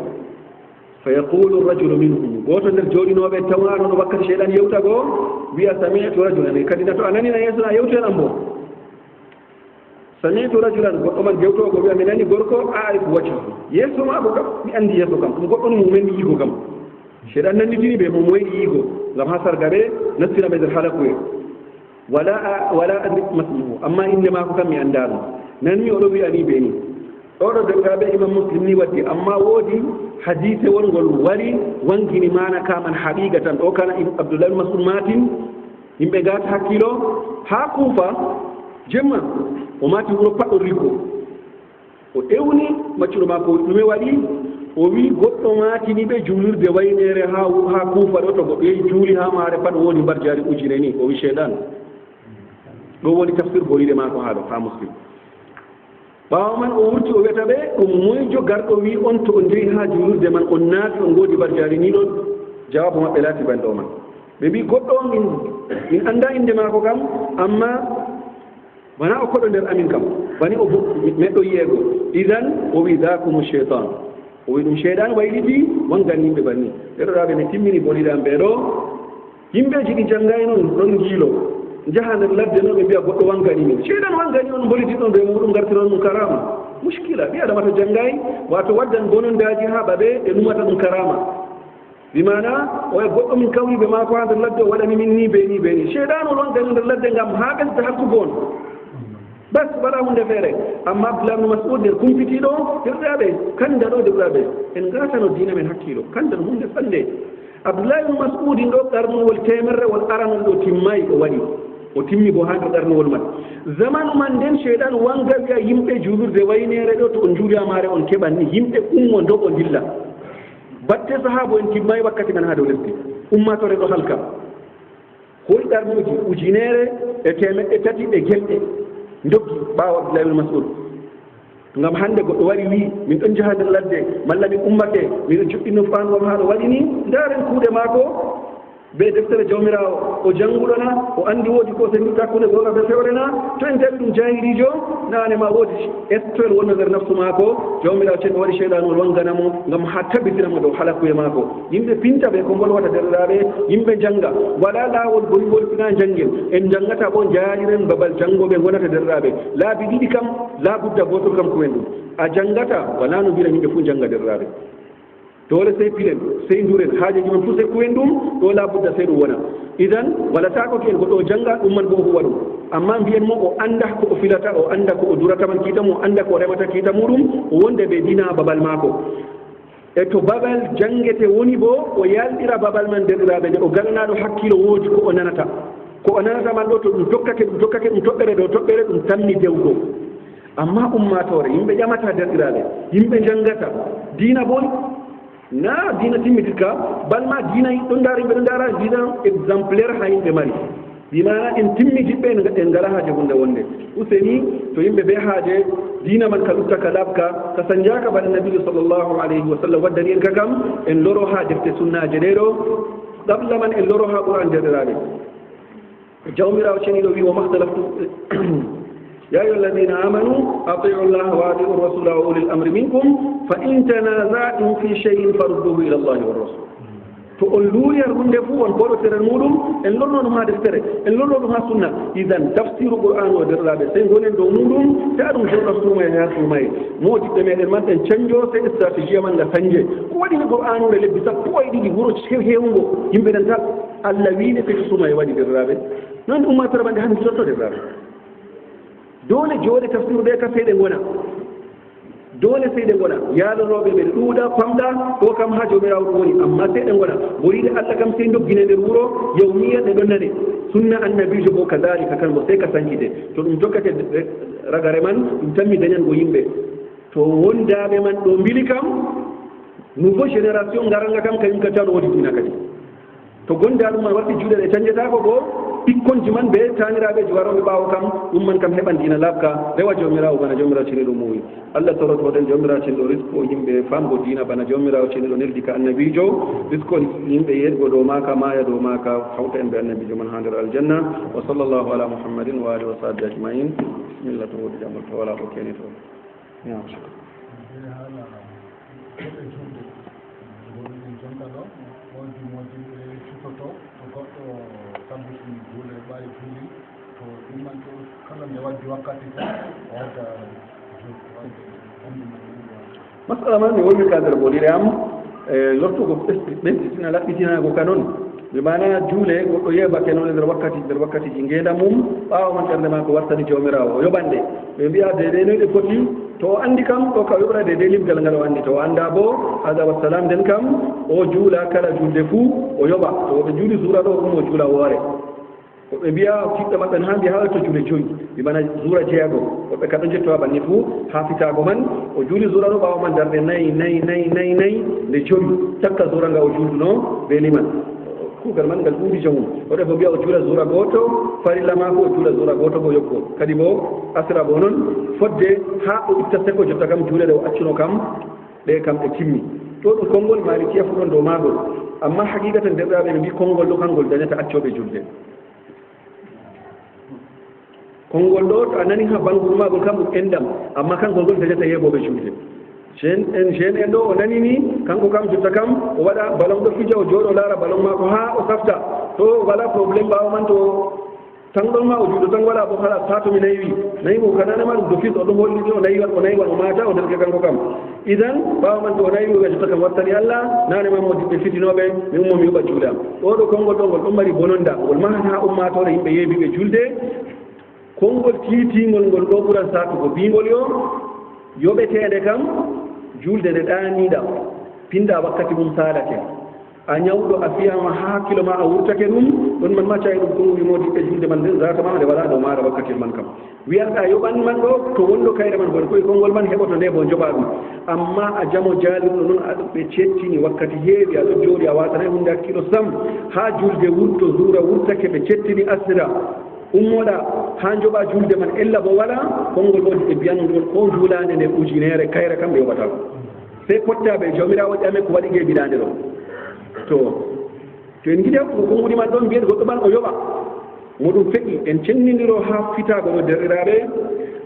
فيقول الرجل منهم غوتو ندر جودي نوبه تawano no bakkar shaydan yewtago wiya sami'tu rajulan kadi nato anani na yesna yewten ambo sami'tu rajulan goddo man yewtogo wiya mi nani gorko a'rifu wajhahu yeso ma bo mi andi yeso kam dum goddo mo men yigo kam shaydan nani dini be mo moy yigo ngam hasar gabe nasira be halaku wala adri masmuhu amma inna ma ko kam mi andano nan mi odo wiya ni be ni oɗo dergaɓe imam muslim ni waddi amma woodi hadise wongol wari wangini mana kaman haqiqa tan ɗo kana abdoullah ibn mas'ud matin yimɓe gata hakkilo ha kuufa jemma o mati wuro paɗɗo riko o ƴewni maccuɗo makko ɗume waɗi o wi goɗɗo matini ɓe juulirde waynere ha kuufa ɗo to goɗɗo yehi juuli ha maare pat woni mbar jari ujune ni o wi cheydan ɗo woni tafsir boliɗe mako ha ɗo ha muslim ɓaawo man o wurti o wiyata ɓe ɗum moyjo garɗo wi on to o ndewi ha juulurde man on naati on ngoodi barjaari ni ɗon jawabu maɓɓe laati ban ɗo man ɓe mbi goɗɗo min annda innde maako kam amma wona o koɗo nder amin kam bani o meɗɗo yiyeego idan o wi dakumu cheytan o wi ɗum cheyɗan wayliti wangan yimɓe banni ɗeɗoɗaɓe ne timmini boliɗan ɓe ɗo yimɓeji ɗi janngay noon ɗon ngiilo jaha nder ladde noon ɓe mbiya goɗɗo wangani min cheyɗan wangani on boliti ɗon ɓe muɗum gartiron ɗum karama muskila ɓi adama to janngay wato waddan bonondaji ha ɓaɓe ɓe numata ɗum karama bimana o e goɗɗo min kawriɓe ma ko ha nder ladde o waɗani min ni ɓe ni cheyɗan o longani nder ladde ngam ha ɓesda hakkugo on bas wala hunde feere amma abdoulah ibnu mas'ud nder kumpitiɗo derɗaɓe kanda ɗo derɗaɓe en gatano dina men hakkilo kandan hunde fande abdoulah ibnu mas'ud ɗo ɗarnowol temerre wol aranol ɗo timmayi o waɗi o timmi bo ha nder ɗarnowol man zamanu man nden cheyɗan wanga wiya yimɓe juulurde waynere ɗo to on juulamare on keɓan ni yimɓe ummo dogo dilla batte sahaba en timmayi wakkati man ha dow lesdi ummatore ɗo halka hol ɗarnoji ujunere e temeɗɗe tati e gelɗe joggi ɓaawo abdoulah ibnu mas'ud ngam hannde goɗɗo wari wi min ɗon jaha nder ladde malla min ummake miɗo juɗɗinno faanwam haa ɗo waɗi ni ndaren kuuɗe maako be deftere jawmirawo o jannguɗo na o anndi woodi ko sendi takkude googa be fewre na to en tawi ɗum jahilijo naane ma woodi estoel wonno nder nafsu maako jawmirawo ceerno waɗi cheyɗanol wanganamo ngam ha tabitinamo dow halakuye maako yimɓe pinta ɓe ko mbolwata derɗaɓe yimɓe jannga waɗa laawol bolgol fina janngel en janngata bo jaariren babal janngoɓe gonata derɗaɓe laabi ɗiɗi kam laabudda gotol kam kumen ɗum a janngata wala no mbira yimɓe fof jannga derɗaɓe dole sey pilen sey nduren haajeji men fof sey kuwen ɗum ɗo labudda sey ɗum wona idan wala tako ki en goɗɗo o jannga ɗum man bo huwa ɗum amma mbiyen mo o annda ko o filata o annda ko o durata man kiita mo o annda ko o remata kiita muɗum o wonde ɓe dina babal maako e to babal janngete woni bo o yalɗira babal man derɗiraɓe nde o galanaɗo hakkilo woodi ko o nanata man ɗo to ɗum tokkake ɗum toɓɓere ɗo toɓɓere ɗum tammi dewgo amma ummatore yimɓe ƴamata derɗiraɓe yimɓe janngata diina boni na dina timmitirka balma dina ɗon ndaari ɓe ɗo ndaara dina exemplaire ha yimɓe mari bimana en timmitiɓɓe en ngala haaje hunde wonde useni to yimɓe ɓe haaje dina man ka lutta ka laɓka ka sanjaka bana nabiyu sallllahu alayhi wa sallam waddani en ka kam en loro ha defte sunnaje ɗe ɗo ɗaɓla man en loro ha qur'an derɗiraɓe jawmirawo ceniɗo wi wo mahtalaftu يا أيها الذين آمنوا أطيعوا الله وأطيعوا الرسول وأولي الأمر منكم فإن تنازعتم في شيء فردوه إلى الله والرسول to on luuriyar hunde fuu on koɗotere muɗum en lorno ɗum ha deftere en lorno ɗum ha sunna idan tafsiru qur'an o derɗaɓe sey gonen dow muɗum ta ɗum joɗɗo suumaye ha suumaye moodiɓɓe meɗen man ɗen canjo sey stratégie man nga sañje ko waɗini qur'an ure lebbi sappo e ɗiɗi wuro hewngo yimɓe ɗen ta allah wiine sey suumaye waɗi derɗaɓe noon ummatore ɓande hande jotto derɗaɓe dole joode tafsiru ɗe ka seyɗe gona dole seyɗe gona yaaloroɓe ɓe ɗuuɗa famɗa ɗo kam ha jomirawo ɗum woni amma seyɗe gona moriɗe allah kam sey doggine nder wuuro yawmiya ɗe ɗon nane sunna annabijo bo kadalika kan bo sey ka sañjide to ɗum tokkake ragare man ɗum tammi dañango yimɓe to wondaɓe man ɗo mbili kam nouveau génération garanga kam kañum ka taw ɗo woodi dina kadi to gonda ɗum man warti juuɗe ɗe cañjetako bo ɓikkonji man ɓe taniraɓe waroɓe ɓaawo kam ɗum man kam heɓan dina laabka rewa jawmirawo bana jawmirawo ceniɗo muwi allah torotoɗen jawmirawo ceniɗo risko yimɓe famgo dina bana jawmirawo ceniɗo neldi ka annabijo risko yimɓe yetgo ɗo maka maya ɗo maka hawta en ɓe annabijo man ha nder aljanna wa sallllahu ala muhammadin wa alihi wa sahbi ajmain bisimillah to woɗi jamol to wala ko keni to masala man mi woni ka nder bolire am lortugo ɓesɗitina laɓɓitinago ka noon ɓe mana juule goɗɗo yeɓake noon nder wakkatiji ngenda mum ɓaawa man ɓernde ma ko wartani jawmirawo o yoɓande ɓe mbiya dede noy ɗe foti to o anndi kam ɗo ka yoɓra dede limgal ngal o anndi to o annda bo hada wassalam nden kam o juula kala julde fuu o yoɓa to ɓe juuli suura ɗo ɗum o juula woore woɓɓe mbiya fiɗɗo maɓɓe no haandi haa to juule joyi mbimana suura jeyago woɓɓe kaɗo jettowa banni fuu haa fitaago man o juuli suura ɗo ɓaawa man darde nayi nde joyi cakka suura nga o juulduno be liman kuugal man ngal ɓuuri jamum oɗo bo mbiya o juula suura gooto farilla maako o juula suura gooto bo yokko kadi bo asira bo noon fodde haa o itta sekko jotta kam juule ɗe o accuno kam ɗe kam ɗe timmi ɗo ɗum konngol malikiya fu ɗon dow maagol amma haqiqatan derɗaaɓe ɓe mbi konngol ɗo kangol dañata accooɓe julde konngol ɗo to a nani ha bangol maagol kam ɗum enɗam amma kangol ngol dañata yeeɓoɓe julde jeune en ɗo o nani ni kanko kam jotta kam o waɗa ballon ɗo fija o jooɗo laara ballon maako ha o safta to wala probléme ɓaawa man to tanɗon ma o juuɗo tan waɗa bo hala satomi nayi mo kanane man do fis oɗo hollidi o nayi wan o mata o derke kanko kam idan ɓawa man to o nayi o jotta kam wattani allah nane ma modiɓe fitinoɓe mi ummo mi yoɓa juuɗam oɗo konngol ɗo ngol ɗon mari bononda ngol mahata ummatore yimɓe yeebiɓe julde konngol tiitingol ngol ɗo ɓuran satugo bingol yo yoɓetede kam julde nde ɗaniɗa pinda wakkati mum salate a ñawɗo a fiyama ha hakkilo ma a wurtake ɗum ɗon man maccayi ɗum kon wi modiɓɓe julde man nden zatama nde waɗa ɗo maɗa wakkatil man kam wiyanɗa yoɓan man ɗo to wonɗo kayre man bon koye konngol man heɓoto nde bo joɓa ɗum amma a jamo jaalirɗo noon aɗuɓe cettini wakkati heewi aɗo jooɗi a watanay hunde hakkilo sam ha julde wurto zura wurtake ɓe cettini asira ummoɗa ha joɓa julde man ella bo waɗa konngol modi ɓe mbiyan ɗon ko juulande nde ujunere kayre kam ɓe yoɓata ko sey pottaɓe jawmirawo ƴame ko waɗi geeɓiɗande ɗo to en giɗe ko konngudi man ɗon mbiyen goɗɗo ɓan o yoɓa moɗum feƴƴi en cennidiro ha fitago ɗo derɗiraɓe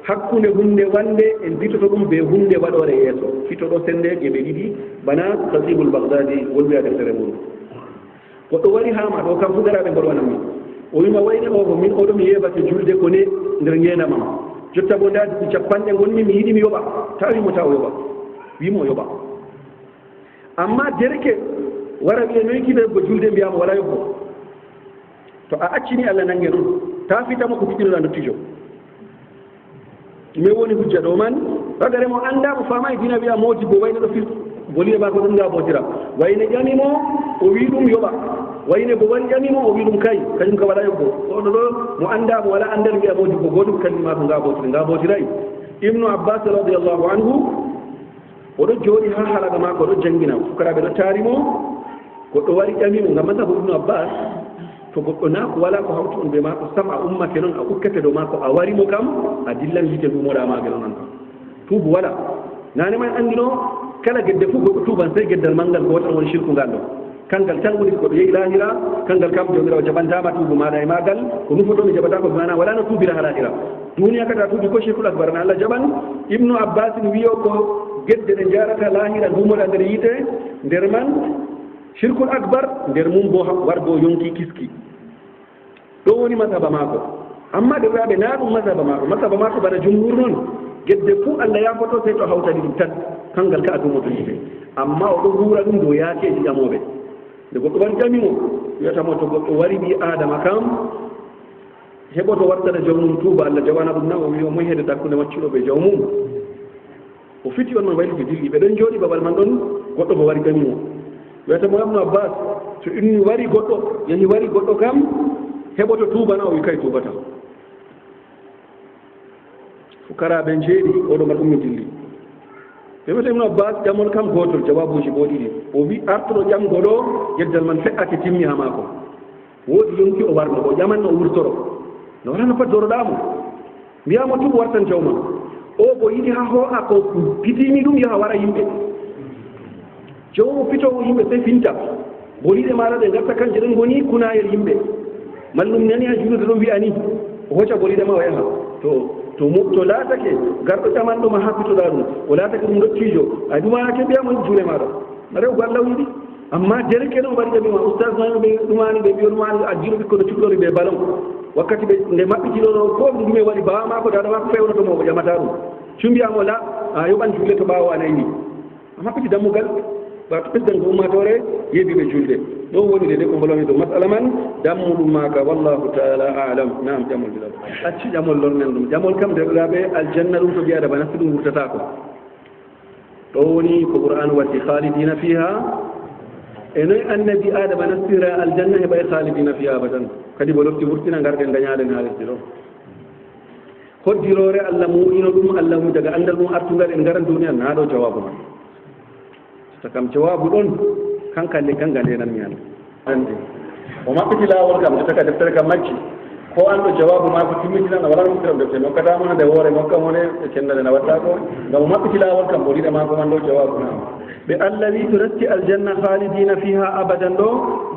hakkunde hunde wande en bitoto ɗum be hunde waɗore yeeso fitoɗo sende geɓe ɗiɗi bana Khatibul Baghdadi wolwiya deftere muɗum goɗɗo wari hama ɗo kam fugaraɓe mboɗwanami o wima wayne o ko min oɗo mi yeɓake julde ko ne nder ngenamam jotta bo nda duɓi capanɗe gonmi mi yiɗi mi yoɓa ta wimo ta o yoɓa wimo o yoɓa amma derke wara wiye noyi kiɓe ko julde mbiyama wala yobbo to a accini allah nangue ɗum ta fitama ko ɓiɗɗinoɗa dottijo mi woni hujja ɗo man bagare mo anda mo fama e dina wiya moodi bo wayne ɗo fil bolide ma ko ɗum gabotira wayne ƴamimo o wi ɗum yoɓa wayne bo wari ƴamimo o wi ɗum kay kañum ka waɗa yobbo oɗo ɗo mo anda mo wala andal wiya moodi bo goɗum kalima ko gabotiray Ibnu Abbas radiallahu anhu oɗo jooɗi ha halaga mako oɗo jangina fukaraɓe ɗo taarimo goɗɗo wari ƴamimo ngam masa ko Ibnu Abbas to goɗɗo na ko wala ko hawti on ɓe mako sam a ummake noon a ukkete ɗo mako a warimo kam a dillan yite dumoɗa mage noon an tuubu wala nane man andino kala gedde fof goɗɗo tuuban sey geddal manngal ko wotan woni shirku ngal ɗo kangal tan woni goɗɗo yehi lahira kangal kam jomirawo jaɓantama tuubu maɗa e magal ko nufoɗo mi jaɓata ko mana wala no tuubira ha lahira duniya kata tuubi ko shirkul akbar na allah jaɓan Ibnu Abbas wiyo ko gedde ɗe jarata lahira dumoɗa nder yite nder man shirkul akbar nder mum bo wargo yonki kiski ɗo woni masaba mako amma ɗerraɓe na ɗum masaba mako bana jumhur noon gedde fuu allah yafoto sey to hawtani ɗum tan kangal ka a dumoto yite amma oɗo wura ɗum dow yaakeji ƴamoɓe nde goɗɗo wari ƴamimo wiyatamo to goɗɗo wari ɓi adama kam heɓoto wartana jawmum tuuba allah jawana ɗum na o wi o moy heede dakkude maccuɗoɓe jawmum o fiti on man wayliti dilli ɓe ɗon jooɗi babal man ɗon goɗɗo bo wari ƴamimo wiyata mo Ibnu Abbas to inni wari goɗɗo yehi wari goɗɗo kam heɓoto tuubana o wi kay tuubata fukaraɓe jeeɗi oɗo man ummi dilli ɓe wiyata Ibnu Abbas ƴamol kam gotol jawabuji bo ɗiɗi o wi artuɗo ƴamgo ɗo yeddal man feƴƴake timmi ha maako woodi yonki o warno o ƴamanno o wurtoro no walano pat doroɗamo mbiyamo tuubu wartan jawma o bo yiɗi ha hoo'a ko pitimi ɗum yaha wara yimɓe jawmo pitowo yimɓe sey finta boliɗe maɗa ɗe garta kanje ɗen goni kunayel yimɓe mallum nani ha junude ɗo wiya ni o hocca boliɗe ma o yaha to laatake garɗo ƴamanɗoma ha pitoɗa ɗum o laatake ɗum dottijo a ɗumanake mbiyamo juule maɗa rew go allah wiɗi amma derke ɗon mbaɗi ƴamima oustage mami ɓe ɗumani ɓe mbiyo ɗumani a jino ɓikko no cuɗɗori ɓe balon wakkati ɓe nde maɓɓitinoɗo ko ɗum ɗume waɗi bawa mako dada mako fewnotomo o ƴamata ɗum cumbiyamo la a yoɓan juule to ɓawo a nayni a maɓɓiti dammugal ɓato ɓesdan ko ummatore yeebiɓe julde ɗo woni de ko mbolami ɗo masala man dammuɗum maka wallahu taala alam nam ƴamol bilal acci ƴamol lornen ɗum ƴamol kam derɗiraɓe aljanna ɗum to mbiyaɗa ba nasti ɗum wurtatako ɗo woni ko qur'an waddi khalidina fiha e noyi annabi adama nastira aljanna heɓay khalidina fiha abadan kadi bo lofti wurtina garɗen dañaɗen ha lesdi ɗo hoddirore allah muɗino ɗum allah mu daga andal mum artugal en garan duniya na ɗo jawabu man so kam jawabu ɗon kanga ndenanmi an andi o maɓɓiti lawol kam jottaka deftere kam majji ko anɗo jawabu ma ko timmitinana wala muftiram deftere nokkatama nde hoore mokkamone e cennade na watta ko ngam o maɓɓiti lawol kam boliɗe ma ko man ɗo jawabu na ɓe allah wi to nasti aljanna khalidina fiha abadan ɗo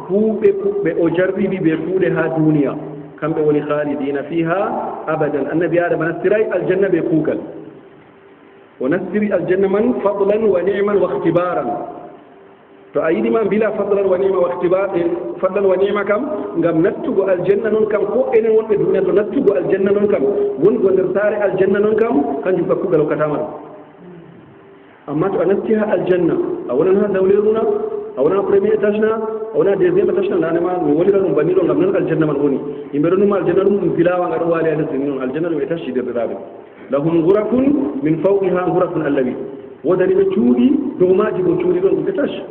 kuuɓe o jarriɓi ɓe kuuɗe ha duniya kamɓe woni khalidina fiha abadan annabi adama nastiray aljanna ɓe kuugal o nastiri aljanna man fadlan wa ni'man wa ihtibaran to a yiɗima mbila fadlan wa nima wa ihtibar fadlan wa nima kam ngam nattugo aljanna noon kam ko enen wonɓe duniya to nattugo aljanna noon kam wongo nder saare aljanna noon kam kanjum ka kugal hokkatama ɗum amma to a natti ha aljanna a wonan ha dawleruna a wona premier étage na a wona deuxiéme étage na nanema mi wolira ɗum banni ɗo ngam noon aljanna man woni yimɓe ɗo numa aljanna ɗum ɗum filawa nga ɗo waali a lesdi ni noon aljanna ɗum étage sidirɗiraɓe lahum gurafun min fawqiha gurafun allah wi wodani ɓe cuuɗi dow maji bo cuuɗi ɗon ɗum étage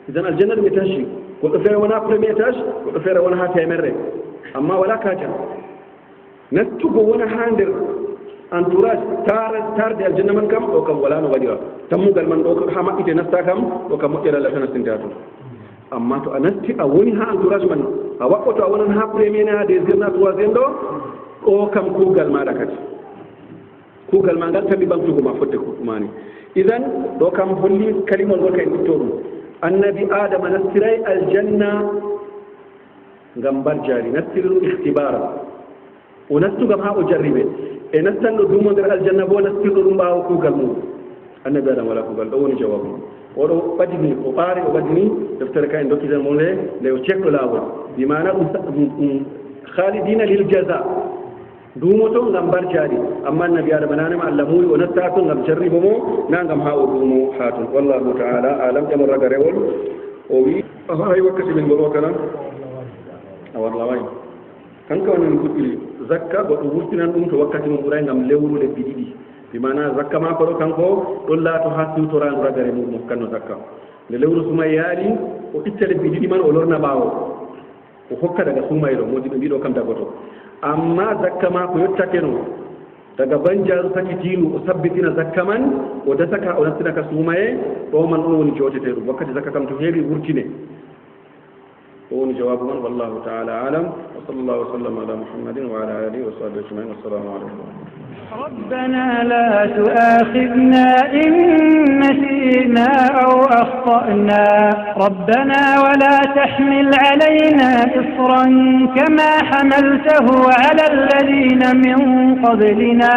idan aljanna ɗum étage goɗɗo feere wona premier étage goɗɗo feere wona ha temerre amma wala kaca nattugo wona ha nder entourage tarde aljanna man kam ɗo kam wala no waɗira tammugal man ɗo ha maɓɓite nasta kam ɗo kam moƴƴere allah tan nastinta toon amma to a natti a woni ha entourage man a waɓɓoto a wonan ha premier ne ha deuxiéme na troisiéme ɗo ɗo kam kuugal maɗa kadi kuugal ma ngal tawi ɓamtugo ma fodde kumani idan ɗo kam holli kalimol ngol kay ɗitto ɗum annabi adama nastiray aljanna ngam mbar jaari nastiri ɗum ihtibara o nastu gam ha o jarriɓe e nastanɗo dumo nder aljanna bo nastirɗo ɗum ɓaawo kuugal mum annabi adama wala kuugal ɗo woni jawabu oɗo ɓadini o ɓaari o ɓadini deftere ka en dokkitan mo nde o cekɗo laawol bimana ɗum khalidina lil jaza duumo to ngam mbar jaari amma annabi adama nanema allah muuyi o natta to ngam jarribo mo na ngam ha o duumo ha ton wallahu taala alam ƴamon raga rewol o wi hay wakkati min ngol o kana a warlaway kanka woni en kuɗɗiri zakka goɗɗo wurtinan ɗum to wakkati mum ɓuray ngam lewru lebbi ɗiɗi bimana zakka mako ɗo kanko ɗon laato ha siwtorandu ragare mum hokkanno zakka nde lewru sumay yaali o itta lebbi ɗiɗi man o lorna ɓaawo o hokka daga sumayɗo modi ɓe mbiɗo kam dagoto amma zakka mako yottake no daga banjaru sakitinu o sabbitina zakka man o dasaka o nastinaka sumaye ɗo man ɗon woni jotete ɗum wakkati zakka kam to heewi wurtine وون جواب من والله تعالى أعلم وصلى الله وسلم على محمد وعلى آله وصحبه أجمعين والسلام عليكم. ربنا لا تؤاخذنا إن نسينا أو أخطأنا ربنا ولا تحمل علينا إصرا كما حملته على الذين من قبلنا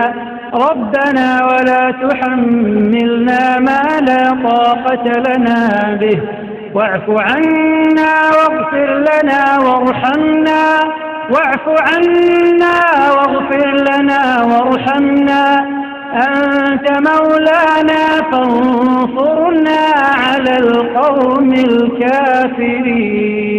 ربنا ولا تحملنا ما لا طاقة لنا به واعف عنا واغفر لنا وارحمنا واعف عنا واغفر لنا وارحمنا أنت مولانا فانصرنا على القوم الكافرين.